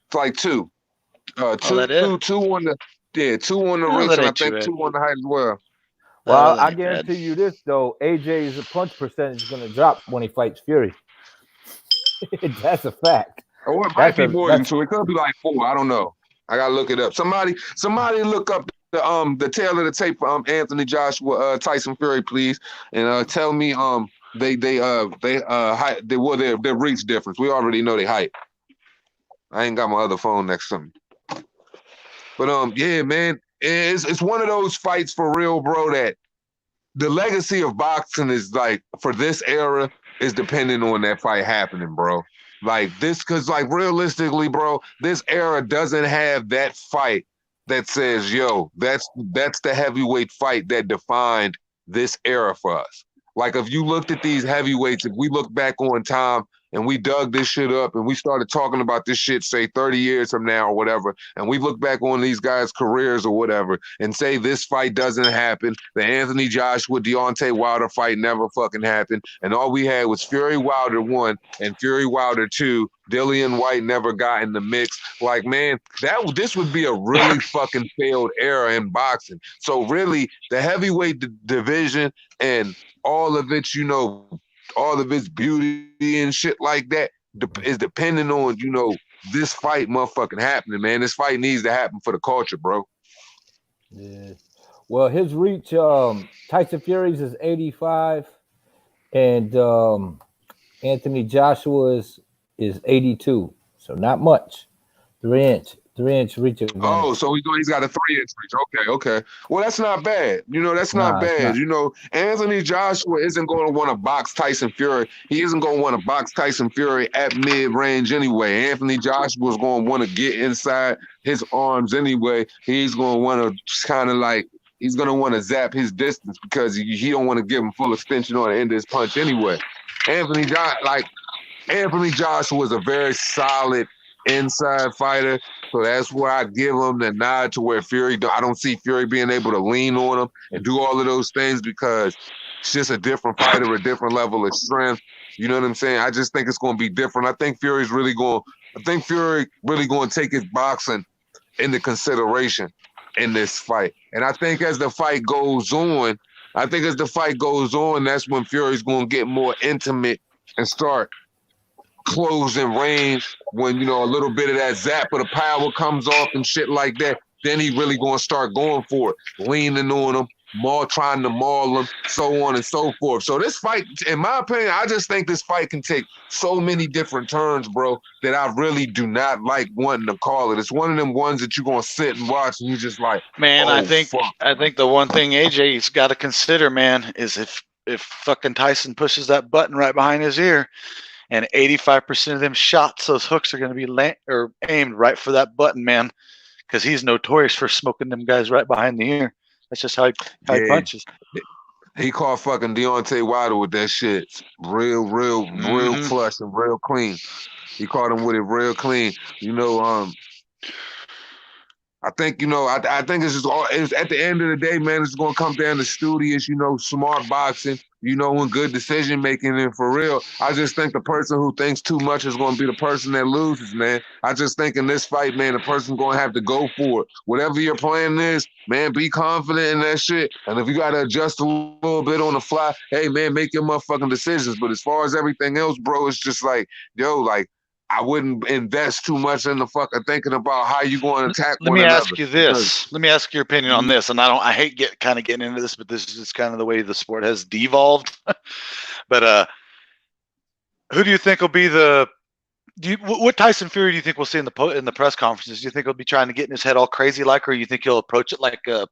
It's like 2. Two on the reach, and I think 2 on the height as well. Well, I guarantee you this though, AJ's punch percentage is going to drop when he fights Fury. That's a fact. Or it might be more than 2. It could be like 4. I don't know. I gotta look it up. Somebody look up the tail of the tape for Anthony Joshua, Tyson Fury, please, and tell me their reach difference. We already know they height. I ain't got my other phone next to me. But yeah, man, it's one of those fights for real, bro, that the legacy of boxing is like for this era is depending on that fight happening, bro. Like this, because like realistically, bro, this era doesn't have that fight that says, yo, that's the heavyweight fight that defined this era for us. Like if you looked at these heavyweights, if we look back on time and we dug this shit up and we started talking about this shit, say 30 years from now or whatever, and we look back on these guys' careers or whatever and say this fight doesn't happen, the Anthony Joshua, Deontay Wilder fight never fucking happened, and all we had was Fury Wilder 1 and Fury Wilder 2. Dillian White never got in the mix. Like, man, this would be a really fucking failed era in boxing. So really, the heavyweight division and all of its, you know, all of its beauty and shit like that is depending on, you know, this fight motherfucking happening, man. This fight needs to happen for the culture, bro. Yeah. Well, his reach, Tyson Fury's is 85, and Anthony Joshua's is 82. So not much. 3-inch reach advantage. Oh, so he's got a 3-inch reach. Okay. Well, that's not bad. You know, that's not bad. Not. You know, Anthony Joshua isn't going to want to box Tyson Fury. He isn't going to want to box Tyson Fury at mid-range anyway. Anthony Joshua is going to want to get inside his arms anyway. He's going to want to kind of like, he's going to want to zap his distance because he don't want to give him full extension on the end of his punch anyway. Anthony Joshua is a very solid inside fighter. So that's where I give him the nod to where Fury, I don't see Fury being able to lean on him and do all of those things because it's just a different fighter, a different level of strength. You know what I'm saying? I just think it's going to be different. I think Fury really going to take his boxing into consideration in this fight. And I think as the fight goes on, that's when Fury's going to get more intimate and start closing range when, you know, a little bit of that zap of the power comes off and shit like that. Then he really going to start going for it, leaning on him, trying to maul him, so on and so forth. So this fight, in my opinion, I just think this fight can take so many different turns, bro, that I really do not like wanting to call it. It's one of them ones that you're going to sit and watch and you just like, man, oh, I think the one thing AJ's got to consider, man, is if fucking Tyson pushes that button right behind his ear, and 85% of them shots, those hooks are going to be aimed right for that button, man, because he's notorious for smoking them guys right behind the ear. That's just how he punches. He caught fucking Deontay Wilder with that shit. Real flush and real clean. He caught him with it real clean. You know, I think, you know, I think it's at the end of the day, man, it's going to come down to studious, you know, smart boxing, you know, and good decision making. And for real, I just think the person who thinks too much is going to be the person that loses, man. I just think in this fight, man, the person's going to have to go for it. Whatever your plan is, man, be confident in that shit. And if you got to adjust a little bit on the fly, hey, man, make your motherfucking decisions. But as far as everything else, bro, it's just like, yo, like, I wouldn't invest too much in the fucking thinking about how you going to attack one another. Let me ask you this. Let me ask your opinion on this. And I hate getting into this, but this is just kind of the way the sport has devolved. But who do you think will be what Tyson Fury do you think we'll see in the press conferences? Do you think he'll be trying to get in his head all crazy like, or you think he'll approach it like the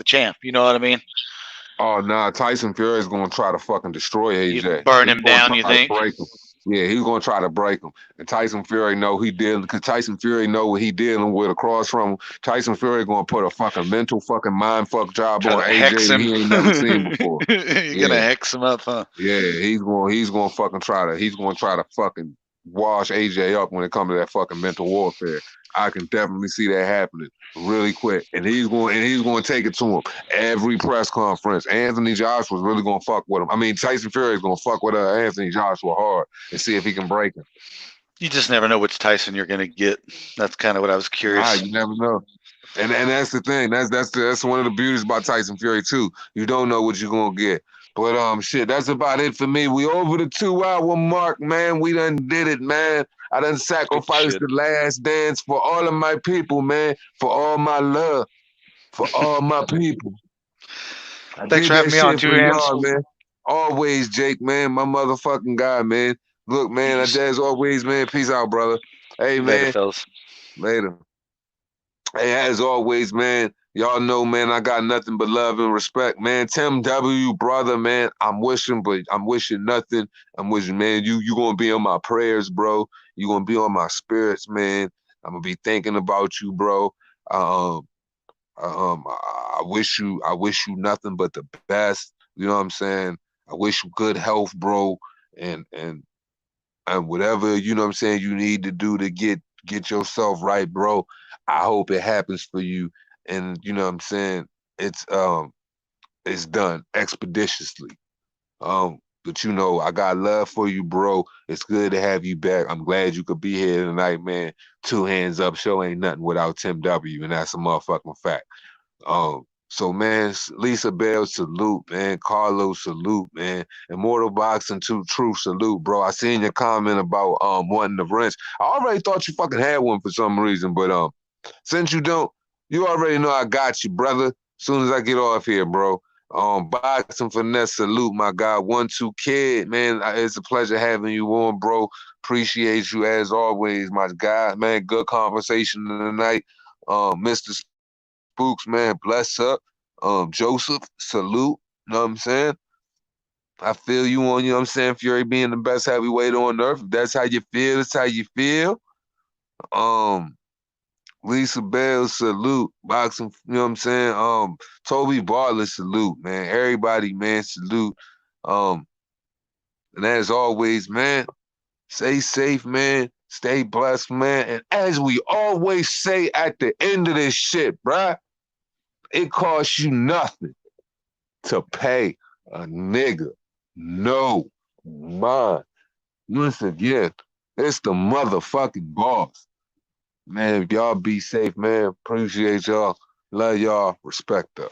champ? You know what I mean? Oh, nah, Tyson Fury is going to try to fucking destroy AJ. You burn him down, you think? Yeah, he's gonna try to break him. And Tyson Fury know he did because Tyson Fury know what he dealing with across from him. Tyson Fury gonna put a fucking mental fucking mind fuck job on AJ that he ain't never seen before. You're gonna hex him up, huh? Yeah, he's gonna fucking try to fucking wash AJ up when it comes to that fucking mental warfare. I can definitely see that happening really quick. And he's going to take it to him. Every press conference, Anthony Joshua's really going to fuck with him. I mean, Tyson Fury is going to fuck with Anthony Joshua hard and see if he can break him. You just never know which Tyson you're going to get. That's kind of what I was curious. You never know. And that's the thing. That's one of the beauties about Tyson Fury too. You don't know what you're going to get. But shit, that's about it for me. We over the 2-hour mark, man. We done did it, man. I done sacrificed the last dance for all of my people, man, for all my love. for all my people. I Thanks did for that having me on, shit two for hands. y'all, man. Always, Jake, man, my motherfucking guy, man. Look, man, as always, man, peace out, brother. Hey, Later, man, fellas. later. Hey, as always, man, y'all know, man, I got nothing but love and respect, man. Tim W, brother, man, I'm wishing nothing. I'm wishing, man, you gonna be on my prayers, bro. You gonna be on my spirits, man. I'm gonna be thinking about you, bro. I wish you nothing but the best. You know what I'm saying? I wish you good health, bro, and whatever, you know what I'm saying, you need to do to get yourself right, bro. I hope it happens for you. And you know what I'm saying? It's done expeditiously. But you know, I got love for you, bro. It's good to have you back. I'm glad you could be here tonight, man. Two hands up, show ain't nothing without Tim W, and that's a motherfucking fact. So man, Lisa Bell, salute, man. Carlos, salute, man. Immortal Boxing 2, true salute, bro. I seen your comment about wanting the wrench. I already thought you fucking had one for some reason, but since you don't, you already know I got you, brother. Soon as I get off here, bro. Boxing finesse, salute, my guy. 1-2 kid, man. It's a pleasure having you on, bro. Appreciate you as always, my guy, man. Good conversation tonight. Mr. Spooks, man, bless up. Joseph, salute. You know what I'm saying? I feel you on, you know what I'm saying? Fury being the best heavyweight on earth. If that's how you feel, that's how you feel. Lisa Bell, salute. Boxing, you know what I'm saying? Toby Bartlett, salute, man. Everybody, man, salute. Um, and as always, man, stay safe, man. Stay blessed, man. And as we always say at the end of this shit, bruh, it costs you nothing to pay a nigga no mind. Once again, it's the motherfucking boss. Man, y'all be safe, man. Appreciate y'all. Love y'all. Respect up.